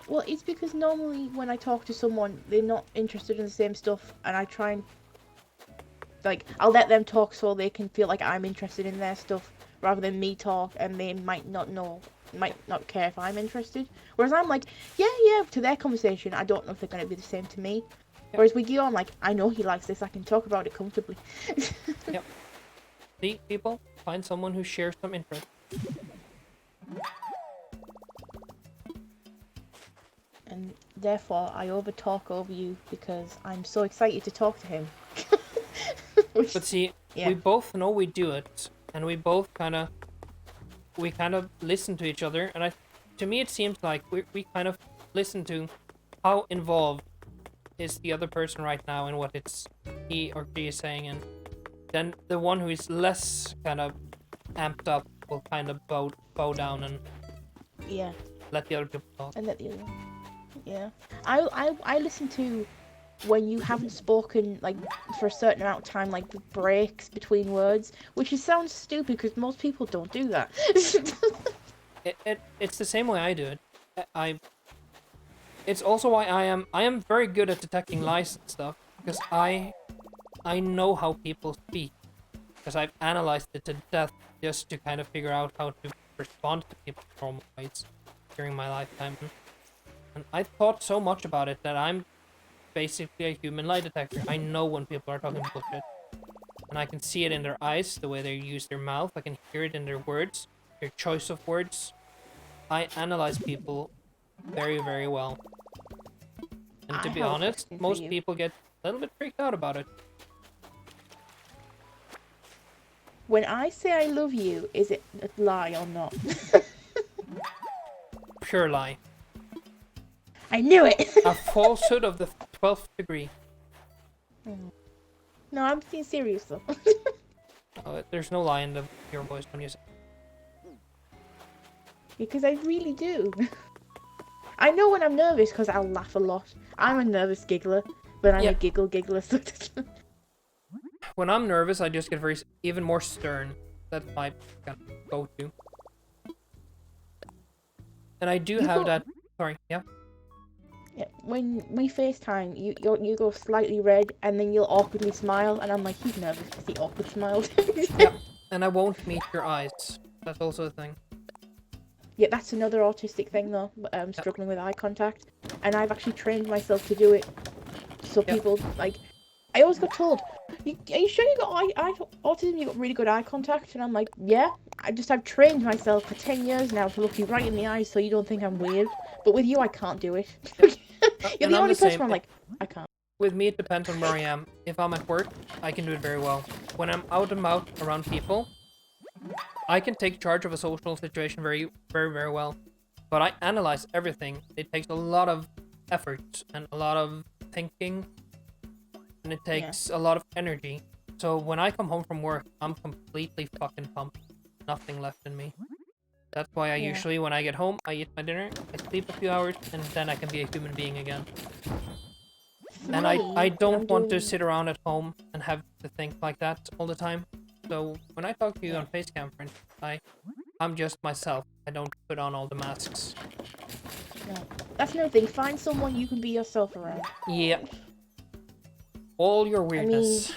Well, it's because normally when I talk to someone, they're not interested in the same stuff, and I try and I'll let them talk so they can feel like I'm interested in their stuff rather than me talk, and they might not care if I'm interested. Whereas I'm like, yeah, to their conversation, I don't know if they're gonna be the same to me. Whereas with you, I'm like, I know he likes this, I can talk about it comfortably. Yep. See, people, find someone who shares some interest. And therefore, I talk over you because I'm so excited to talk to him. But see, Yeah. we both know we do it, and we both kind of listen to each other, and to me it seems like we kind of listen to how involved is the other person right now and what it's he or she is saying, and then the one who is less kind of amped up will kind of bow down and Yeah. let the other people talk. And let the other one. Yeah. I listen to when you haven't spoken like for a certain amount of time, like the breaks between words, which sounds stupid because most people don't do that. It's the same way I do it. It's also why I am very good at detecting lies and stuff, because I know how people speak, because I've analyzed it to death just to kind of figure out how to respond to people's normal ways during my lifetime. And I thought so much about it that I'm basically a human lie detector. I know when people are talking bullshit. And I can see it in their eyes, the way they use their mouth. I can hear it in their words, their choice of words. I analyze people very, very well. And to be honest, most people get a little bit freaked out about it. When I say I love you, is it a lie or not? Pure lie. I knew it! A falsehood of the 12th degree. No, I'm being serious though. There's no lie in your voice when you say. Because I really do. I know when I'm nervous because I'll laugh a lot. I'm a nervous giggler, but I'm a giggler. So when I'm nervous, I just get even more stern. That's my kind of go-to. And I do have that. Sorry, yeah. Yeah, when we FaceTime, you go slightly red, and then you'll awkwardly smile, and I'm like, he's nervous because he awkward smiled. Yeah, and I won't meet your eyes. That's also a thing. Yeah, that's another autistic thing though. Struggling with eye contact, and I've actually trained myself to do it. So people like, I always got told, "Are you sure you got autism? You got really good eye contact?" And I'm like, "Yeah, I've trained myself for 10 years now to look you right in the eyes, so you don't think I'm weird. But with you, I can't do it. You're the only person I'm like, I can't." With me, it depends on where I am. If I'm at work, I can do it very well. When I'm out and about around people, I can take charge of a social situation very, very, very well. But I analyze everything. It takes a lot of effort and a lot of thinking, and it takes a lot of energy. So when I come home from work, I'm completely fucking pumped. Nothing left in me. That's why I usually, when I get home, I eat my dinner, I sleep a few hours, and then I can be a human being again. And I don't want to sit around at home and have to think like that all the time. So when I talk to you on Facecam, for instance, I'm just myself. I don't put on all the masks. No. That's another thing. Find someone you can be yourself around. Yeah. All your weirdness.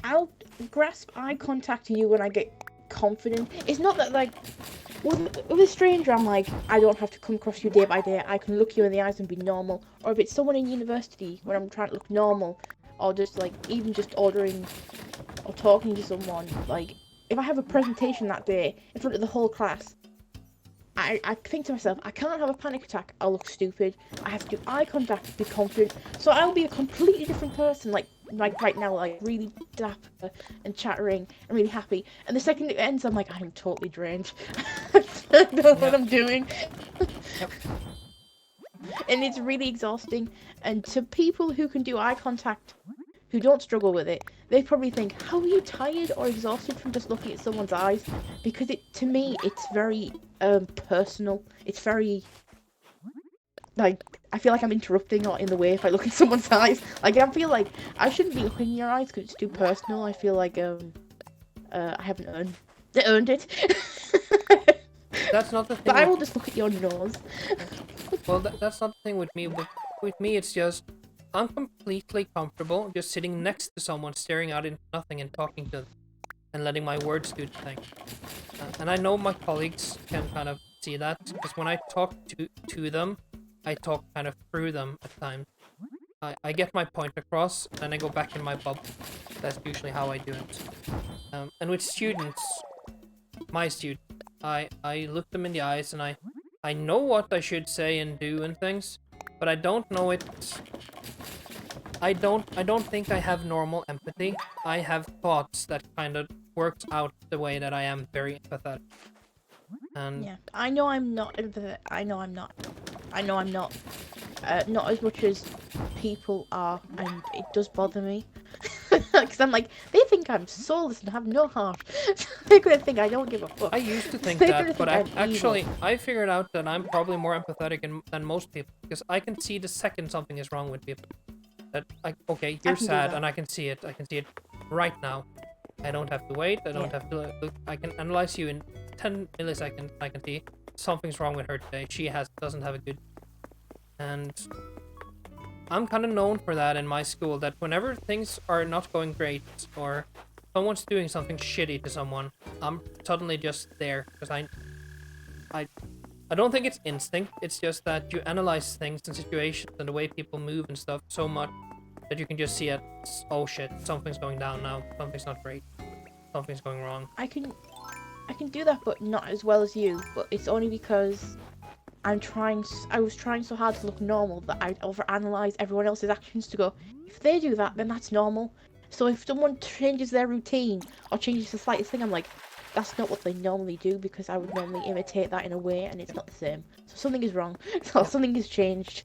I mean, I'll grasp eye contact to you when I get confident. It's not that, like, with a stranger, I'm like, I don't have to come across you day by day. I can look you in the eyes and be normal. Or if it's someone in university when I'm trying to look normal, or just, like, even just ordering or talking to someone, like, if I have a presentation that day in front of the whole class, I think to myself, I can't have a panic attack, I'll look stupid. I have to do eye contact to be confident. So I'll be a completely different person, like right now, like really dapper and chattering and really happy. And the second it ends, I'm like, I'm totally drained. I don't know what I'm doing. And it's really exhausting. And to people who can do eye contact, who don't struggle with it, they probably think, how are you tired or exhausted from just looking at someone's eyes? Because to me, it's very personal. It's very, like, I feel like I'm interrupting or in the way if I look at someone's eyes. Like, I feel like I shouldn't be looking in your eyes because it's too personal. I feel like I haven't earned it. That's not the thing. But I will just look at your nose. Well, that's not the thing with me. With me, it's just, I'm completely comfortable just sitting next to someone, staring out into nothing and talking to them, and letting my words do the thing. And I know my colleagues can kind of see that, because when I talk to them, I talk kind of through them at times. I get my point across, and I go back in my bubble. That's usually how I do it. And with students, my students, I look them in the eyes, and I know what I should say and do and things, but I don't know it. I don't think I have normal empathy. I have thoughts that kind of works out the way that I am very empathetic. And yeah, I know I'm not empathetic. I know I'm not. Not as much as people are, and it does bother me. Because I'm like, they think I'm soulless and have no heart. They're gonna think I don't give a fuck. I used to think They're that, gonna but think I'm evil. actually, I figured out that I'm probably more empathetic than most people because I can see the second something is wrong with people. That okay, I you're can do sad, that. and I can see it. I can see it right now. I don't have to wait. I don't Yeah. have to look. I can analyze you in 10 milliseconds. I can see something's wrong with her today. She doesn't have a good. And I'm kind of known for that in my school. That whenever things are not going great or someone's doing something shitty to someone, I'm suddenly just there because I don't think it's instinct. It's just that you analyze things and situations and the way people move and stuff so much that you can just see it. Oh shit, something's going down now. Something's not great. Something's going wrong. I can do that, but not as well as you. But it's only because I was trying so hard to look normal that I'd overanalyze everyone else's actions to go, if they do that, then that's normal. So if someone changes their routine or changes the slightest thing, I'm like, that's not what they normally do because I would normally imitate that in a way and it's not the same. So something is wrong. So something has changed.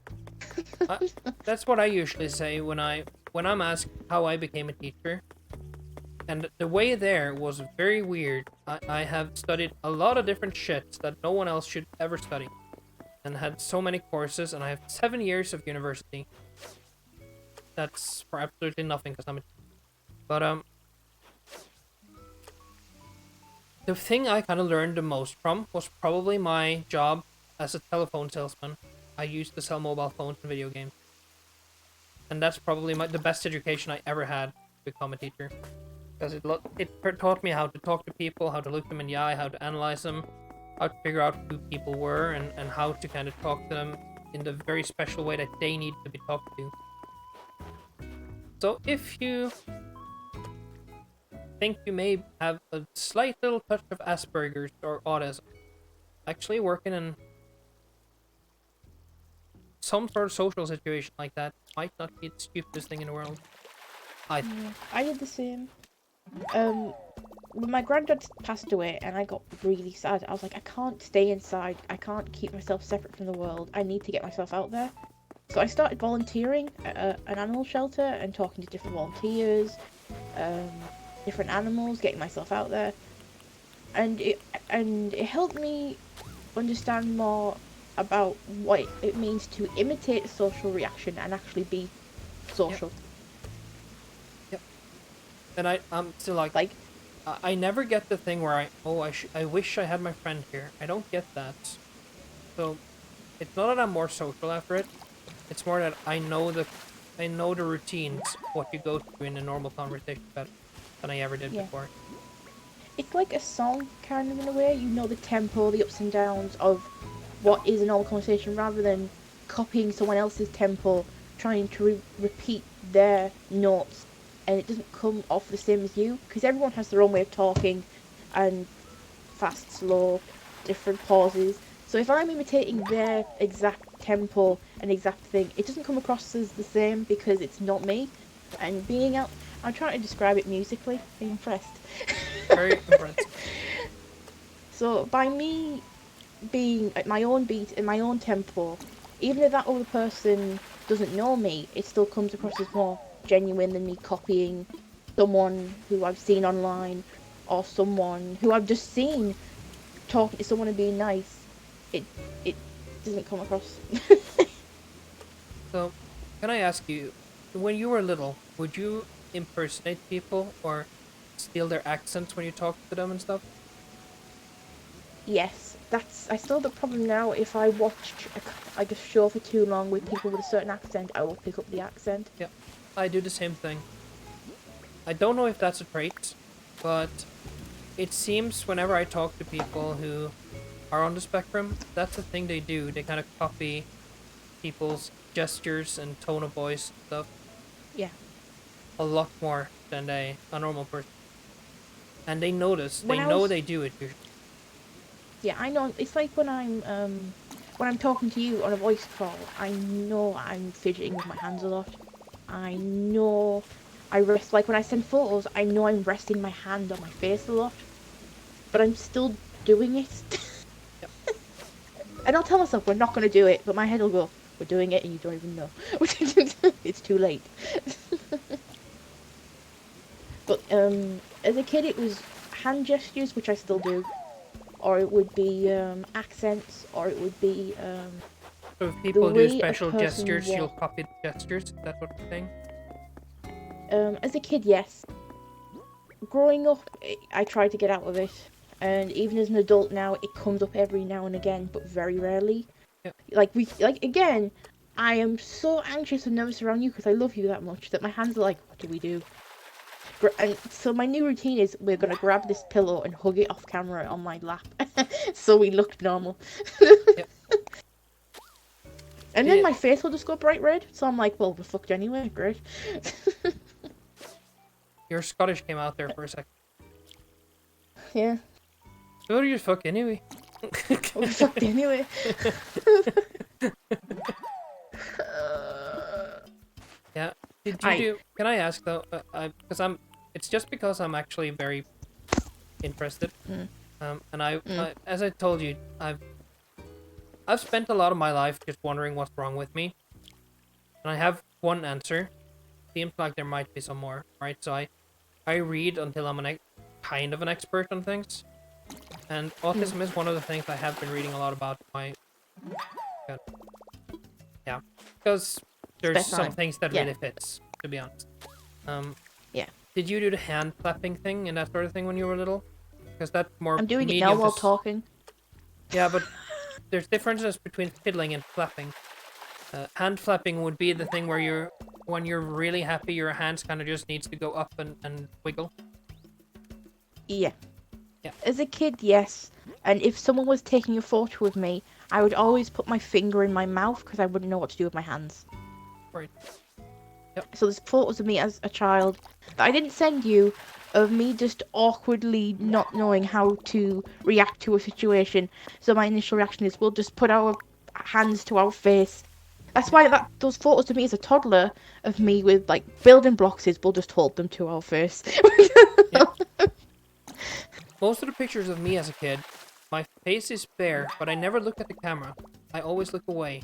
That's what I usually say when I'm asked how I became a teacher. And the way there was very weird. I have studied a lot of different shits that no one else should ever study. And had so many courses, and I have 7 years of university. That's for absolutely nothing because I'm a teacher. But the thing I kind of learned the most from was probably my job as a telephone salesman. I used to sell mobile phones and video games. And that's probably the best education I ever had to become a teacher. Because it taught me how to talk to people, how to look them in the eye, how to analyze them, how to figure out who people were, and how to kind of talk to them in the very special way that they need to be talked to. So if you think you may have a slight little touch of Asperger's or autism, actually working in some sort of social situation like that might not be the stupidest thing in the world. I did the same. When my granddad passed away and I got really sad, I was like, I can't stay inside. I can't keep myself separate from the world. I need to get myself out there. So I started volunteering at an animal shelter and talking to different volunteers, different animals, getting myself out there. And it helped me understand more about what it means to imitate a social reaction and actually be social. Yep. And I'm still like I never get the thing where I wish I had my friend here. I don't get that. So it's not that I'm more social after it. It's more that I know the routines, what you go through in a normal conversation better than I ever did before. It's like a song, kind of, in a way. You know the tempo, the ups and downs of what is a normal conversation, rather than copying someone else's tempo, trying to repeat their notes, and it doesn't come off the same as you, because everyone has their own way of talking, and fast, slow, different pauses. So if I'm imitating their exact tempo and exact thing, it doesn't come across as the same because it's not me. And I'm trying to describe it musically. Are you impressed? Very impressed. So by me being at my own beat in my own tempo, even if that other person doesn't know me, it still comes across as more genuine than me copying someone who I've seen online or someone who I've just seen talking to someone and being nice. It doesn't come across. So, can I ask you, when you were little, would you impersonate people or steal their accents when you talk to them and stuff? Yes, I still have the problem now. If I watch a show for too long with people with a certain accent, I will pick up the accent. Yeah, I do the same thing. I don't know if that's a trait, but it seems whenever I talk to people who are on the spectrum, that's the thing they do. They kind of copy people's gestures and tone of voice and stuff. Yeah. A lot more than a normal person. And they notice. When They I know was- they do it usually. Yeah, I know. It's like when I'm talking to you on a voice call, I know I'm fidgeting with my hands a lot. I know I rest, like when I send photos, I know I'm resting my hand on my face a lot. But I'm still doing it. Yep. And I'll tell myself we're not going to do it, but my head will go, we're doing it and you don't even know. It's too late. But as a kid, it was hand gestures, which I still do, or it would be accents, or it would be So if the people do way a special person gestures, you'll walks. copy the gestures. Is that what you're saying? As a kid, yes. Growing up, I tried to get out of it, and even as an adult now, it comes up every now and again, but very rarely. Yeah. Like again, I am so anxious and nervous around you because I love you that much that my hands are like, what do we do? And so my new routine is we're gonna grab this pillow and hug it off camera on my lap, so we look normal. Yep. And then my face will just go bright red, so I'm like, well, we're fucked anyway, great. Your Scottish came out there for a second. Yeah, So do you fuck anyway? we're fucked anyway. Yeah. Did you do? Can I ask though? Because I'm. It's just because I'm actually very interested. And I, as I told you, I've spent a lot of my life just wondering what's wrong with me, and I have one answer. Seems like there might be some more, right? So I read until I'm kind of an expert on things, and autism is one of the things I have been reading a lot about. Yeah, because there's some things that really fits, to be honest. Yeah. Did you do the hand clapping thing and that sort of thing when you were little? Because that's more. I'm doing it now while to talking. Yeah, but there's differences between fiddling and flapping. Hand flapping would be the thing where when you're really happy, your hands kind of just needs to go up and wiggle. Yeah. Yeah. As a kid, yes. And if someone was taking a photo of me, I would always put my finger in my mouth because I wouldn't know what to do with my hands. Right. Yep. So there's photos of me as a child that I didn't send you of me just awkwardly not knowing how to react to a situation. So my initial reaction is we'll just put our hands to our face. That's why those photos of me as a toddler of me with like building blocks is we'll just hold them to our face. Yeah. Most of the pictures of me as a kid, my face is bare, but I never look at the camera. I always look away.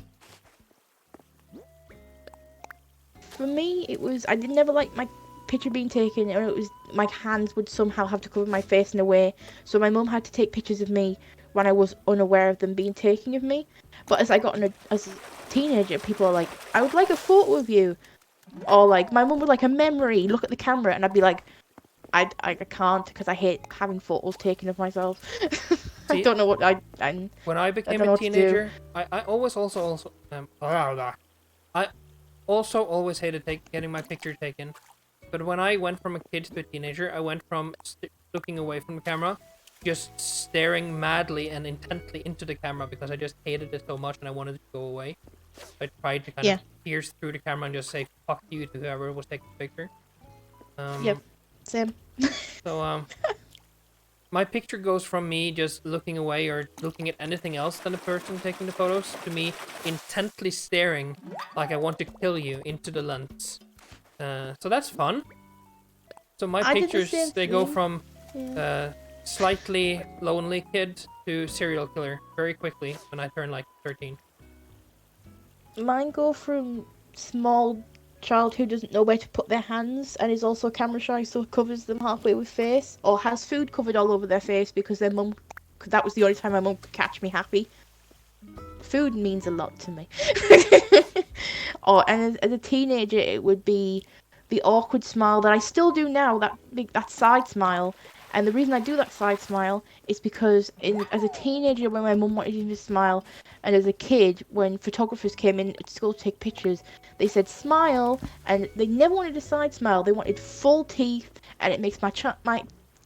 For me, it was I did never like my picture being taken, and it was my hands would somehow have to cover my face in a way. So my mum had to take pictures of me when I was unaware of them being taken of me. But as I got as a teenager, people are like, I would like a photo of you, or like my mum would like a memory. Look at the camera, and I'd be like, I can't because I hate having photos taken of myself. I don't know what when I became a teenager, I always I also always hated getting my picture taken. But when I went from a kid to a teenager, I went from looking away from the camera, just staring madly and intently into the camera because I just hated it so much and I wanted it to go away. I tried to kind of pierce through the camera and just say fuck you to whoever was taking the picture. Yep, same. So my picture goes from me just looking away or looking at anything else than the person taking the photos to me intently staring like I want to kill you into the lens. So that's fun. So my pictures, they go from slightly lonely kid to serial killer very quickly when I turn like 13. Mine go from small child who doesn't know where to put their hands and is also camera shy, so covers them halfway with face, or has food covered all over their face because their mum, cause that was the only time my mum could catch me happy. Food means a lot to me. And as a teenager, it would be the awkward smile that I still do now, that side smile. And the reason I do that side smile is because as a teenager, when my mum wanted me to smile, and as a kid, when photographers came in at school to take pictures, they said smile, and they never wanted a side smile. They wanted full teeth, and it makes my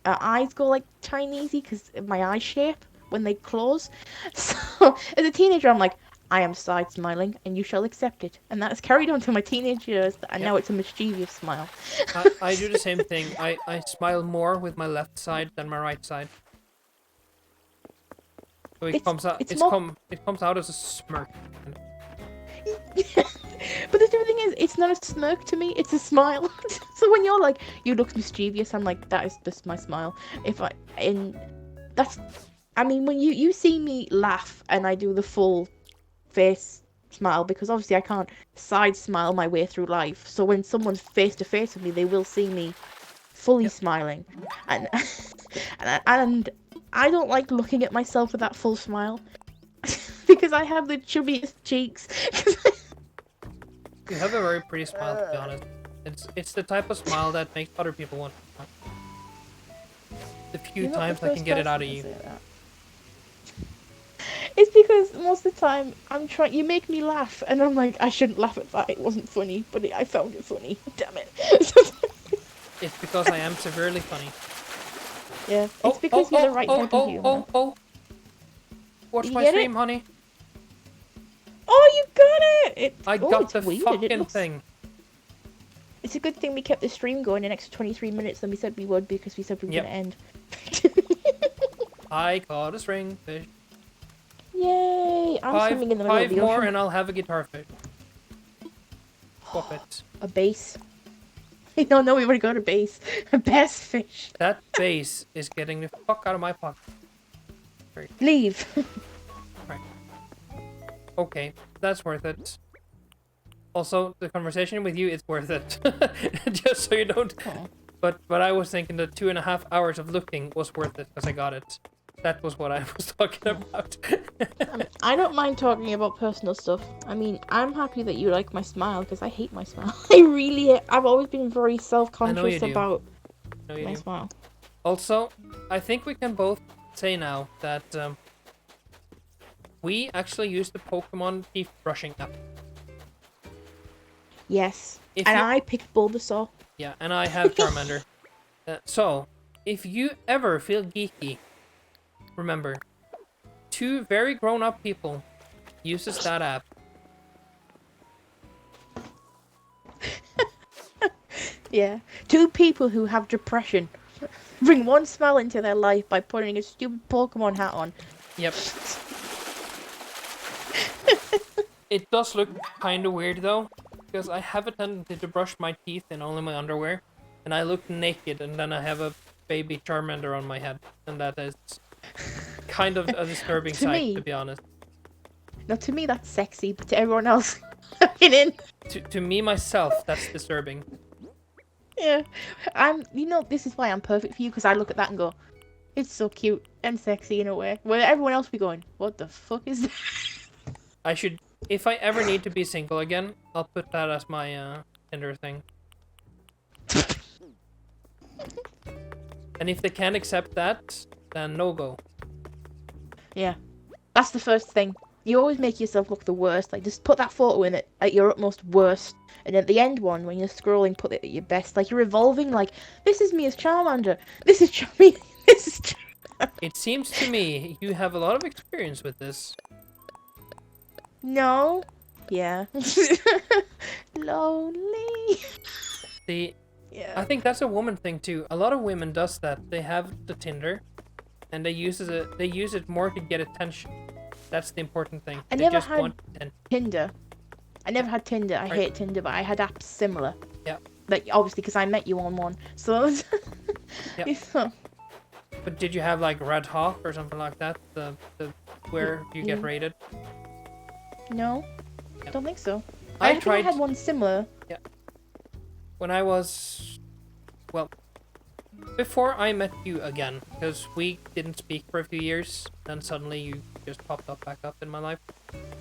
eyes go like Chinesey because of my eye shape when they close. So as a teenager, I'm like, I am side smiling, and you shall accept it. And that has carried on to my teenage years, and now it's a mischievous smile. I do the same thing. I smile more with my left side than my right side. So it comes out as a smirk. But the stupid thing is, it's not a smirk to me, it's a smile. So when you're like, you look mischievous, I'm like, that is just my smile. When you see me laugh and I do the full face smile, because obviously I can't side smile my way through life. So when someone's face to face with me, they will see me fully smiling, and and I don't like looking at myself with that full smile because I have the chubbiest cheeks. You have a very pretty smile, to be honest. It's the type of smile that makes other people want to smile. The few You're not the times I can first get it person out of to you. say that. It's because most of the time I'm trying. You make me laugh, and I'm like, I shouldn't laugh at that. It wasn't funny, but I found it funny. Damn it. It's because I am severely funny. Yeah, it's because you're the right type of humor. Watch You my get stream, it? honey. Oh, you got it! I Oh, got it's the weird. fucking thing. It's a good thing we kept the stream going an extra 23 minutes than we said we would because we said we were Yep. gonna end. I caught a stringfish. Yay! I'm swimming in the middle of Five the more ocean. and I'll have a guitar fish. Swap it. A bass. No, we already got a bass. A bass fish. That bass is getting the fuck out of my pocket. Leave. Right. Okay, that's worth it. Also, the conversation with you is worth it. Just so you don't... Aw. But I was thinking that 2.5 hours of looking was worth it because I got it. That was what I was talking about. I don't mind talking about personal stuff. I mean, I'm happy that you like my smile because I hate my smile. I've always been very self-conscious do. about No, you my do. smile. Also, I think we can both say now that we actually use the Pokemon teeth brushing app. Yes. If And you- I picked Bulbasaur. Yeah, and I have Charmander. So, if you ever feel geeky, remember, 2 very grown-up people uses that app. Yeah. 2 people who have depression bring one smile into their life by putting a stupid Pokemon hat on. Yep. It does look kind of weird though, because I have a tendency to brush my teeth in only my underwear, and I look naked, and then I have a baby Charmander on my head, and that is kind of a disturbing To sight, me- to be honest. Now, to me, that's sexy, but to everyone else, get in. To me myself, that's disturbing. Yeah. This is why I'm perfect for you, because I look at that and go, it's so cute and sexy in a way. Where everyone else be going, what the fuck is that? I should, if I ever need to be single again, I'll put that as my Tinder thing. And if they can't accept that, then no go. Yeah. That's the first thing. You always make yourself look the worst. Like, just put that photo in it at your utmost worst. And at the end one, when you're scrolling, put it at your best. Like, you're evolving, like, this is me as Charmander. This is Charmy. This is Charmander. It seems to me you have a lot of experience with this. No. Yeah. Lonely. See, Yeah. I think that's a woman thing too. A lot of women does that. They have the Tinder, and they use it more to get attention. That's the important thing. I They never just had want attention. Tinder. I never had Tinder. I Right. hate Tinder, but I had apps similar. Yeah. Like, obviously, because I met you on one. So, Yep. so But did you have like Red Hawk or something like that? The where you get Yeah. rated? no, Yep. don't think so. I think tried I had one similar. when I was, well, before I met you again, because we didn't speak for a few years, then suddenly you just popped up back up in my life.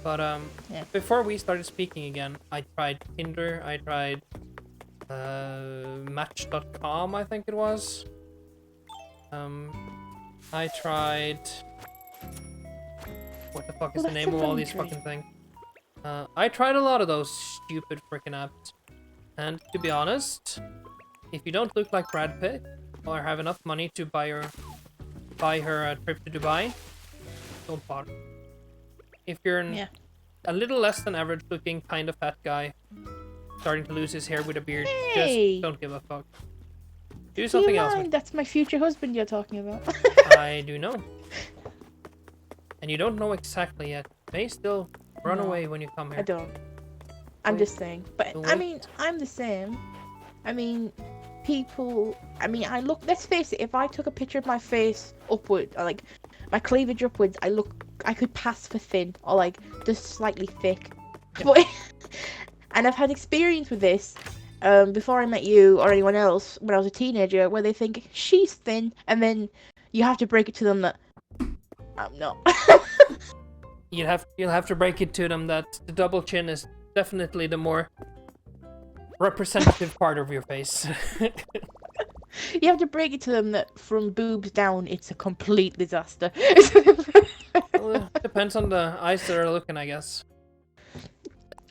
But Yeah. before we started speaking again, I tried Tinder, I tried Match.com, I think it was. I tried, what the fuck is the that's name a of all fun these try. fucking things? I tried a lot of those stupid freaking apps. And to be honest, if you don't look like Brad Pitt or have enough money to buy her a trip to Dubai, don't bother. If you're Yeah. a little less than average looking kind of fat guy, starting to lose his hair with a beard, Hey! just don't give a fuck. Do Do something you else. mind? That's my future husband you're talking about. I do know. And you don't know exactly yet. May still run No, away when you come I here. don't. I'm Wait. just saying. But, So I wait. mean, I'm the same. I mean, I look, let's face it, if I took a picture of my face upward, or like, my cleavage upwards, I could pass for thin, or like, just slightly thick. But, and I've had experience with this, before I met you or anyone else when I was a teenager, where they think she's thin, and then you have to break it to them that I'm not. You'll have to break it to them that the double chin is definitely the more representative part of your face. You have to break it to them that from boobs down, it's a complete disaster. Well, it depends on the eyes that are looking, I guess.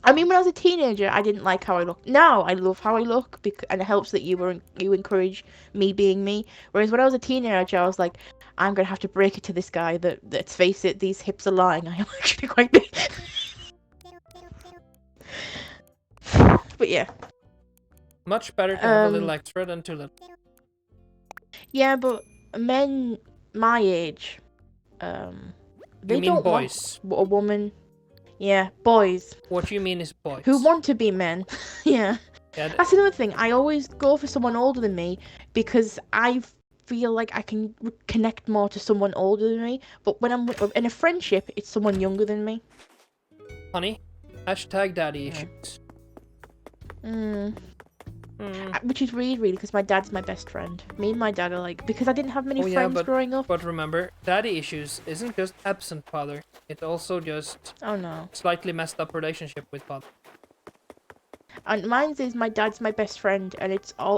I mean, when I was a teenager, I didn't like how I look. Now I love how I look, and it helps that you encourage me being me. Whereas when I was a teenager, I was like, I'm gonna have to break it to this guy that let's face it, these hips are lying. I am actually quite big. But yeah. Much better to have a little extra than too little. Yeah, but men my age, they You mean don't boys? want a woman. Yeah, boys What you mean is boys. who want to be men. Yeah. Yeah, That's another thing. I always go for someone older than me because I feel like I can connect more to someone older than me. But when I'm in a friendship, it's someone younger than me. honey, hashtag daddy issues. Which is weird, really, because my dad's my best friend. Me and my dad are like, because I didn't have many friends growing up. But remember, daddy issues isn't just absent father. It's also just Oh no. slightly messed up relationship with father. And mine is my dad's my best friend, and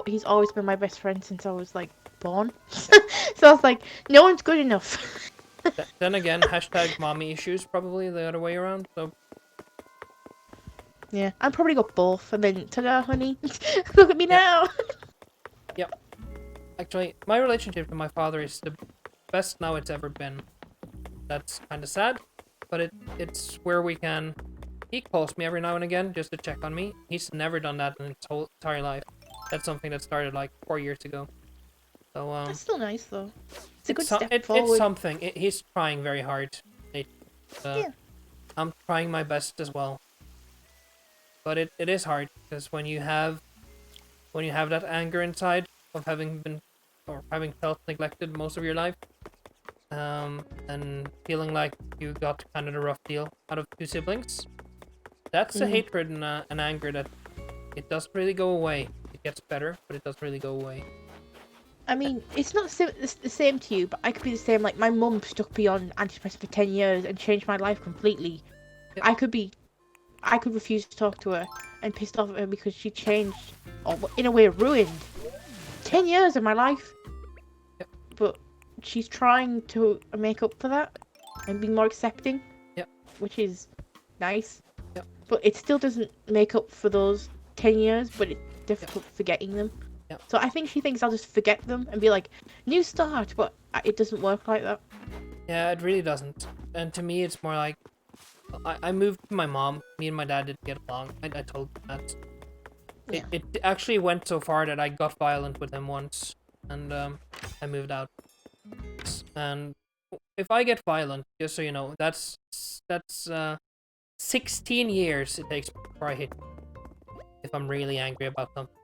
he's always been my best friend since I was like born. So I was like, no one's good enough. Then again, hashtag mommy issues probably the other way around. So Yeah, I probably got both, and then ta-da, honey, look at me now. yep. Actually, my relationship with my father is the best now it's ever been. That's kind of sad, but it's where we can. He calls me every now and again just to check on me. He's never done that in his whole entire life. That's something that started like 4 years ago. So That's still nice though. It's a good step it's forward. something. He's trying very hard. Yeah. I'm trying my best as well. But it is hard because when you have that anger inside of having felt neglected most of your life, and feeling like you got kind of a rough deal out of two siblings, that's a hatred and an anger that it doesn't really go away. It gets better, but it doesn't really go away. I mean, it's not the same to you, but I could be the same. Like, my mum stuck me on antidepressants for 10 years and changed my life completely. Yep. I could refuse to talk to her and pissed off at her because she changed, or in a way ruined, 10 years of my life. Yep. But she's trying to make up for that and be more accepting. Yep. Which is nice. Yep. But it still doesn't make up for those 10 years, but it's difficult forgetting them. Yep. So I think she thinks I'll just forget them and be like, new start, but it doesn't work like that. Yeah, it really doesn't. And to me, it's more like I moved to my mom. Me and my dad didn't get along. I told him that. Yeah. It actually went so far that I got violent with him once, and I moved out. And if I get violent, just so you know, that's 16 years it takes before I hit. If I'm really angry about something.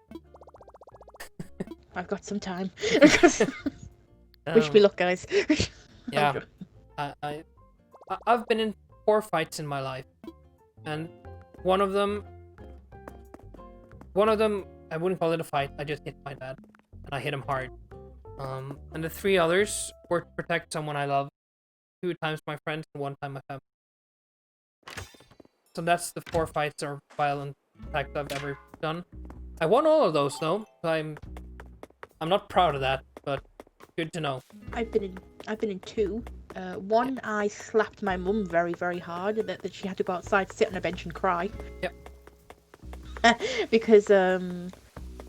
I've got some time. Wish me luck, guys. Yeah, I've been in 4 fights in my life, and one of them I wouldn't call it a fight. I just hit my dad, and I hit him hard. And the 3 others were to protect someone I love. 2 times my friends and 1 time my family. So that's the 4 fights or violent attacks I've ever done. I won all of those though. So I'm not proud of that, but good to know. I've been in 2. One, I slapped my mum very, very hard, that she had to go outside, sit on a bench, and cry. Yep. Because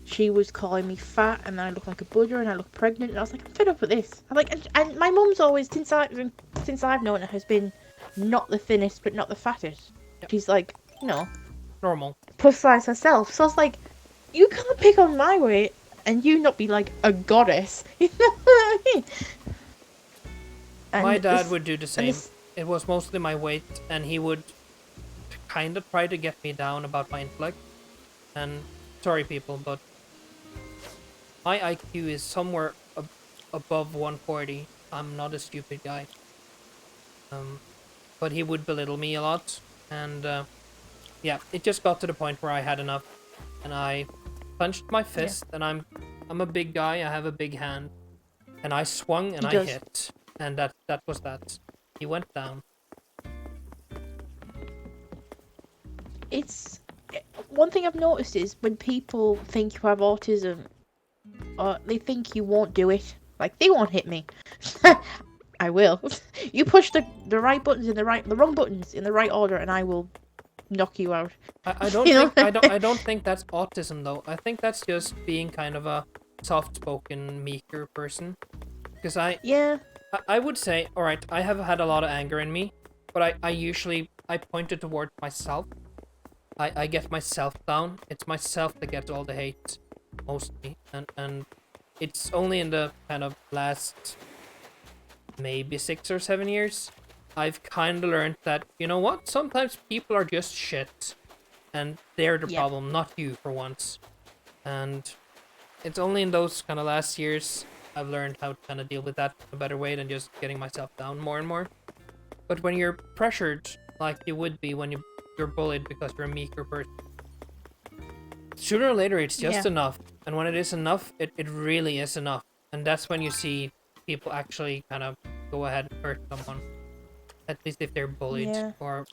she was calling me fat, and I looked like a budger, and I looked pregnant, and I was like, I'm fed up with this. I'm like, and my mum's always, since I've known her, has been not the thinnest, but not the fattest. Yep. She's like, Normal. Plus size herself. So I was like, you can't pick on my weight and you not be like a goddess. You know what I mean? And my dad would do the same. It was mostly my weight, and he would kind of try to get me down about my intellect. And sorry people, but my IQ is somewhere above 140. I'm not a stupid guy. But he would belittle me a lot, and yeah, it just got to the point where I had enough, and I clenched my fist, and I'm a big guy. I have a big hand, and I swung and He I does. hit, and that was that. He went down. It's one thing I've noticed is when people think you have autism, or they think you won't do it. Like, they won't hit me. I will. You push the right buttons in the wrong buttons in the right order, and I will knock you out. I don't You know? think I don't think that's autism though. I think that's just being kind of a soft-spoken, meeker person. Because Yeah. I would say, all right, I have had a lot of anger in me, but I usually point it towards myself. I get myself down. It's myself that gets all the hate, mostly, and it's only in the kind of last maybe 6 or 7 years I've kind of learned that, you know what, sometimes people are just shit, and they're the Yeah. problem, not you for once. And it's only in those kind of last years I've learned how to kind of deal with that in a better way than just getting myself down more and more. But when you're pressured, like you would be when you're bullied because you're a meeker person, sooner or later it's just Yeah. enough. And when it is enough, it really is enough. And that's when you see people actually kind of go ahead and hurt someone. At least if they're bullied Yeah. or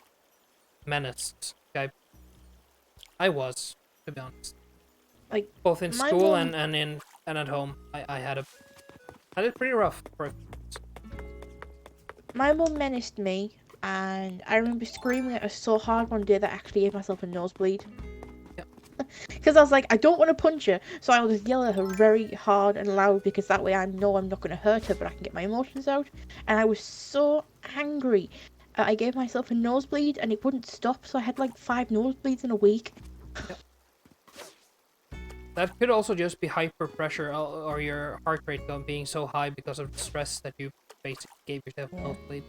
menaced. I was, to be honest. Like, Both in my school mom- and at home. I had it pretty rough for my mum menaced me, and I remember screaming at her so hard one day that I actually gave myself a nosebleed. Because I was like, I don't want to punch her, so I'll just yell at her very hard and loud, because that way I know I'm not going to hurt her, but I can get my emotions out. And I was so angry. I gave myself a nosebleed, and it wouldn't stop, so I had like 5 nosebleeds in a week. That could also just be hyper pressure or your heart rate being so high because of the stress that you basically gave yourself a nosebleed.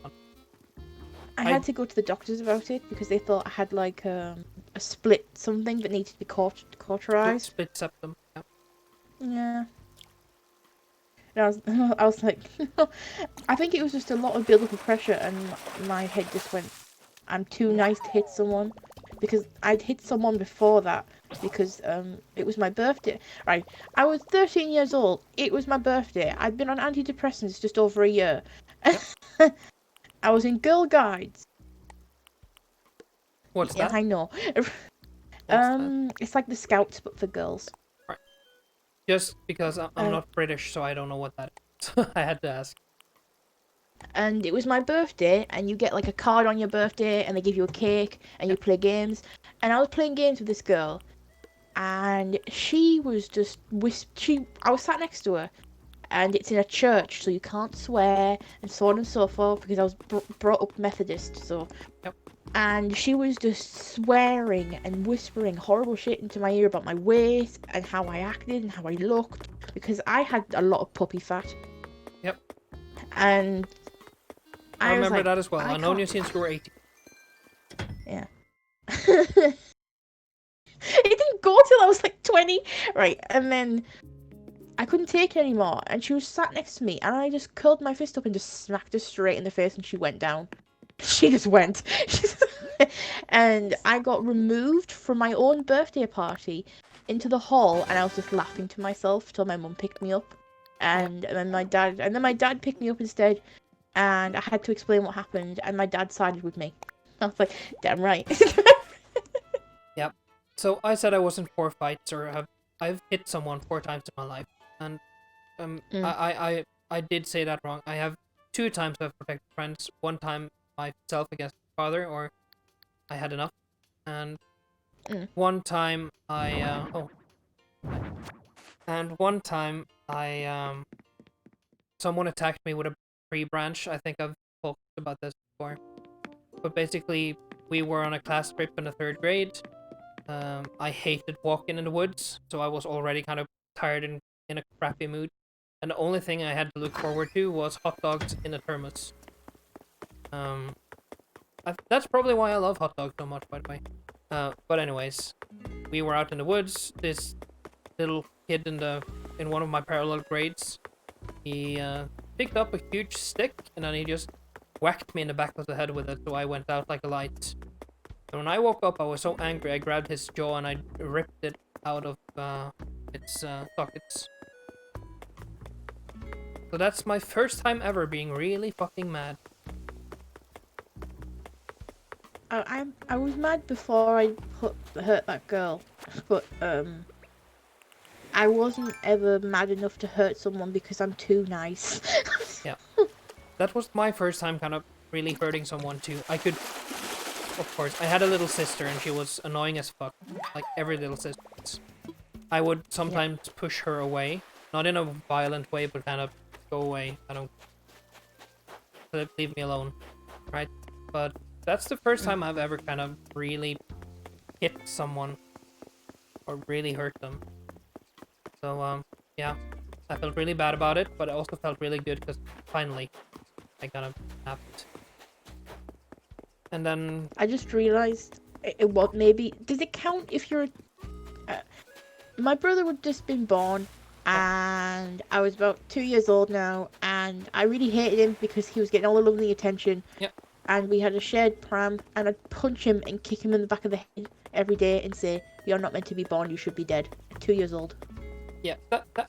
I had to go to the doctors about it because they thought I had like a split something that needed to be cauterized. Split septum. Yeah. Yeah. And I was like, I think it was just a lot of build-up of pressure, and my head just went, I'm too nice to hit someone. Because I'd hit someone before that, because it was my birthday. Right, I was 13 years old, it was my birthday, I'd been on antidepressants just over a year. I was in Girl Guides. What's Yeah, that? I know. What's that? It's like the Scouts, but for girls. Just because I'm not British, so I don't know what that is. I had to ask. And it was my birthday, and you get like a card on your birthday, and they give you a cake, and you play games. And I was playing games with this girl, and she was just I was sat next to her, and it's in a church, so you can't swear, and so on and so forth, because I was brought up Methodist, so. Yep. And she was just swearing and whispering horrible shit into my ear about my weight and how I acted and how I looked, because I had a lot of puppy fat. Yep. And I was remember like, that as well. I've known you can't- since you were 18. Yeah. It didn't go till I was like 20. Right, and then I couldn't take it anymore, and she was sat next to me, and I just curled my fist up and just smacked her straight in the face, and she went down. She just went. And I got removed from my own birthday party into the hall, and I was just laughing to myself till my mum picked me up. And then my dad picked me up instead, and I had to explain what happened, and my dad sided with me. I was like, damn right. Yep. So I said I was in 4 fights, or I've hit someone 4 times in my life, and I did say that wrong. I have 2 times I've protected friends. 1 time myself against my father, or I had enough, and 1 time someone attacked me with a tree branch. I think I've talked about this before. But basically, we were on a class trip in the 3rd grade. I hated walking in the woods, so I was already kind of tired and in a crappy mood. And the only thing I had to look forward to was hot dogs in a thermos. That's probably why I love hot dogs so much, by the way. But anyways, we were out in the woods. This little kid in one of my parallel grades, he picked up a huge stick, and then he just whacked me in the back of the head with it, so I went out like a light. And when I woke up, I was so angry, I grabbed his jaw and I ripped it out of its sockets. So that's my first time ever being really fucking mad. I was mad before I hurt that girl, but I wasn't ever mad enough to hurt someone because I'm too nice. Yeah. That was my first time kind of really hurting someone too. I could, of course, I had a little sister and she was annoying as fuck, like every little sister is. I would sometimes push her away, not in a violent way, but kind of go away. I don't, leave me alone, right? But that's the first time I've ever kind of really hit someone or really hurt them. So yeah, I felt really bad about it, but I also felt really good because finally I kind of happened. And then I just realized what maybe does it count if you're my brother had just been born and I was about 2 years old now, and I really hated him because he was getting all the lovely attention. Yep. And we had a shared pram, and I'd punch him and kick him in the back of the head every day and say, "You're not meant to be born, you should be dead." 2 years old. yeah,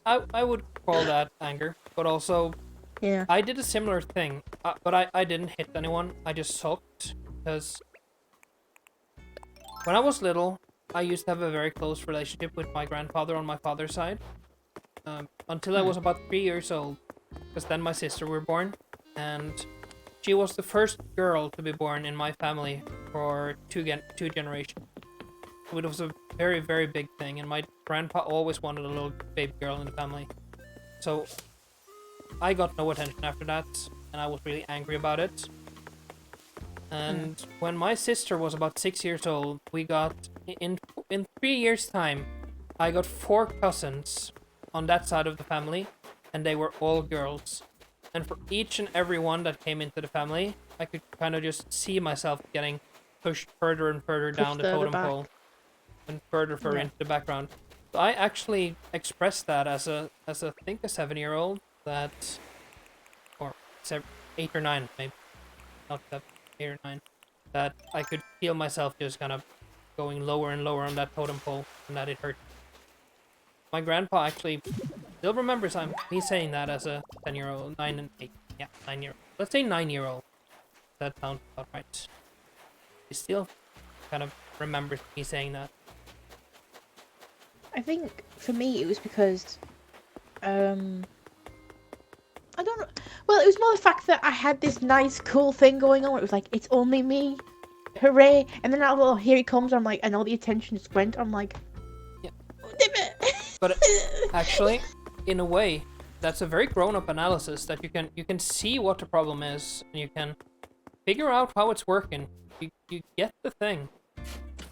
I would call that anger, but also Yeah. I did a similar thing, but I didn't hit anyone. I just sulked because when I was little, I used to have a very close relationship with my grandfather on my father's side. Until I was about 3 years old, because then my sister were born, and she was the first girl to be born in my family for two generations. So it was a very, very big thing, and my grandpa always wanted a little baby girl in the family. So I got no attention after that, and I was really angry about it. And when my sister was about 6 years old, we got, in 3 years' time, I got 4 cousins on that side of the family, and they were all girls. And for each and every one that came into the family, I could kind of just see myself getting pushed further and further down the further totem pole, and further into the background. So I actually expressed that as I think a 7-year-old that, or 8 or 9 maybe, not 7, 8 or 9, that I could feel myself just kind of going lower and lower on that totem pole, and that it hurt. My grandpa actually still remembers me saying that as a 10-year-old, 9 and 8. Yeah, 9-year-old. Let's say 9-year-old. That sounds about right. He still kind of remembers me saying that. I think for me it was because I don't know. Well, it was more the fact that I had this nice, cool thing going on. It was like, it's only me, hooray! And then here he comes. I'm like, and all the attention just went. I'm like, yeah. Damn it. But actually, in a way, that's a very grown-up analysis that you can see what the problem is, and you can figure out how it's working. You get the thing,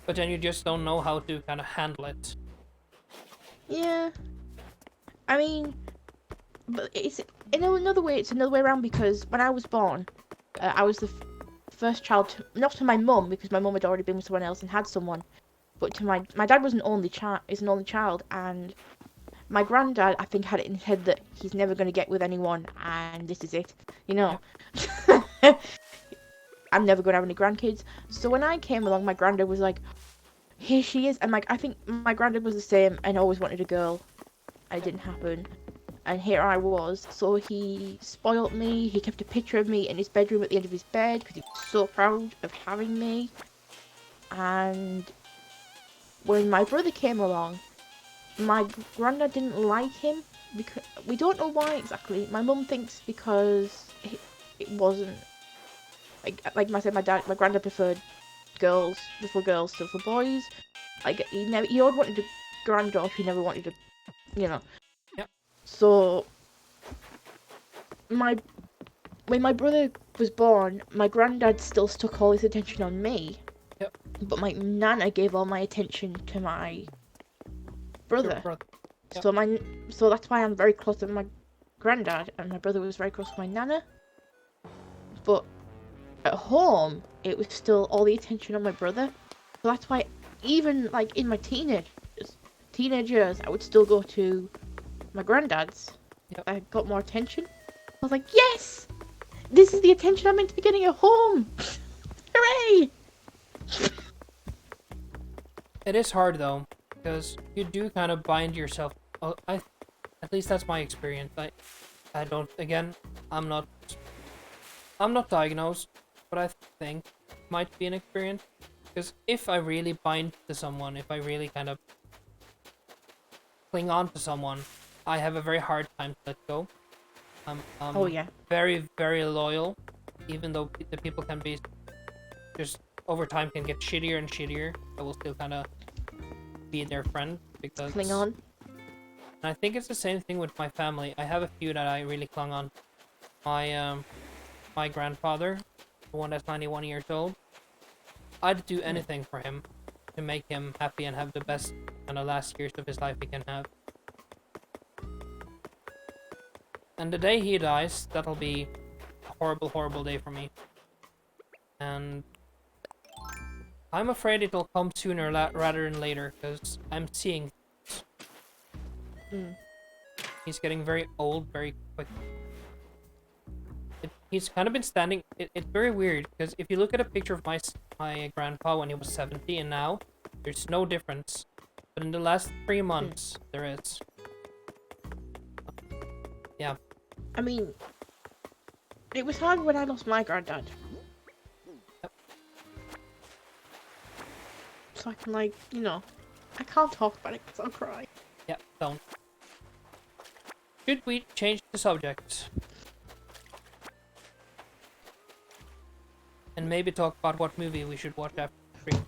but then you just don't know how to kind of handle it. Yeah. I mean, but it's another way. It's another way around because when I was born, I was the first child, not to my mum because my mum had already been with someone else and had someone, but to my dad was an only child, and my granddad I think had it in his head that he's never going to get with anyone, and this is it, you know. I'm never going to have any grandkids. So when I came along, my granddad was like, "Here she is," and like I think my granddad was the same and always wanted a girl. It didn't happen. And here I was, so he spoilt me. He kept a picture of me in his bedroom at the end of his bed because he was so proud of having me. And when my brother came along, my granddad didn't like him because we don't know why exactly. My mum thinks because it wasn't like I said, my granddad preferred little girls to little boys. Like he always wanted a granddaughter. He never wanted a, you know. So, when my brother was born, my granddad still stuck all his attention on me. Yep. But my nana gave all my attention to my brother. Yep. So that's why I'm very close to my granddad, and my brother was very close to my nana. But at home, it was still all the attention on my brother. So that's why even like in my teenage years, I would still go to my granddad's. Yep. I got more attention. I was like, yes! This is the attention I'm meant to be getting at home! Hooray! It is hard though, because you do kind of bind yourself. At least that's my experience. I don't. Again, I'm not diagnosed, but I think it might be an experience. Because if I really bind to someone, if I really kind of cling on to someone, I have a very hard time to let go. I'm Oh yeah. very, very loyal, even though the people can be just over time can get shittier and shittier. I will still kind of be their friend because Cling on. And I think it's the same thing with my family. I have a few that I really clung on. My grandfather, the one that's 91 years old. I'd do anything for him to make him happy and have the best kind of last years of his life he can have. And the day he dies, that'll be a horrible, horrible day for me. And I'm afraid it'll come sooner rather than later, because I'm seeing he's getting very old very quick. He's kind of been standing. It's very weird, because if you look at a picture of my grandpa when he was 70 and now, there's no difference. But in the last 3 months, there is. Yeah. I mean, it was hard when I lost my granddad. Yep. So I can, like, you know, I can't talk about it because I'll cry. Yeah, don't. Should we change the subject? And maybe talk about what movie we should watch after the stream.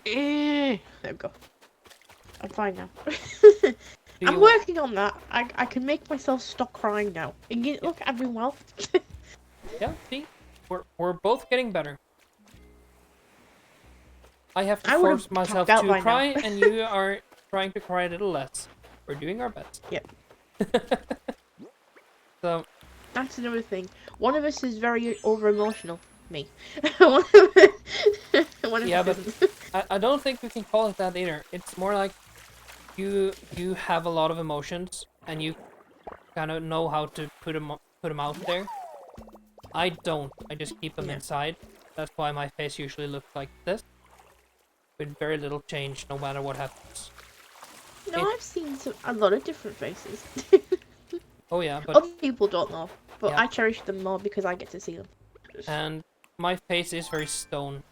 There we go. I'm fine now. Do I'm you- working on that. I can make myself stop crying now. And look, I'm doing well. Yeah, see? We're both getting better. I have to I would've force myself tapped out by to now. cry, and you are trying to cry a little less. We're doing our best. Yep. So, That's another thing. One of us is very over-emotional. Me. One of yeah, us but isn't. I don't think we can call it that either. It's more like you have a lot of emotions, and you kind of know how to put them out there. I don't. I just keep them Yeah. inside. That's why my face usually looks like this, with very little change, no matter what happens. No, I've seen a lot of different faces. Oh yeah, but Other people don't know, but Yeah. I cherish them more because I get to see them. and my face is very stone.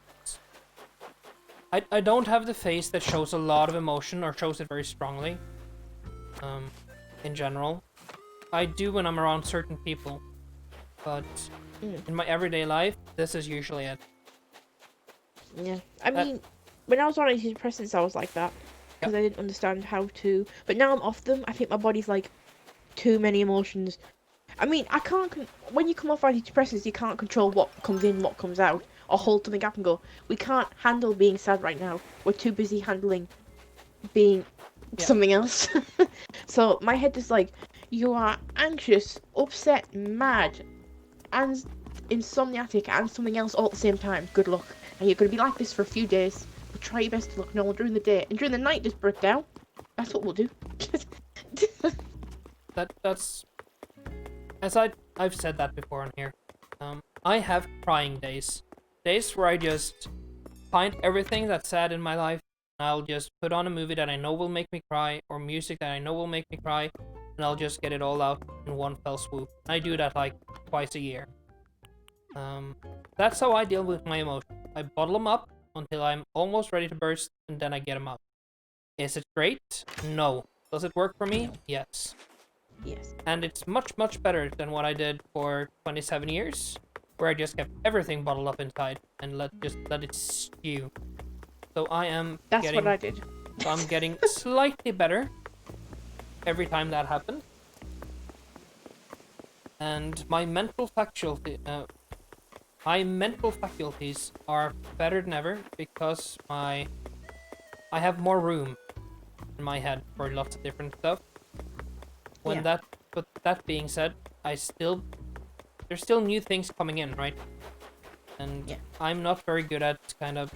I don't have the face that shows a lot of emotion or shows it very strongly. In general, I do when I'm around certain people, but in my everyday life, this is usually it. Yeah, I mean, when I was on antidepressants, I was like that because I didn't understand how to. But now I'm off them. I think my body's like too many emotions. I mean, I can't. When you come off antidepressants, you can't control what comes in, what comes out, or hold something up and go. We can't handle being sad right now. We're too busy handling being something else. So my head is like, you are anxious, upset, mad, and insomniatic, and something else all at the same time. Good luck. And you're gonna be like this for a few days. But try your best to look normal during the day, and during the night, just break down. That's what we'll do. That's as I've said that before on here. I have crying days where I just find everything that's sad in my life, and I'll just put on a movie that I know will make me cry, or music that I know will make me cry, and I'll just get it all out in one fell swoop. I do that like twice a year. That's how I deal with my emotions. I bottle them up until I'm almost ready to burst, and then I get them out. Is it great? No. Does it work for me? Yes. Yes. And it's much, much better than what I did for 27 years, where I just kept everything bottled up inside and let it stew. So I am That's what I did. So I'm getting slightly better every time that happens. And my mental faculties are better than ever because I have more room in my head for lots of different stuff. But that being said, there's still new things coming in, right? And I'm not very good at kind of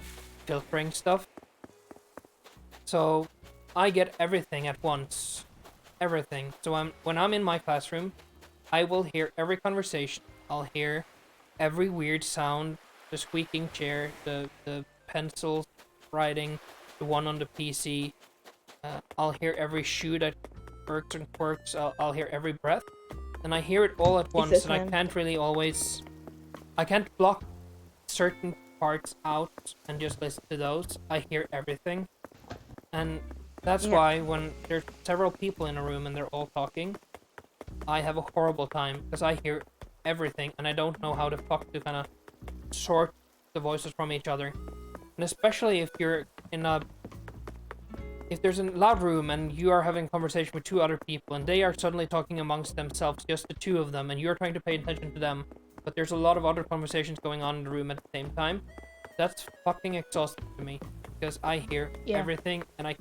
filtering stuff. So I get everything at once. Everything. So when I'm in my classroom, I will hear every conversation. I'll hear every weird sound, the squeaking chair, the pencils writing, the one on the PC. I'll hear every shoe that works and quirks. I'll hear every breath, and I hear it all at once, and I can't really always. I can't block certain parts out and just listen to those. I hear everything, and that's why when there's several people in a room and they're all talking, I have a horrible time because I hear everything and I don't know how the fuck to kind of sort the voices from each other. And especially if you're in a if there's a loud room and you are having a conversation with two other people and they are suddenly talking amongst themselves, just the two of them, and you're trying to pay attention to them, but there's a lot of other conversations going on in the room at the same time, that's fucking exhausting to me because I hear everything, and I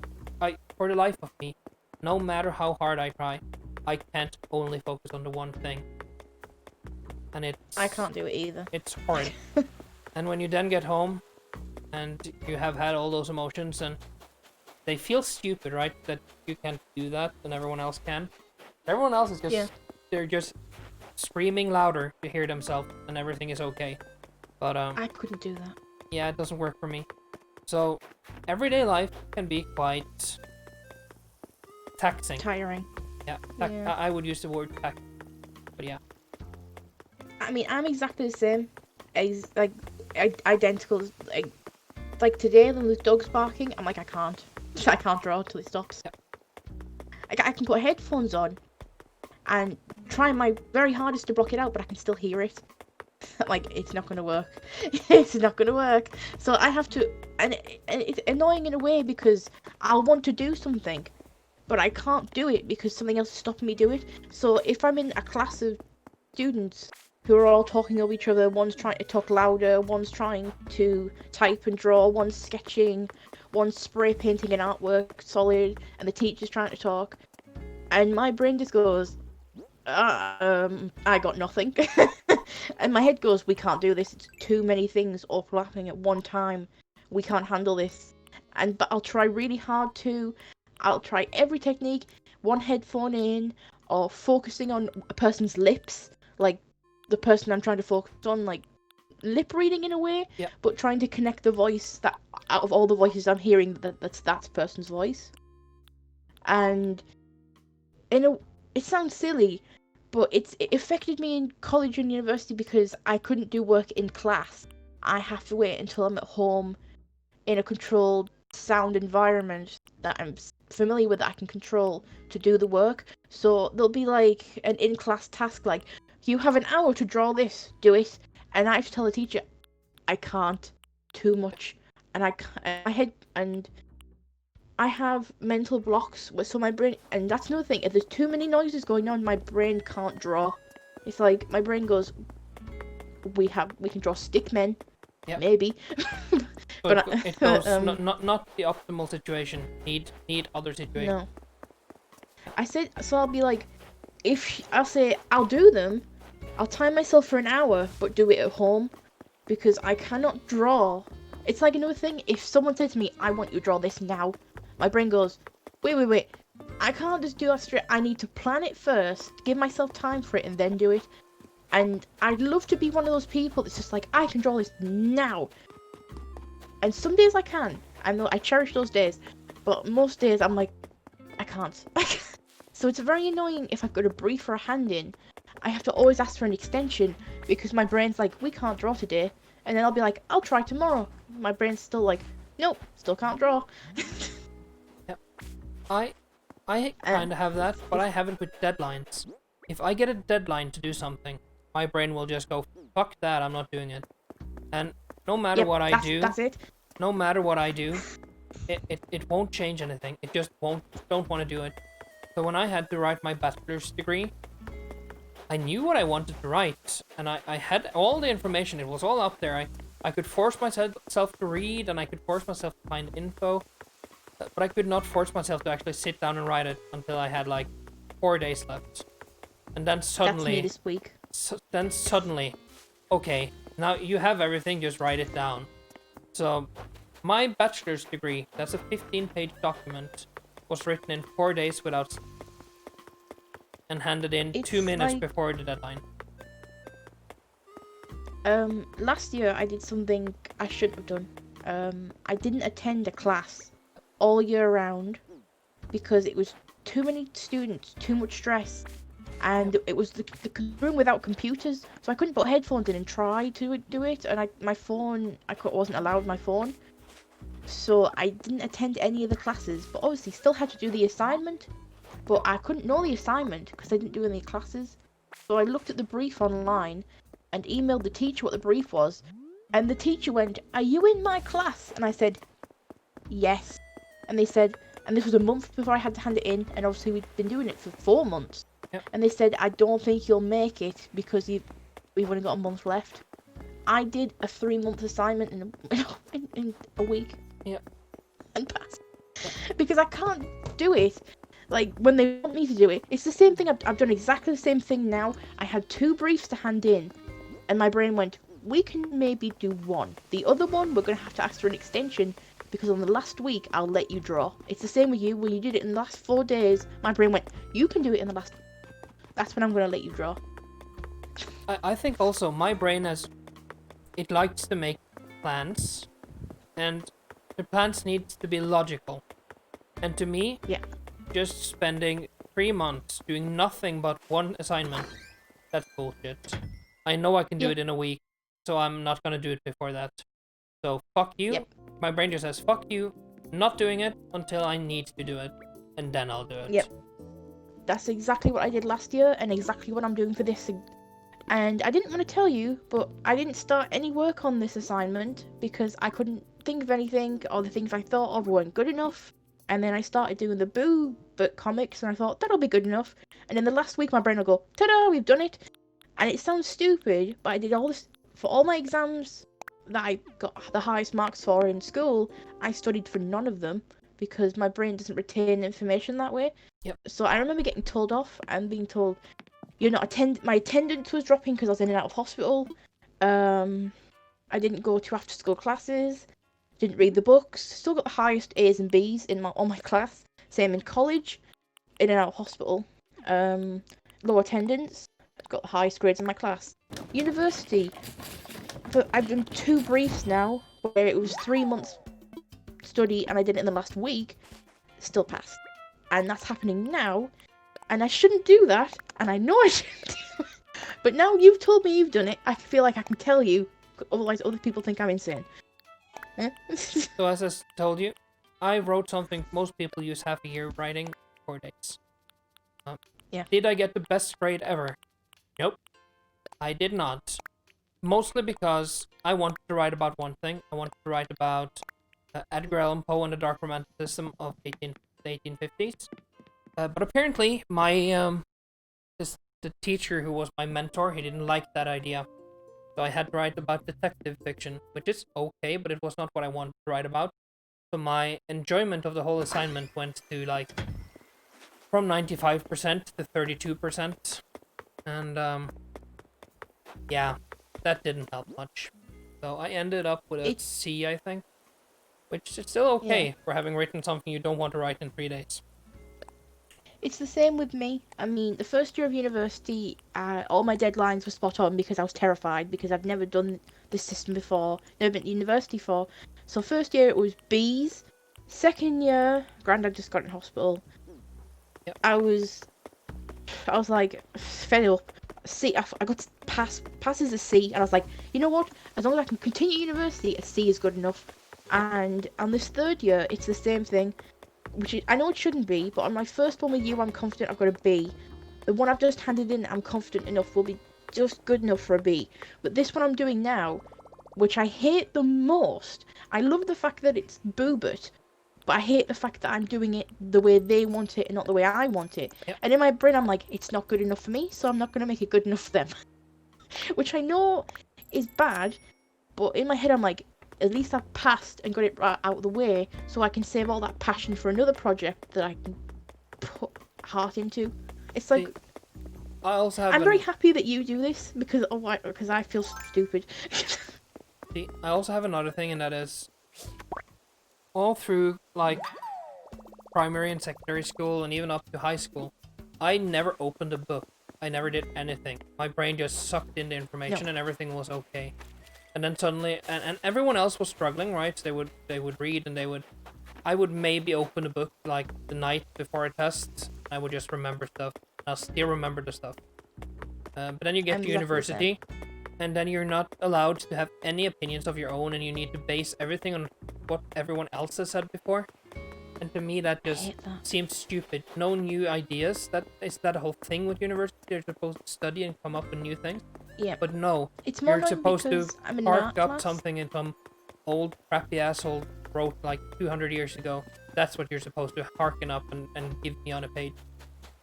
for the life of me, no matter how hard I try, I can't only focus on the one thing. And I can't do it either. It's horrid. And when you then get home and you have had all those emotions and they feel stupid, right? That you can't do that and everyone else can. Everyone else is just they're just screaming louder to hear themselves and everything is okay. But I couldn't do that. Yeah, it doesn't work for me. So everyday life can be quite taxing. Tiring. Yeah, I would use the word taxing. But yeah. I mean, I'm exactly the same. Identical. Like today, when there's dogs barking, I'm like, I can't draw till it stops. Yeah. I can put headphones on and try my very hardest to block it out, but I can still hear it. Like, it's not gonna work. It's not gonna work. So I have to, and it's annoying in a way because I'll want to do something, but I can't do it because something else is stopping me do it. So if I'm in a class of students who are all talking over each other, one's trying to talk louder, one's trying to type and draw, one's sketching, one's spray painting an artwork solid, and the teacher's trying to talk, and my brain just goes, I got nothing. And my head goes, we can't do this, it's too many things overlapping at one time, we can't handle this. But I'll try really hard to, I'll try every technique, one headphone in, or focusing on a person's lips, like the person I'm trying to focus on, like lip reading in a way, but trying to connect the voice that out of all the voices I'm hearing, that's that person's voice. And it sounds silly, but it affected me in college and university because I couldn't do work in class. I have to wait until I'm at home in a controlled sound environment that I'm familiar with, that I can control, to do the work. So there'll be like an in-class task, like, you have an hour to draw this, do it. And I have to tell the teacher, I can't, too much. And I have mental blocks, so my brain, and that's another thing, if there's too many noises going on, my brain can't draw. It's like, my brain goes, we can draw stick men, maybe. but it goes, not the optimal situation, need other situation. No. I said, so I'll be like, I'll say, I'll do them, I'll time myself for an hour, but do it at home, because I cannot draw. It's like another thing, if someone said to me, I want you to draw this now, my brain goes, wait, I can't just do that straight, I need to plan it first, give myself time for it, and then do it. And I'd love to be one of those people that's just like, I can draw this now. And some days I can, I cherish those days, but most days I'm like, I can't. So it's very annoying if I've got a brief or a hand in, I have to always ask for an extension, because my brain's like, we can't draw today. And then I'll be like, I'll try tomorrow. My brain's still like, nope, still can't draw. Yep. I kind of have that, but I have it with deadlines. If I get a deadline to do something, my brain will just go, fuck that, I'm not doing it. And no matter what I do, that's it. No matter what I do, it won't change anything. It just don't want to do it. So when I had to write my bachelor's degree, I knew what I wanted to write, and I had all the information. It was all up there. I could force myself to read, and I could force myself to find info, but I could not force myself to actually sit down and write it until I had like 4 days left. And then suddenly, that's me this week. Okay, now you have everything, just write it down. So my bachelor's degree, that's a 15-page document, was written in 4 days without sleep, and handed in 2 minutes before the deadline. Last year I did something I shouldn't have done. I didn't attend a class all year round because it was too many students, too much stress, and it was the room without computers, so I couldn't put headphones in and try to do it, and my phone, wasn't allowed my phone, so I didn't attend any of the classes, but obviously still had to do the assignment, but I couldn't know the assignment because I didn't do any classes, so I looked at the brief online and emailed the teacher what the brief was, and the teacher went, "Are you in my class?" And I said, "Yes." And they said, and this was a month before I had to hand it in, and obviously we'd been doing it for 4 months. Yep. And they said, "I don't think you'll make it because we've only got a month left." I did a 3-month assignment in a week. Yep. And passed. Because I can't do it. Like, when they want me to do it. It's the same thing. I've done exactly the same thing now. I had 2 briefs to hand in, and my brain went, "We can maybe do 1. The other one, we're going to have to ask for an extension, because on the last week, I'll let you draw." It's the same with you. When you did it in the last 4 days, my brain went, "You can do it in the last... That's when I'm going to let you draw." I think also my brain it likes to make plans, and the plans need to be logical. And to me, Yeah. just spending 3 months doing nothing but 1 assignment, that's bullshit. I know I can do Yeah. it in a week, so I'm not gonna do it before that. So fuck you. Yep. My brain just says fuck you, not doing it until I need to do it, and then I'll do it. Yep. That's exactly what I did last year, and exactly what I'm doing for this. And I didn't want to tell you, but I didn't start any work on this assignment because I couldn't think of anything, or the things I thought of weren't good enough. And then I started doing the Boo but comics, and I thought that'll be good enough. And in the last week, my brain will go, "Ta-da, we've done it!" And it sounds stupid, but I did all this for all my exams that I got the highest marks for in school. I studied for none of them because my brain doesn't retain information that way. Yep. So I remember getting told off and being told, "You're not my attendance was dropping because I was in and out of hospital. I didn't go to after school classes, didn't read the books, still got the highest A's and B's in all my class. Same in college, in and out of hospital. Low attendance, got the highest grades in my class. University, but I've done 2 briefs now where it was 3 months study and I did it in the last week, still passed. And that's happening now. And I shouldn't do that, and I know I shouldn't do it. But now you've told me you've done it, I feel like I can tell you, otherwise other people think I'm insane." So as I told you, I wrote something most people use half a year writing 4 days. Yeah. Did I get the best grade ever? Nope. I did not. Mostly because I wanted to write about one thing. I wanted to write about Edgar Allan Poe and the Dark Romanticism of the 1850s. But apparently, the teacher who was my mentor, he didn't like that idea. So I had to write about detective fiction, which is okay, but it was not what I wanted to write about. So my enjoyment of the whole assignment went to like from 95% to 32%. And yeah, that didn't help much. So I ended up with a C, I think. Which is still okay for having written something you don't want to write in 3 days. It's the same with me. I mean, the first year of university, all my deadlines were spot on because I was terrified because I've never done this system before, never been to university before. So first year it was B's. Second year, Grandad just got in hospital. Yep. I was like fed up. C, I got to pass as a C, and I was like, you know what? As long as I can continue university, a C is good enough. And on this third year, it's the same thing. I know it shouldn't be, but on my first one with you, I'm confident I've got a B. The one I've just handed in, I'm confident enough will be just good enough for a B. But this one I'm doing now, which I hate the most, I love the fact that it's boobert, but I hate the fact that I'm doing it the way they want it and not the way I want it. Yep. And in my brain, I'm like, it's not good enough for me, so I'm not going to make it good enough for them. Which I know is bad, but in my head, I'm like, at least I've passed and got it out of the way, so I can save all that passion for another project that I can put heart into. It's like, I also have I'm very happy that you do this because I feel stupid. See, I also have another thing, and that is all through like primary and secondary school and even up to high school, I never opened a book. I never did anything. My brain just sucked in the information and everything was okay. And then suddenly, and everyone else was struggling, right? So they would read and they would I would maybe open a book like the night before a test. I would just remember stuff. I'll still remember the stuff. But then you get I'm to exactly the same. university, and then you're not allowed to have any opinions of your own, and you need to base everything on what everyone else has said before. And to me, that just hate that. seems stupid. No new ideas. That is that whole thing with university. They're supposed to study and come up with new things. Yeah. But no, It's more you're annoying supposed to because I'm in an park art up class. something in some old crappy asshole wrote like 200 years ago. That's what you're supposed to harken up and give me on a page.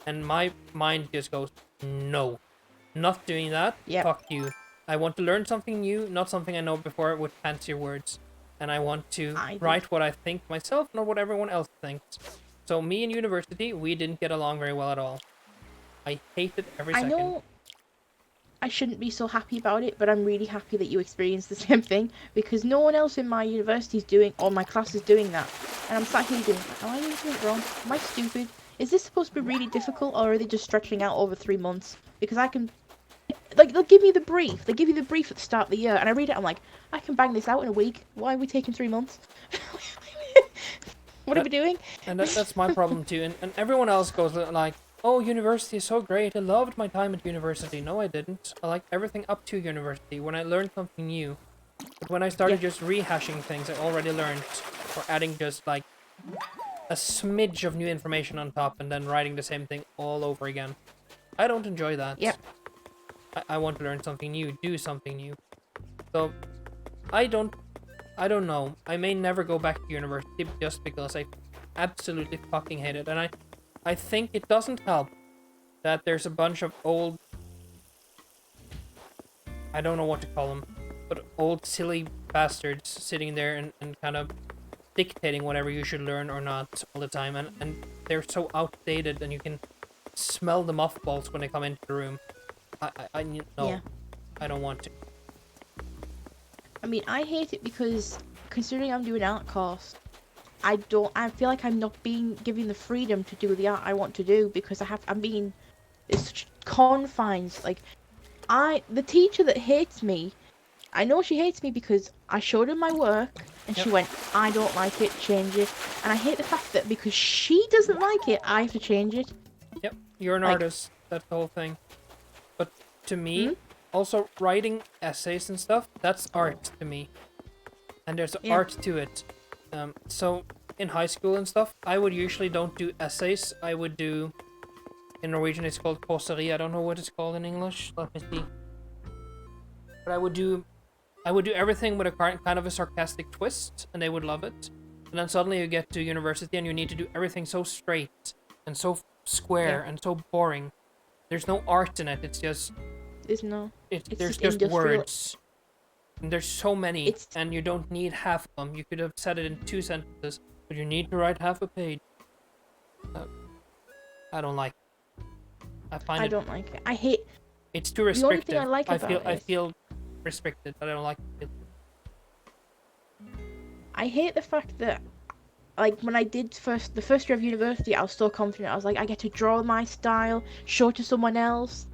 And my mind just goes, no, not doing that. Yep. Fuck you. I want to learn something new, not something I know before with fancier words. And I want to write what I think myself, not what everyone else thinks. So me in university, we didn't get along very well at all. I hated every second. I know I shouldn't be so happy about it, but I'm really happy that you experienced the same thing, because no one else in my university is doing, or my class is doing that. And I'm sat here doing, am I doing something wrong? Am I stupid? Is this supposed to be really difficult, or are they just stretching out over 3 months? Because I can, like, they'll give me the brief. They give you the brief at the start of the year, and I read it, I'm like, I can bang this out in a week. Why are we taking 3 months? What are we doing? And that's my problem too. And everyone else goes like, oh, university is so great. I loved my time at university. No, I didn't. I liked everything up to university when I learned something new. But when I started just rehashing things I already learned, or adding just like a smidge of new information on top and then writing the same thing all over again, I don't enjoy that. Yep. I want to learn something new, do something new. So I don't know. I may never go back to university just because I absolutely fucking hate it. And I think it doesn't help that there's a bunch of old, I don't know what to call them, but old silly bastards sitting there and kind of dictating whatever you should learn or not all the time. And they're so outdated, and you can smell the mothballs when they come into the room. No, Yeah. I don't want to. I mean, I hate it because, considering I'm doing art course, I feel like I'm not being given the freedom to do the art I want to do, because I'm being, there's such confines. Like, the teacher that hates me, I know she hates me because I showed her my work, and she went, I don't like it, change it. And I hate the fact that because she doesn't like it, I have to change it. Yep, you're an artist. That's the whole thing. But to me, also writing essays and stuff, that's art to me. And there's art to it. So in high school and stuff, I would usually don't do essays. I would do, in Norwegian it's called kåseri. I don't know what it's called in English. Let me see. But I would do everything with a kind of a sarcastic twist, and they would love it. And then suddenly you get to university and you need to do everything so straight and so square and so boring. There's no art in it. It's just There's no. there's just words. And there's so many, and you don't need half of them. You could have said it in 2 sentences, but you need to write half a page. I don't like it. I don't like it. I hate. It's too restrictive. The only thing I like about it. I feel restricted, but I don't like it. I hate the fact that, like, when I did the first year of university, I was so confident. I was like, I get to draw my style, show it to someone else,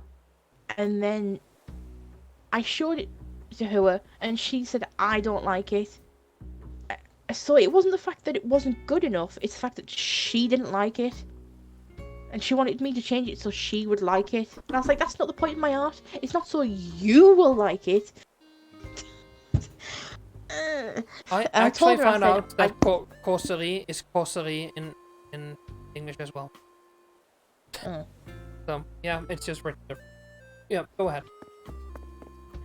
and then I showed it to her, and she said, I don't like it. So it wasn't the fact that it wasn't good enough, it's the fact that she didn't like it. And she wanted me to change it so she would like it. And I was like, that's not the point of my art. It's not so you will like it. I actually found out that kåseri is kåseri in English as well. So, yeah, it's just written different. Yeah, go ahead.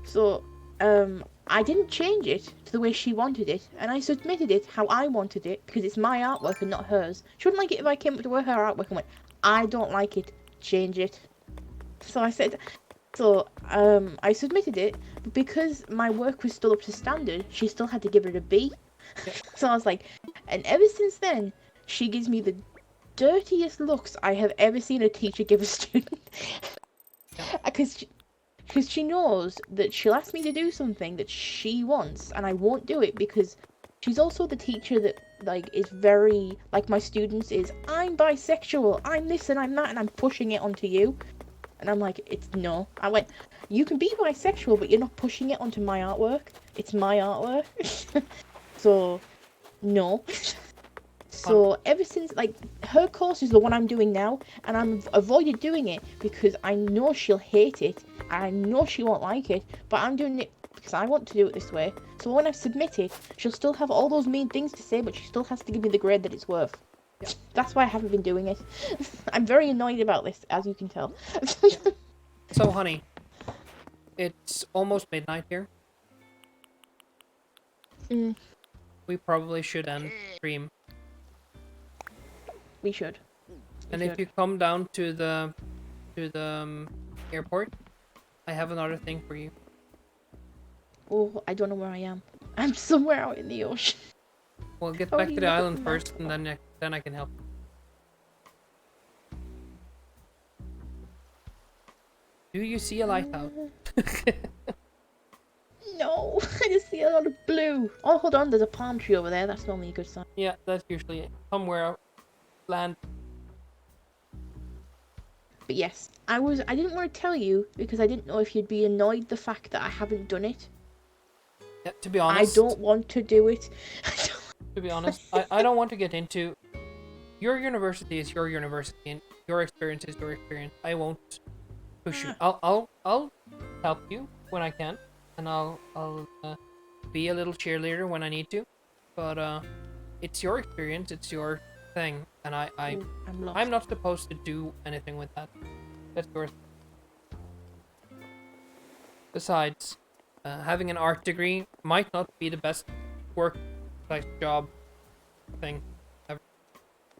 So, I didn't change it to the way she wanted it, and I submitted it how I wanted it, because it's my artwork and not hers. She wouldn't like it if I came up to her artwork and went, I don't like it, change it. So I said, I submitted it, but because my work was still up to standard, she still had to give it a B. So I was like, and ever since then, she gives me the dirtiest looks I have ever seen a teacher give a student. Because she knows that she'll ask me to do something that she wants, and I won't do it, because she's also the teacher that, like, is very, like my students, is, I'm bisexual, I'm this and I'm that, and I'm pushing it onto you. And I'm like, no. I went, you can be bisexual, but you're not pushing it onto my artwork. It's my artwork. So, no. So ever since, like, her course is the one I'm doing now, and I've avoided doing it because I know she'll hate it, and I know she won't like it, but I'm doing it because I want to do it this way. So when I submit it, she'll still have all those mean things to say, but she still has to give me the grade that it's worth. Yeah. That's why I haven't been doing it. I'm very annoyed about this, as you can tell. So, honey, it's almost midnight here. Mm, We probably should end stream. we should. And if you come down to the airport, I have another thing for you. Oh, I don't know where I am. I'm somewhere out in the ocean. Well, get How back do to you the look at island the map? first, and then I can help. Do you see a lighthouse? No, I just see a lot of blue. Oh, hold on, there's a palm tree over there. That's normally a good sign. Yeah, that's usually somewhere land. But yes, I didn't want to tell you because I didn't know if you'd be annoyed the fact that I haven't done it. Yeah, to be honest, I don't want to do it. to be honest, I don't want to get into. Your university is your university, and your experience is your experience. I won't push you. I'll help you when I can, and I'll be a little cheerleader when I need to. But it's your experience, it's your thing, and Ooh, I'm lost. I'm not supposed to do anything with that. That's yours. Besides, having an art degree might not be the best work, like job thing ever.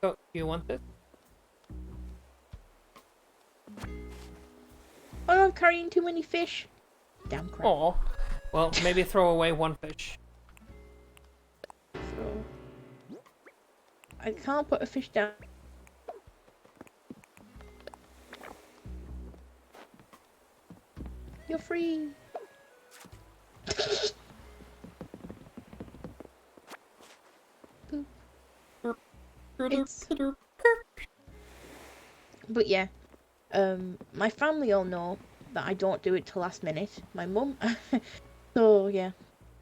So, do you want this? Oh, I'm carrying too many fish. Damn crap. Oh, well, maybe throw away one fish. So, I can't put a fish down. You're free. It's- But yeah, my family all know that I don't do it till last minute. My mum. So yeah,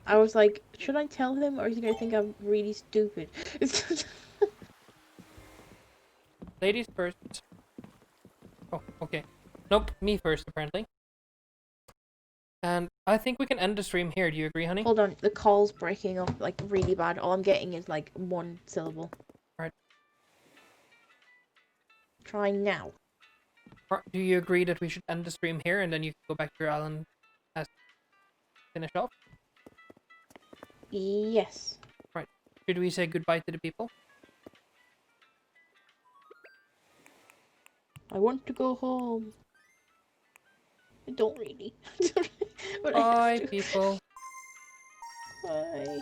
I was like, should I tell him or is he gonna think I'm really stupid? Ladies first. Oh, okay. Nope, me first, apparently. And I think we can end the stream here. Do you agree, honey? Hold on, the call's breaking up like really bad. All I'm getting is like one syllable. Right. Try now. Do you agree that we should end the stream here, and then you can go back to your island as finish off? Yes. Right. Should we say goodbye to the people? I want to go home. I don't really. But I Bye, have to. people. Bye.